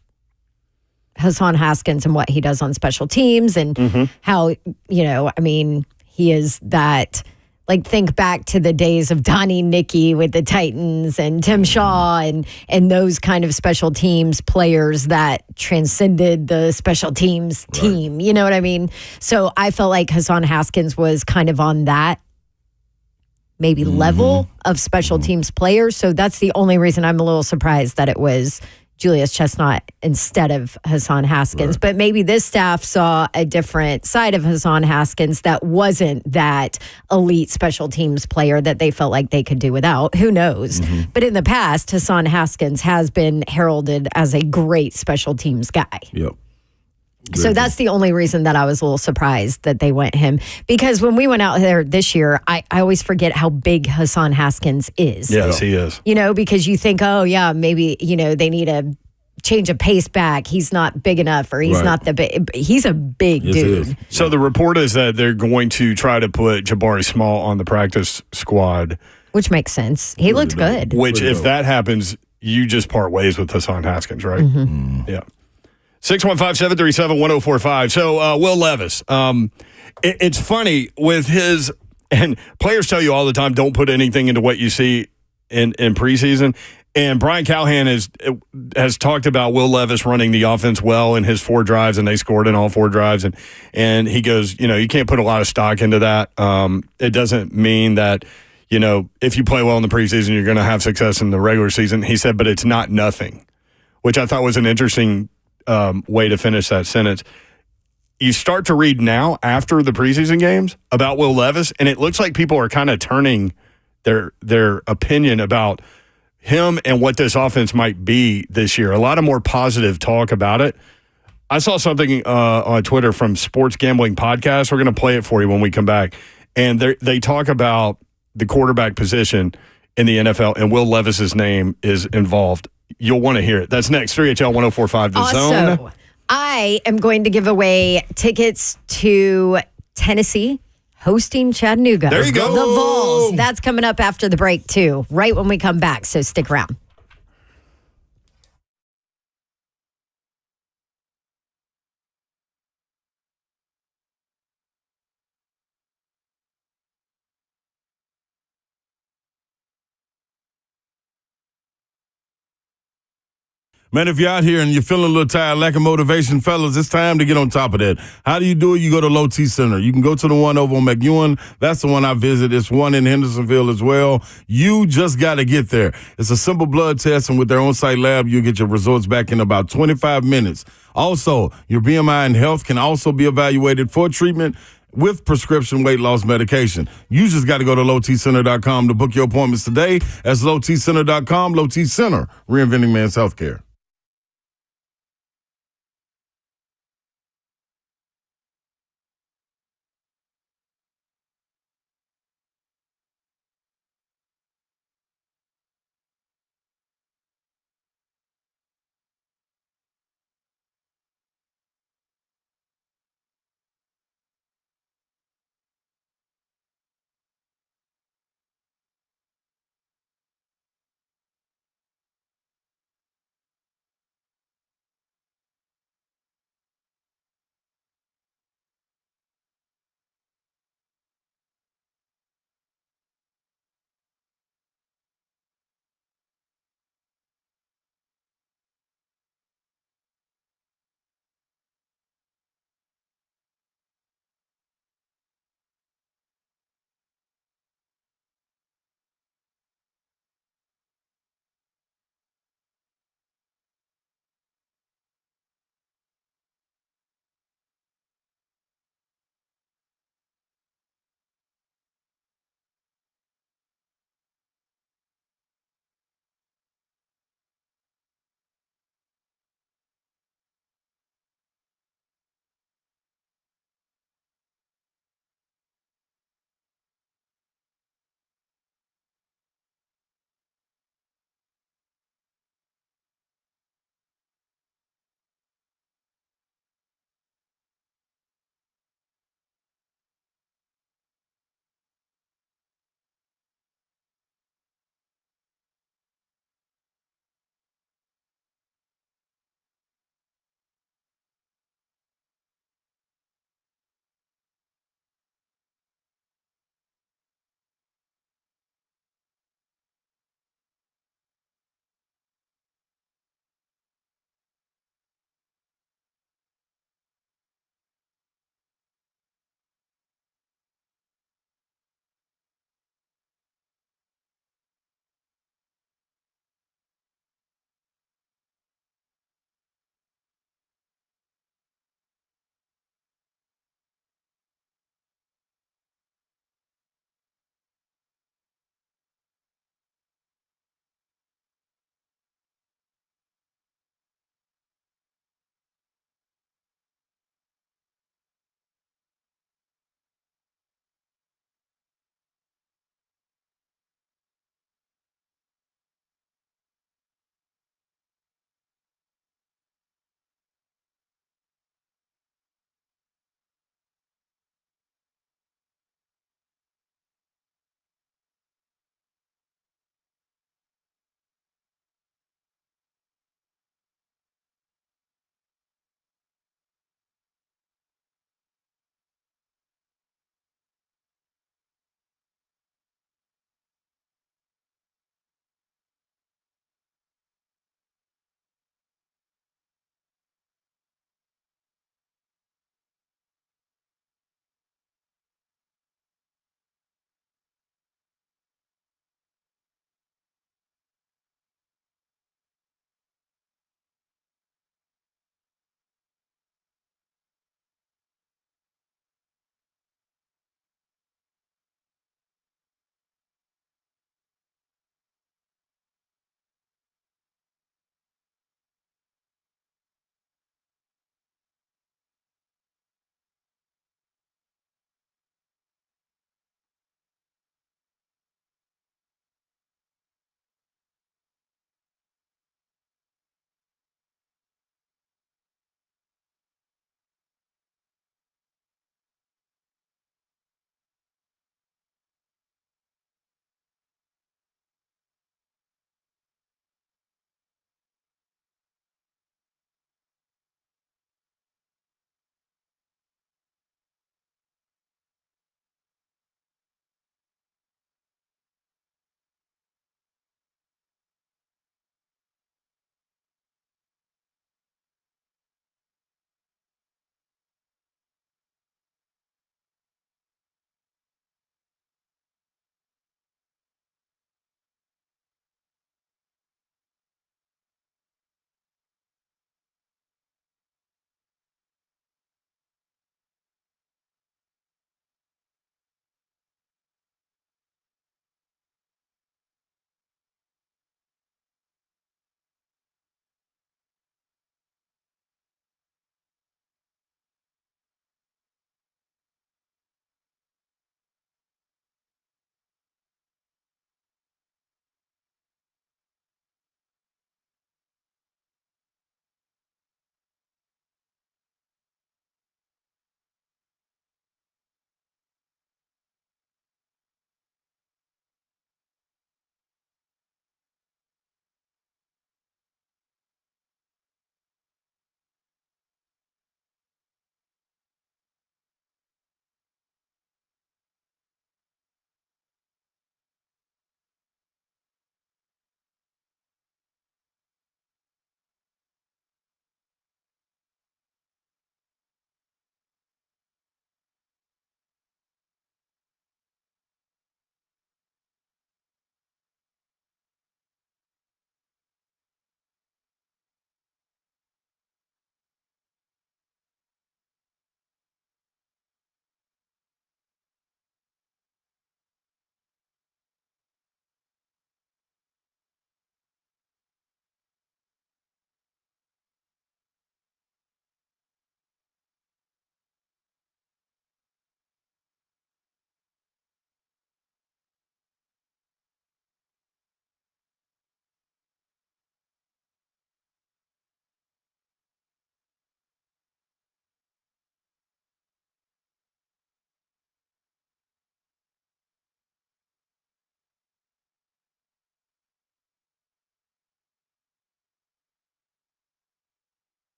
Hassan Haskins and what he does on special teams and how, he is that, like, think back to the days of Donnie Nicky with the Titans and Tim Shaw and those kind of special teams players that transcended the special teams team. You know what I mean? So I felt like Hassan Haskins was kind of on that maybe level of special teams players. So that's the only reason I'm a little surprised that it was Julius Chestnut instead of Hassan Haskins. But maybe this staff saw a different side of Hassan Haskins that wasn't that elite special teams player that they felt like they could do without. Who knows? But in the past, Hassan Haskins has been heralded as a great special teams guy. Yep. So that's the only reason that I was a little surprised that they went him. Because when we went out there this year, I always forget how big Hassan Haskins is. Yes, he is. Because you think, oh, yeah, maybe, they need a change of pace back. He's not big enough or he's not the big. He's a big dude. So the report is that they're going to try to put Jabari Small on the practice squad. Which makes sense. He looked good. Which, if that happens, you just part ways with Hassan Haskins, right? Yeah. 615-737-1045. So Will Levis, it's funny with his, and players tell you all the time, don't put anything into what you see in preseason. And Brian Callahan has talked about Will Levis running the offense well in his 4 drives, and they scored in all 4 drives. And he goes, you can't put a lot of stock into that. It doesn't mean that, if you play well in the preseason, you're going to have success in the regular season. He said, but it's not nothing, which I thought was an interesting way to finish that sentence. You start to read now after the preseason games about Will Levis, and it looks like people are kind of turning their opinion about him and what this offense might be this year. A lot of more positive talk about it. I saw something on Twitter from Sports Gambling Podcast. We're going to play it for you when we come back. And they talk about the quarterback position in the NFL, and Will Levis's name is involved. You'll want to hear it. That's next. 3HL 1045 The Zone. I am going to give away tickets to Tennessee hosting Chattanooga. There you go. The Vols. That's coming up after the break, too, right when we come back. So stick around. Man, if you're out here and you're feeling a little tired, lack of motivation, fellas, it's time to get on top of that. How do you do it? You go to Low T Center. You can go to the one over on McEwen. That's the one I visit. It's one in Hendersonville as well. You just got to get there. It's a simple blood test, and with their on-site lab, you get your results back in about 25 minutes. Also, your BMI and health can also be evaluated for treatment with prescription weight loss medication. You just got to go to lowtcenter.com to book your appointments today. That's lowtcenter.com. Low T Center, reinventing man's healthcare.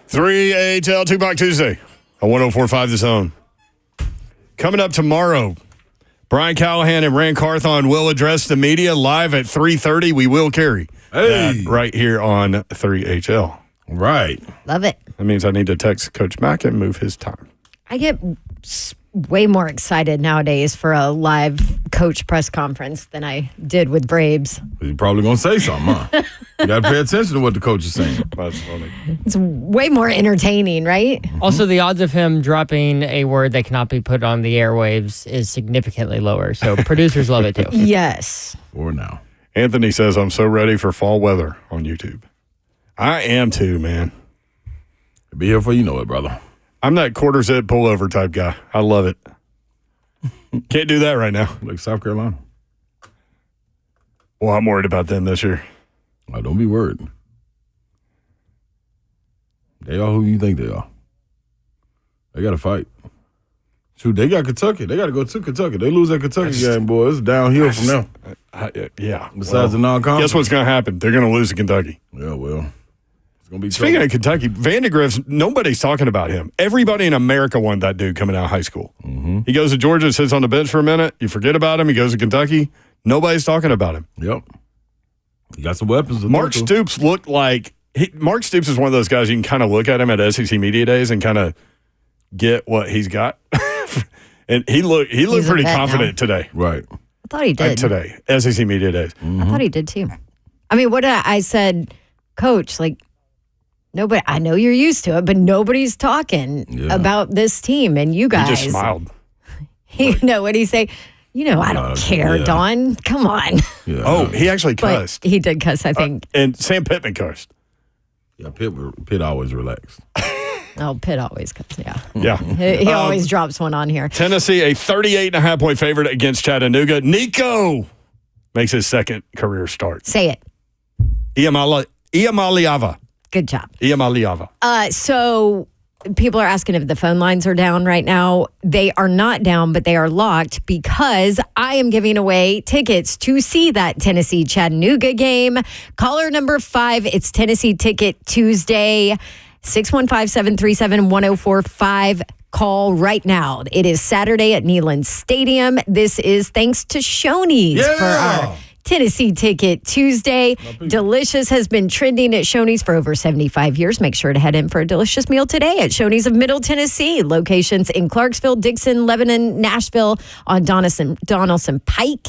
3ATL Tupac Tuesday on 104.5 The Zone. Coming up tomorrow, Brian Callahan and Rand Carthon will address the media live at 3:30. We will carry that right here on 3HL. Right. Love it. That means I need to text Coach Mack and move his time. I get way more excited nowadays for a live coach press conference than I did with Braves. You're probably going to say something, huh? You got to pay attention to what the coach is saying. That's funny. It's way more entertaining, right? Also, the odds of him dropping a word that cannot be put on the airwaves is significantly lower. So producers love it too. Yes. For now. Anthony says, I'm so ready for fall weather on YouTube. I am too, man. Be here before you know it, brother. I'm that quarter zip pullover type guy. I love it. Can't do that right now. Like South Carolina. Well, I'm worried about them this year. Oh, don't be worried. They are who you think they are. They got to fight. Shoot, they got Kentucky. They got to go to Kentucky. They lose that Kentucky game, boy. It's downhill from them. Yeah. Besides the non-conference. Guess what's going to happen? They're going to lose to Kentucky. Yeah, well. It's going to be Speaking trouble. of Kentucky, Vandegrift's, nobody's talking about him. Everybody in America wanted that dude coming out of high school. Mm-hmm. He goes to Georgia, sits on the bench for a minute. You forget about him. He goes to Kentucky. Nobody's talking about him. Yep. He got some weapons. Mark Stoops looked like Mark Stoops is one of those guys you can kind of look at him at SEC Media Days and kind of get what he's got. And he looked pretty confident today. Right. I thought he did. Today, SEC Media Days. I thought he did too. I mean, I said, Coach, like, nobody, I know you're used to it, but nobody's talking about this team and you guys. He just smiled. You know what he say? I don't care, Don. Come on. Yeah. Oh, he actually But cussed. he did cuss, I think. And Sam Pittman cussed. Yeah, Pitt always relaxed. Oh, Pitt always cuss, yeah. Yeah. He always drops one on here. Tennessee, a 38.5-point favorite against Chattanooga. Nico makes his second career start. Say it. Iamaliava. Good job. Iamaliava. So people are asking if the phone lines are down right now. They are not down, but they are locked because I am giving away tickets to see that Tennessee Chattanooga game. Caller number 5, it's Tennessee Ticket Tuesday, 615-737-1045. Call right now. It is Saturday at Neyland Stadium. This is thanks to Shoney's for our Tennessee Ticket Tuesday. Delicious has been trending at Shoney's for over 75 years. Make sure to head in for a delicious meal today at Shoney's of Middle Tennessee. Locations in Clarksville, Dixon, Lebanon, Nashville, on Donaldson Pike.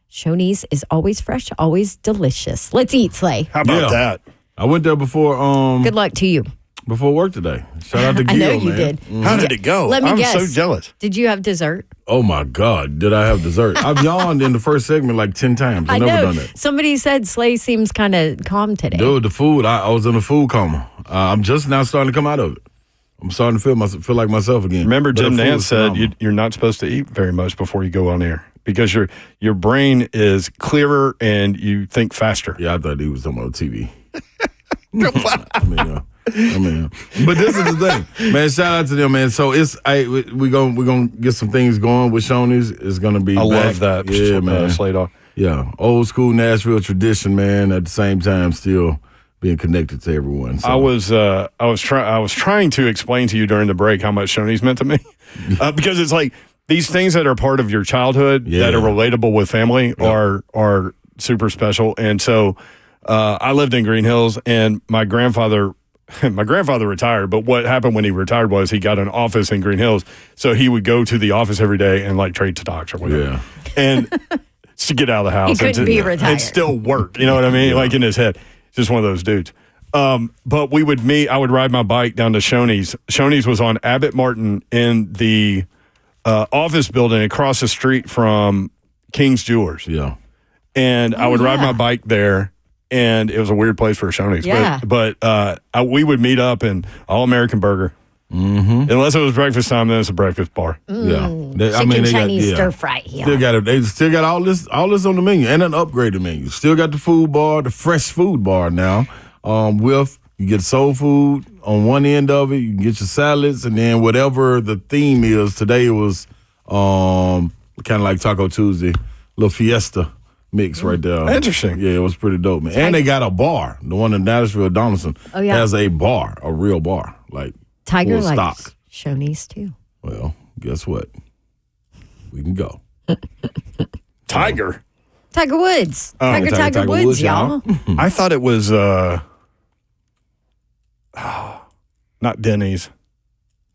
Shoney's is always fresh, always delicious. Let's eat, Slay. How about that? I went there before. Good luck to you. Before work today. Shout out to Gil, I know you man. did. How did it go? Let me guess. I'm so jealous. Did you have dessert? Oh, my God. Did I have dessert? I've yawned in the first segment like 10 times. I've never done that. Somebody said Slay seems kind of calm today. Dude, the food, I was in a food coma. I'm just now starting to come out of it. I'm starting to feel like myself again. Remember, But the Jim food Nance was said phenomenal. you're not supposed to eat very much before you go on air because your brain is clearer and you think faster. Yeah, I thought he was talking about TV. I mean, but this is the thing, man. Shout out to them, man. So we're gonna get some things going with Shoney's. It's gonna be. I back. love that. Yeah, man. Slade off. Yeah, old school Nashville tradition, man. At the same time, still being connected to everyone. So. I was trying to explain to you during the break how much Shoney's meant to me because it's like these things that are part of your childhood that are relatable with family are super special. And so I lived in Green Hills, and my grandfather retired, but what happened when he retired was he got an office in Green Hills, so he would go to the office every day and like trade stocks or whatever. Yeah. And to get out of the house. He couldn't be retired. And still work. You know what I mean? Like in his head. Just one of those dudes. But we would meet. I would ride my bike down to Shoney's. Shoney's was on Abbott Martin in the office building across the street from King's Jewelers. Yeah. And I would ride my bike there. And it was a weird place for a Shoney's. Yeah. But we would meet up in All-American Burger. Mm-hmm. Unless it was breakfast time, then it's a breakfast bar. Yeah. Chicken Chinese stir fry. Yeah. They still got all this on the menu and an upgraded menu. Still got the food bar, the fresh food bar now. With you get soul food on one end of it, you can get your salads, and then whatever the theme is. Today it was kind of like Taco Tuesday, little fiesta mix right there. Interesting. Yeah, it was pretty dope, man. And they got a bar. The one in Nashville, Donaldson, has a bar, a real bar, like Tiger full likes stock. Shoney's too. Well, guess what? We can go. Tiger. Tiger Woods. Oh, Tiger Woods, y'all. I thought it was not Denny's.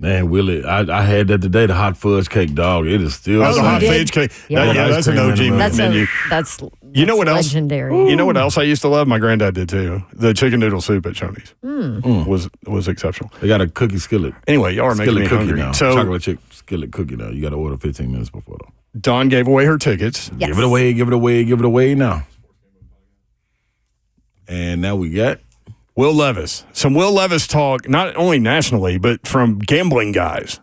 Man, Willie, I had that today, the hot fudge cake, dog. It is still That's a hot fudge cake. Yeah. That's an OG menu. That's You know what else? legendary. You know what else I used to love? My granddad did too. The chicken noodle soup at Shoney's was exceptional. They got a cookie skillet. Anyway, y'all are making me cookie hungry. now. So Chocolate chip skillet cookie now. You got to order 15 minutes before though. Dawn gave away her tickets. Yes. Give it away, give it away, give it away now. And now we got Will Levis. Some Will Levis talk, not only nationally, but from gambling guys.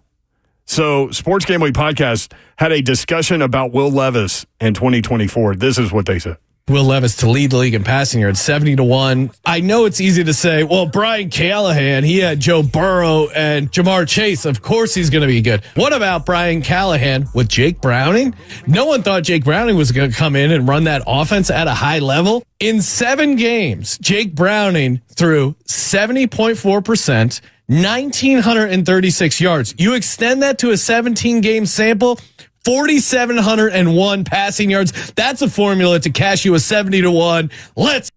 So Sports Gambling Podcast had a discussion about Will Levis in 2024. This is what they said. Will Levis to lead the league in passing yards, 70-1. I know it's easy to say, well, Brian Callahan, he had Joe Burrow and Jamar Chase. Of course he's going to be good. What about Brian Callahan with Jake Browning? No one thought Jake Browning was going to come in and run that offense at a high level. In 7 games, Jake Browning threw 70.4%, 1,936 yards. You extend that to a 17-game sample, 4,701 passing yards. That's a formula to cash you a 70-1. Let's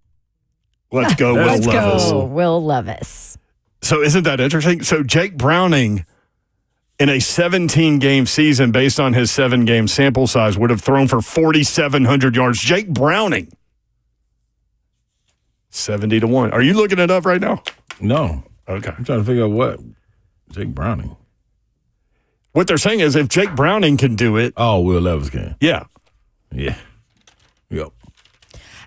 go, Will Let's Levis. go, Will Levis. So isn't that interesting? So Jake Browning in a 17-game season based on his 7-game sample size would have thrown for 4,700 yards. Jake Browning. 70-1. Are you looking it up right now? no. Okay. I'm trying to figure out what Jake Browning. What they're saying is if Jake Browning can do it. Oh, Will Levis can. Yeah. Yeah. Yep.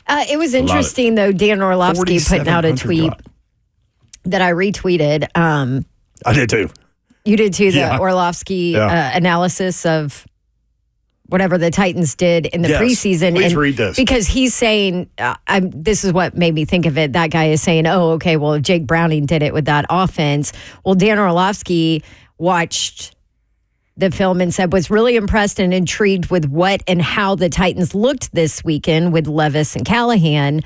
It was interesting, though, Dan Orlovsky putting out a tweet that I retweeted. I did too. You did too, the Yeah. Orlovsky analysis of whatever the Titans did in the preseason. Please read this. Because he's saying, this is what made me think of it. That guy is saying, oh, okay, well, if Jake Browning did it with that offense. Well, Dan Orlovsky watched the film and said was really impressed and intrigued with what and how the Titans looked this weekend with Levis and Callahan.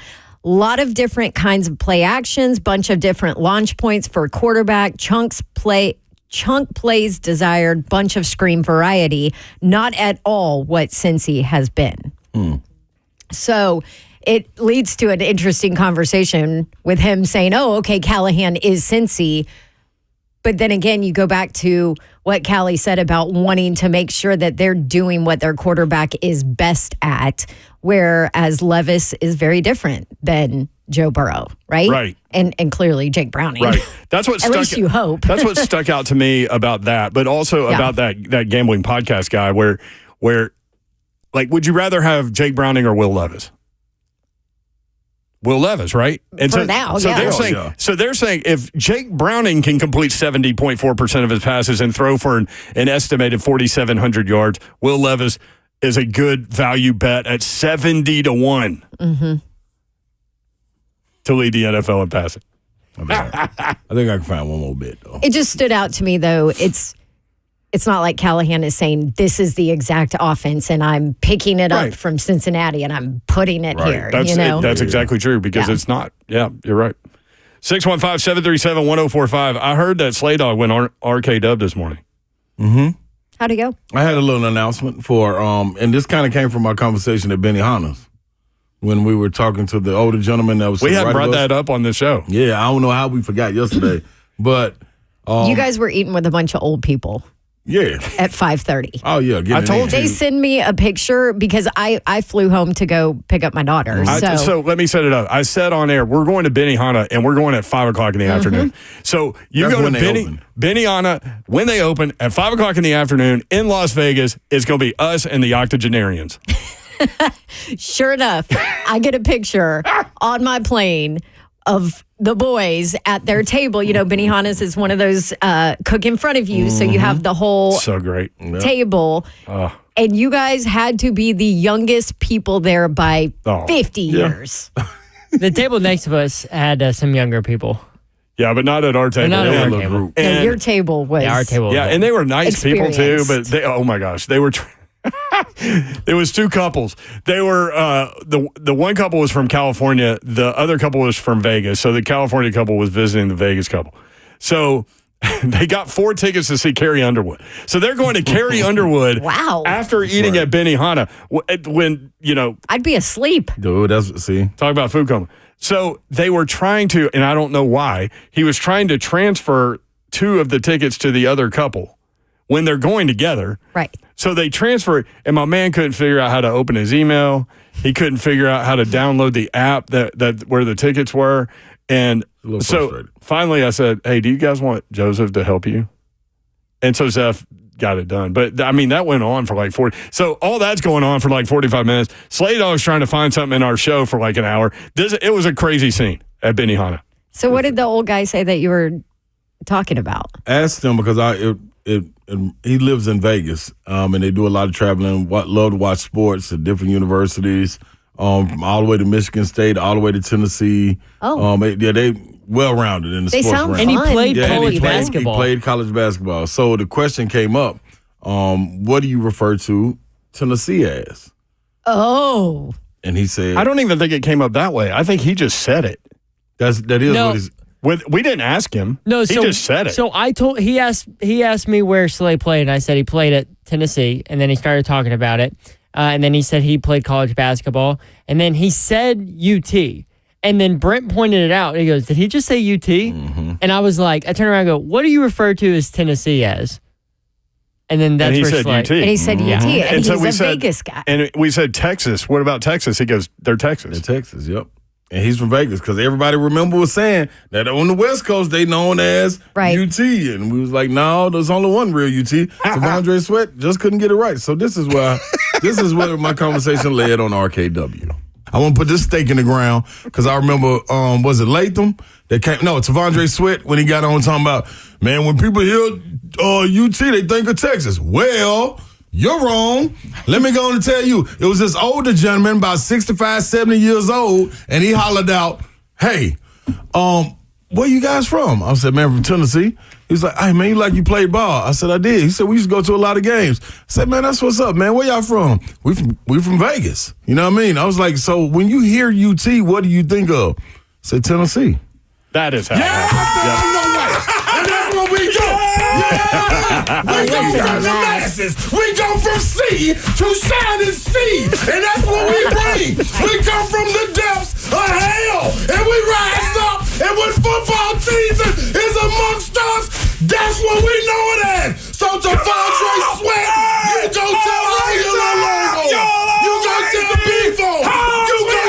A lot of different kinds of play actions, bunch of different launch points for quarterback, chunk plays desired, bunch of screen variety, not at all what Cincy has been. So it leads to an interesting conversation with him saying, oh, okay, Callahan is Cincy. But then again, you go back to what Callie said about wanting to make sure that they're doing what their quarterback is best at, whereas Levis is very different than Joe Burrow, right? Right. And clearly Jake Browning. Right. That's what At least you hope. That's what stuck out to me about that, but also about that gambling podcast guy where like would you rather have Jake Browning or Will Levis? Will Levis, right? And For now, yeah. they're saying if Jake Browning can complete 70.4% of his passes and throw for an estimated 4,700 yards, Will Levis is a good value bet at 70-1 to lead the NFL in passing. I think I can find one more bit though. It just stood out to me, though. It's not like Callahan is saying this is the exact offense and I'm picking it up from Cincinnati and I'm putting it here. That's exactly true because it's not. Yeah, you're right. 615-737-1045. I heard that Slay Dog went RK Dub this morning. How'd it go? I had a little announcement for, and this kind of came from our conversation at Benny Hanna's when we were talking to the older gentleman that was. We hadn't brought that up on the show. Yeah, I don't know how we forgot yesterday, but You guys were eating with a bunch of old people. Yeah. At 5:30. Oh, yeah. I told you. They send me a picture because I flew home to go pick up my daughter. So let me set it up. I said on air, we're going to Benihana and we're going at 5 o'clock in the afternoon. So you go to Benihana when they open at 5 o'clock in the afternoon in Las Vegas. It's going to be us and the octogenarians. Sure enough, I get a picture on my plane of the boys at their table. You know, Benihana's is one of those cook in front of you. So you have the whole table. And you guys had to be the youngest people there by 50 years. The table next to us had some younger people. Yeah, but not at our table. Not at our table. And your table was. Yeah, our table. Yeah, and they were nice people too. But they, oh my gosh, they were. It was two couples. They were the one couple was from California. The other couple was from Vegas. So the California couple was visiting the Vegas couple. So they got 4 tickets to see Carrie Underwood. So they're going to Carrie Underwood. Wow. After eating at Benihana. When I'd be asleep. Dude, talk about food coma. So they were trying to, and I don't know why, he was trying to transfer 2 of the tickets to the other couple when they're going together. Right. So they transfer it, and my man couldn't figure out how to open his email. He couldn't figure out how to download the app that where the tickets were. And so finally I said, hey, do you guys want Joseph to help you? And so Zeph got it done. But, I mean, that went on for like 40. So all that's going on for like 45 minutes. Slay Dog's trying to find something in our show for like an hour. It was a crazy scene at Benihana. So what did the old guy say that you were talking about? Asked him because he lives in Vegas, and they do a lot of traveling. Love to watch sports at different universities, all the way to Michigan State, all the way to Tennessee. Oh, they well-rounded in the sports realm. And he played college He basketball. played college basketball. So the question came up, what do you refer to Tennessee as? Oh. And he said, I don't even think it came up that way. I think he just said it. That is what he's... We didn't ask him. No, he just said it. So he asked me where Slay played, and I said he played at Tennessee, and then he started talking about it, and then he said he played college basketball, and then he said UT, and then Brent pointed it out. He goes, "Did he just say UT?" Mm-hmm. And I was like, I turned around and go, "What do you refer to as Tennessee as?" And then that's he where said Slay. UT. And he said UT, and so he's a Vegas guy. And we said Texas. What about Texas? He goes, they're Texas. They're Texas, yep. And he's from Vegas because everybody was saying that on the West Coast they known as UT, and we was like, no, there's only one real UT. Tavondre Sweat just couldn't get it right. So this is where my conversation led on RKW. I want to put this stake in the ground because I remember, was it Latham that came? No, Tavondre Sweat when he got on talking about, man, when people hear UT, they think of Texas. Well, you're wrong. Let me go on and tell you. It was this older gentleman, about 65, 70 years old, and he hollered out, hey, where you guys from? I said, man, from Tennessee. He was like, hey, man, you played ball. I said, I did. He said, we used to go to a lot of games. I said, man, that's what's up, man. Where y'all from? We from Vegas. You know what I mean? I was like, so when you hear UT, what do you think of? I said, Tennessee. That is how. And that's what we do. Yeah. We go from the masses. We go from sea to shining sea. And that's what we bring. We come from the depths of hell. And we rise up. And when football season is amongst us, that's what we know it as. So Tavondre Sweat, you go tell all your logos. You go tell Bevo. You go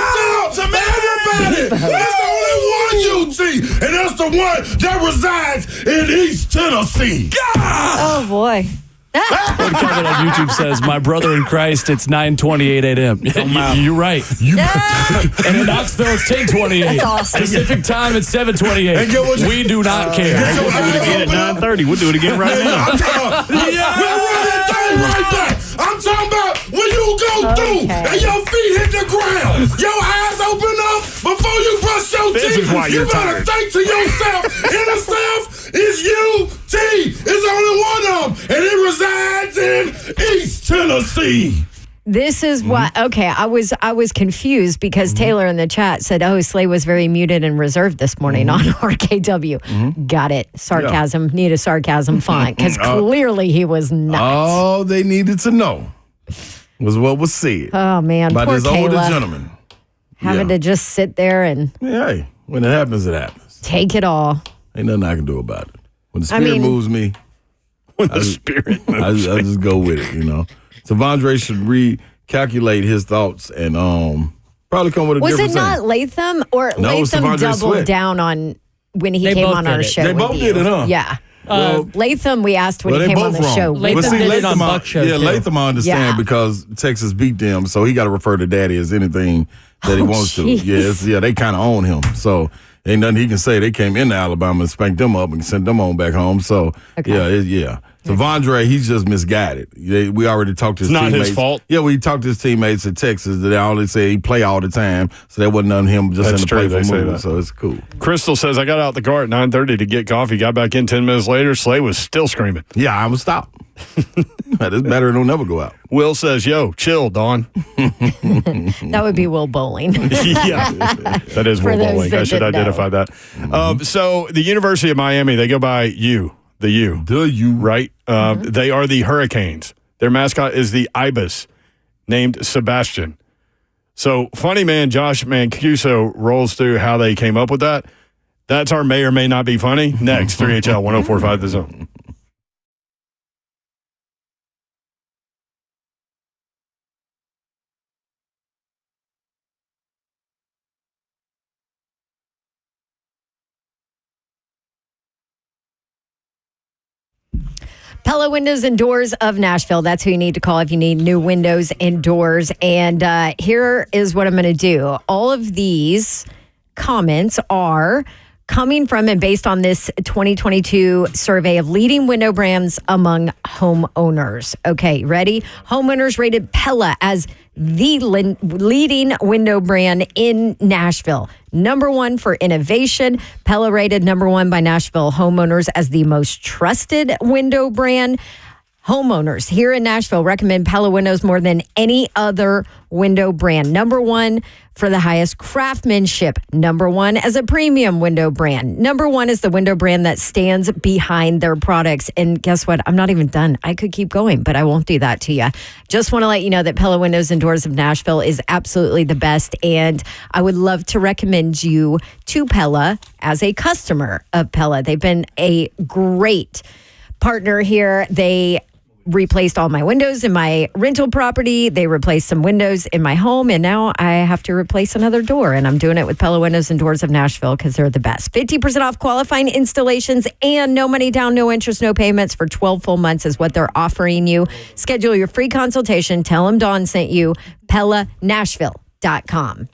tell everybody. There's only one UT. And that's the one that resides in East Tennessee. Oh, boy. One comment on YouTube says, my brother in Christ, it's 9:28 a.m. You're right. And in Knoxville, it's 10:28. That's awesome. Pacific time, it's 7:28. We do not care. We'll do it again at 9:30. We'll do it again right now. We'll run that thing right back. I'm talking about when you go through and your feet hit the ground, your eyes open up before you brush your This teeth. is why you're you better tired. think to yourself, inner self is UT. It's only one of them, and it resides in East Tennessee. This is what, okay, I was confused because Taylor in the chat said, oh, Slay was very muted and reserved this morning on RKW. Got it. Sarcasm. Need a sarcasm font because clearly he was not. All they needed to know was what was said Oh, man. by Poor this older Kayla. gentleman. Having to just sit there and Hey, when it happens, it happens. take it all. Ain't nothing I can do about it. When the spirit mean- moves me, When the spirit moves. I just go with it, you know. Tavondre should recalculate his thoughts and probably come with a Was different it not thing. Latham? Or No, it was Latham Tavondre doubled Sweat. down on when he They came both on did our it. show They with both you. did it, huh? Yeah. Well, Latham, we asked when well, he they came on both the wrong. show. Latham But see, did it on Latham, Buck Show, too. Latham I understand Yeah. because Texas beat them, so he got to refer to Daddy as anything that he wants to. jeez. Yeah, they kind of own him. So ain't nothing he can say. They came into Alabama and spanked them up and sent them on back home. So yeah. Tavondre, he's just misguided. We already talked to his It's not teammates. his fault. Yeah, we talked to his teammates in Texas that they always say he play all the time. So that wasn't none of him just That's in the true, playful they say mood. that. So it's cool. Crystal says, I got out the car at 9:30 to get coffee. Got back in 10 minutes later. Slay was still screaming. Yeah, I'm going to stop. This battery don't never go out. Will says, yo, chill, Dawn. That would be Will Bowling. Yeah, that is For Will those Bowling. that I should didn't identify that. So the University of Miami, they go by U, the U. The U. Right? They are the Hurricanes. Their mascot is the Ibis, named Sebastian. So funny man Josh Mancuso rolls through how they came up with that. That's our may or may not be funny. Next, 3HL 1045 The Zone. Pella Windows and Doors of Nashville. That's who you need to call if you need new windows and doors. And here is what I'm going to do. All of these comments are coming from and based on this 2022 survey of leading window brands among homeowners. Okay, ready? Homeowners rated Pella as the leading window brand in Nashville. Number one for innovation. Pella rated number one by Nashville homeowners as the most trusted window brand. Homeowners here in Nashville recommend Pella windows more than any other window brand. Number one for the highest craftsmanship. Number one as a premium window brand. Number one is the window brand that stands behind their products. And guess what? I'm not even done. I could keep going, but I won't do that to you. Just want to let you know that Pella Windows and Doors of Nashville is absolutely the best. And I would love to recommend you to Pella as a customer of Pella. They've been a great partner here. They replaced all my windows in my rental property. They replaced some windows in my home, and now I have to replace another door. And I'm doing it with Pella Windows and Doors of Nashville because they're the best. 50% off qualifying installations and no money down, no interest, no payments for 12 full months is what they're offering you. Schedule your free consultation. Tell them Dawn sent you. PellaNashville.com.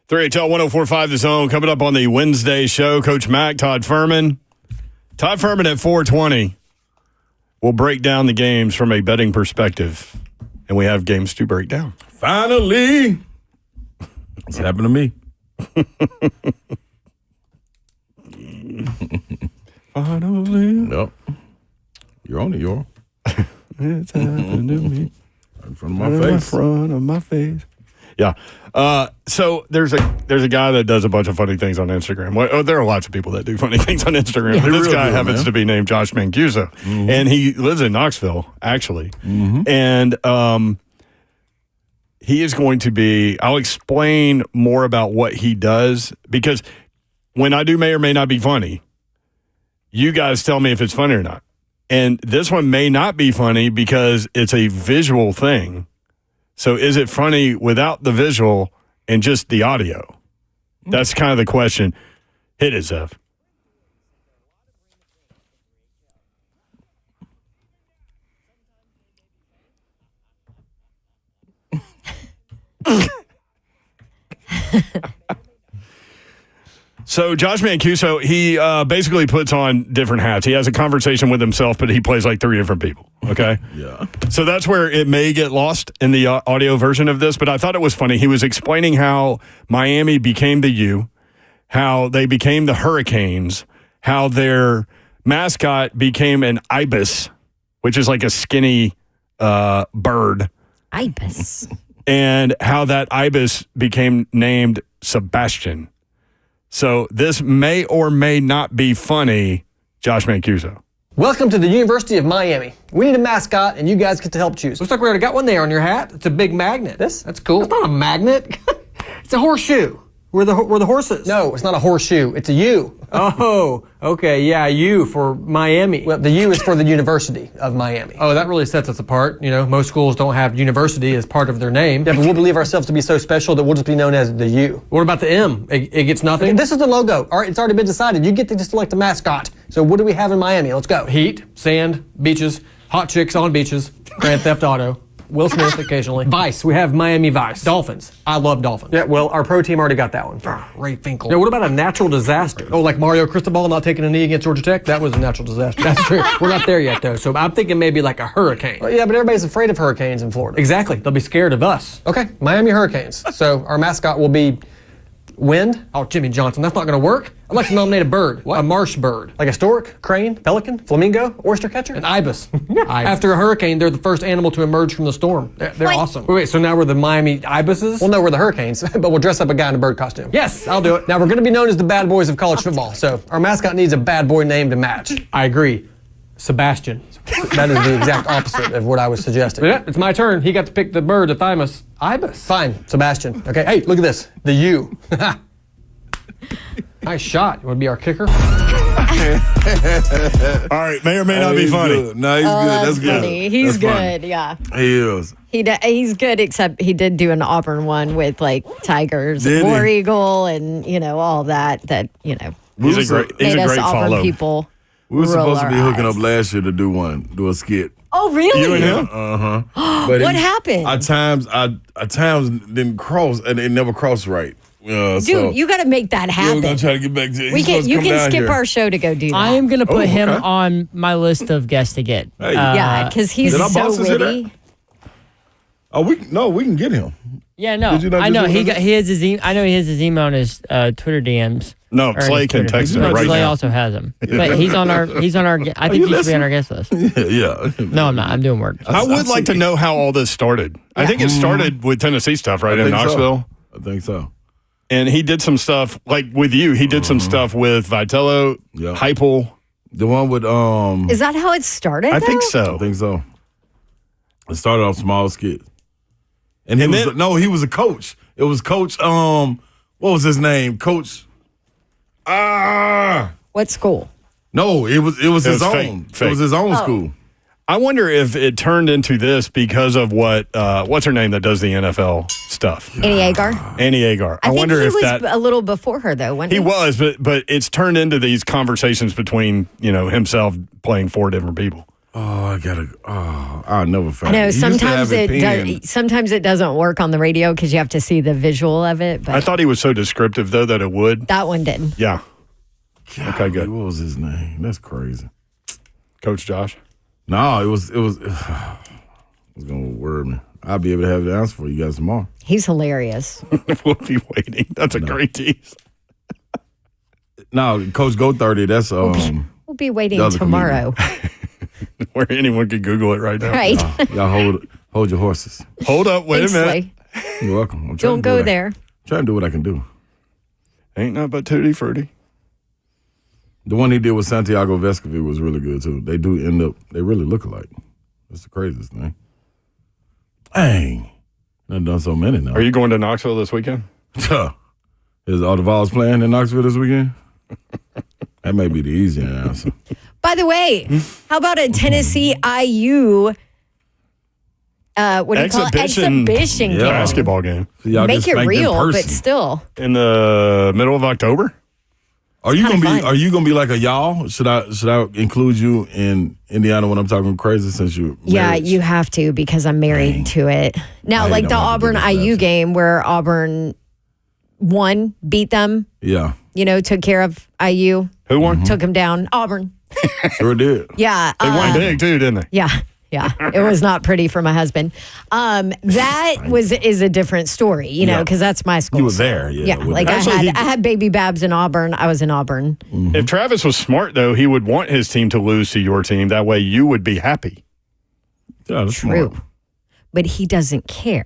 3HL 1045 The Zone. Coming up on the Wednesday show, Coach Mack, Todd Furman. Todd Furman at 420. We'll break down the games from a betting perspective. And we have games to break down. Finally. It's happened to me. Finally. Yep. You're on it, you're. It's happened to me. In front of my face. In front of my face. Yeah. So there's a guy that does a bunch of funny things on Instagram. Well, there are lots of people that do funny things on Instagram. Yeah, But this real guy good, happens man. to be named Josh Mancuso. Mm-hmm. And he lives in Knoxville, actually. Mm-hmm. And he is going to be, I'll explain more about what he does, because when I do may or may not be funny, you guys tell me if it's funny or not. And this one may not be funny because it's a visual thing. So is it funny without the visual and just the audio? That's kind of the question. Hit it, Zev. So Josh Mancuso, he basically puts on different hats. He has a conversation with himself, but he plays like 3 different people, okay? Yeah. So that's where it may get lost in the audio version of this, but I thought it was funny. He was explaining how Miami became the U, how they became the Hurricanes, how their mascot became an ibis, which is like a skinny bird, Ibis. and how that ibis became named Sebastian. So this may or may not be funny, Josh Mancuso. Welcome to the University of Miami. We need a mascot, and you guys get to help choose. Looks like we already got one there on your hat. It's a big magnet. That's cool. It's not a magnet. It's a horseshoe. We're the horses. No, it's not a horseshoe. It's a U. Oh, okay. Yeah, U for Miami. Well, the U is for the University of Miami. Oh, that really sets us apart. You know, most schools don't have university as part of their name. Yeah, but we'll believe ourselves to be so special that we'll just be known as the U. What about the M? It gets nothing? Okay, this is the logo. All right, it's already been decided. You get to just select a mascot. So what do we have in Miami? Let's go. Heat, sand, beaches, hot chicks on beaches, Grand Theft Auto. Will Smith occasionally. Vice. We have Miami Vice. Dolphins. I love Dolphins. Yeah, well, our pro team already got that one. Ray Finkel. Yeah, what about a natural disaster? Oh, like Mario Cristobal not taking a knee against Georgia Tech? That was a natural disaster. That's true. We're not there yet, though. So I'm thinking maybe like a hurricane. Well, yeah, but everybody's afraid of hurricanes in Florida. Exactly. They'll be scared of us. Okay, Miami Hurricanes. So our mascot will be wind. Oh, Jimmy Johnson. That's not going to work. I'd like to nominate a bird. What? A marsh bird. Like a stork, crane, pelican, flamingo, oyster catcher? An ibis. After a hurricane, they're the first animal to emerge from the storm. They're awesome. Wait, so now we're the Miami ibises? Well, no, we're the Hurricanes, but we'll dress up a guy in a bird costume. Yes, I'll do it. Now, we're going to be known as the bad boys of college football, so our mascot needs a bad boy name to match. I agree. Sebastian. That is the exact opposite of what I was suggesting. Yeah, it's my turn. He got to pick the bird, the thymus. Ibis. Fine, Sebastian. Okay, hey, look at this. The U. Nice shot. You want to be our kicker? All right, may or may not be funny. Good. No, he's good. That's good. Funny. He's That's good, funny. yeah. He is. He's good, except he did do an Auburn one with like tigers, Did and War he? Eagle, and all that He's a great made us Auburn follow. people. We were supposed to roll be our hooking eyes. up last year to do a skit. Oh, really? You and him? But What happened? At times didn't cross, and it never crossed right. Dude, you got to make that Yeah, happen. we're gonna try to get back to. You can skip our show to go do that. I am going to put him okay. on my list of guests to get. Hey. yeah, because he's Did our so bosses hear that? witty. Oh, we can get him. Yeah, no, Did you not I know just- he has his. I know he has his email on his Twitter DMs. No, Or his Clay can Twitter. text him No, right Clay now. also has him, but he's on our. I think he should be on our guest list. Yeah. No, I'm not. I'm doing work. I would like to know how all this started. I think it started with Tennessee stuff, right, in think so. Knoxville. I think so. And he did some stuff, like with you, he did some stuff with Vitello, Yeah. Heupel. The one with Is that how it started? I think though? so. I think so. It started off small skit. And And he then- was a coach. It was Coach what was his name? Coach What school? No, it was his was own. fake. It was his own school. I wonder if it turned into this because of what's her name that does the NFL stuff? Annie Agar? Annie Agar. I think wonder he if was that a little before her, though, wasn't he? he was, but it's turned into these conversations between himself playing 4 different people. I'll never find I know it. You used to have sometimes it pinned. sometimes it doesn't work on the radio because you have to see the visual of it. But I thought he was so descriptive, though, that it would. that one didn't. Yeah. Okay, good. What was his name? That's crazy. Coach Josh? No, it was going to worry me. I'll be able to have the answer for you guys tomorrow. He's hilarious. We'll be waiting. That's a great tease. No, Coach Go 30, that's We'll be waiting the other tomorrow. Where anyone could Google it right now. Right. Y'all hold your horses. Hold up. Wait Thanks, a minute. Slay. You're welcome. Don't go there. Trying to do what I can do. Ain't nothing but tutti frutti. The one he did with Santiago Vescovi was really good, too. They do end up, they really look alike. That's the craziest thing. Dang. I've done so many now. Are you going to Knoxville this weekend? Is all the Vols playing in Knoxville this weekend? That may be the easier answer. By the way, how about a Tennessee IU exhibition game? Basketball game. So y'all Make get it spanked in real, but person. still. In the middle of October? Are you kinda gonna be? fun. Are you gonna be like a y'all? Should I include you in Indiana when I'm talking crazy since you're Yeah, married? you have to because I'm married to it. Now, I like ain't the know how to do Auburn this IU game where Auburn won, beat them, Yeah, took care of IU. Who won? Took them down. Auburn. sure did. Yeah. They won big, too, didn't they? Yeah. Yeah. It was not pretty for my husband. That is a different story, Yeah. because that's my school. You were there, yeah. Yeah. Like Actually, I had baby Babs in Auburn. I was in Auburn. If Travis was smart, though, he would want his team to lose to your team. That way you would be happy. Yeah, that's True. smart. But he doesn't care.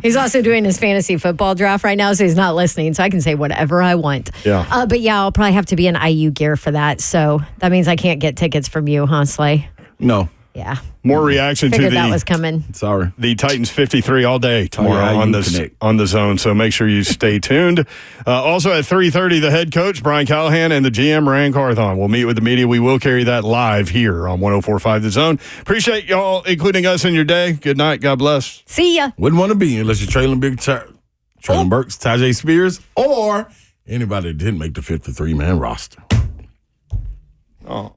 He's also doing his fantasy football draft right now, so he's not listening. So I can say whatever I want. Yeah. But yeah, I'll probably have to be in IU gear for that. So that means I can't get tickets from you, huh, Slay? No. Yeah. More reaction to Figured that was coming. Sorry. the Titans 53 all day tomorrow Yeah, on you the connect. on the zone. So make sure you stay tuned. Also at 3:30, the head coach Brian Callahan and the GM Rand Carthon will meet with the media. We will carry that live here on 104.5 The Zone. Appreciate y'all including us in your day. Good night. God bless. See ya. Wouldn't want to be unless you're Traylon Traylon Burks, Tajay Spears, or anybody that didn't make the 53-man roster. Oh.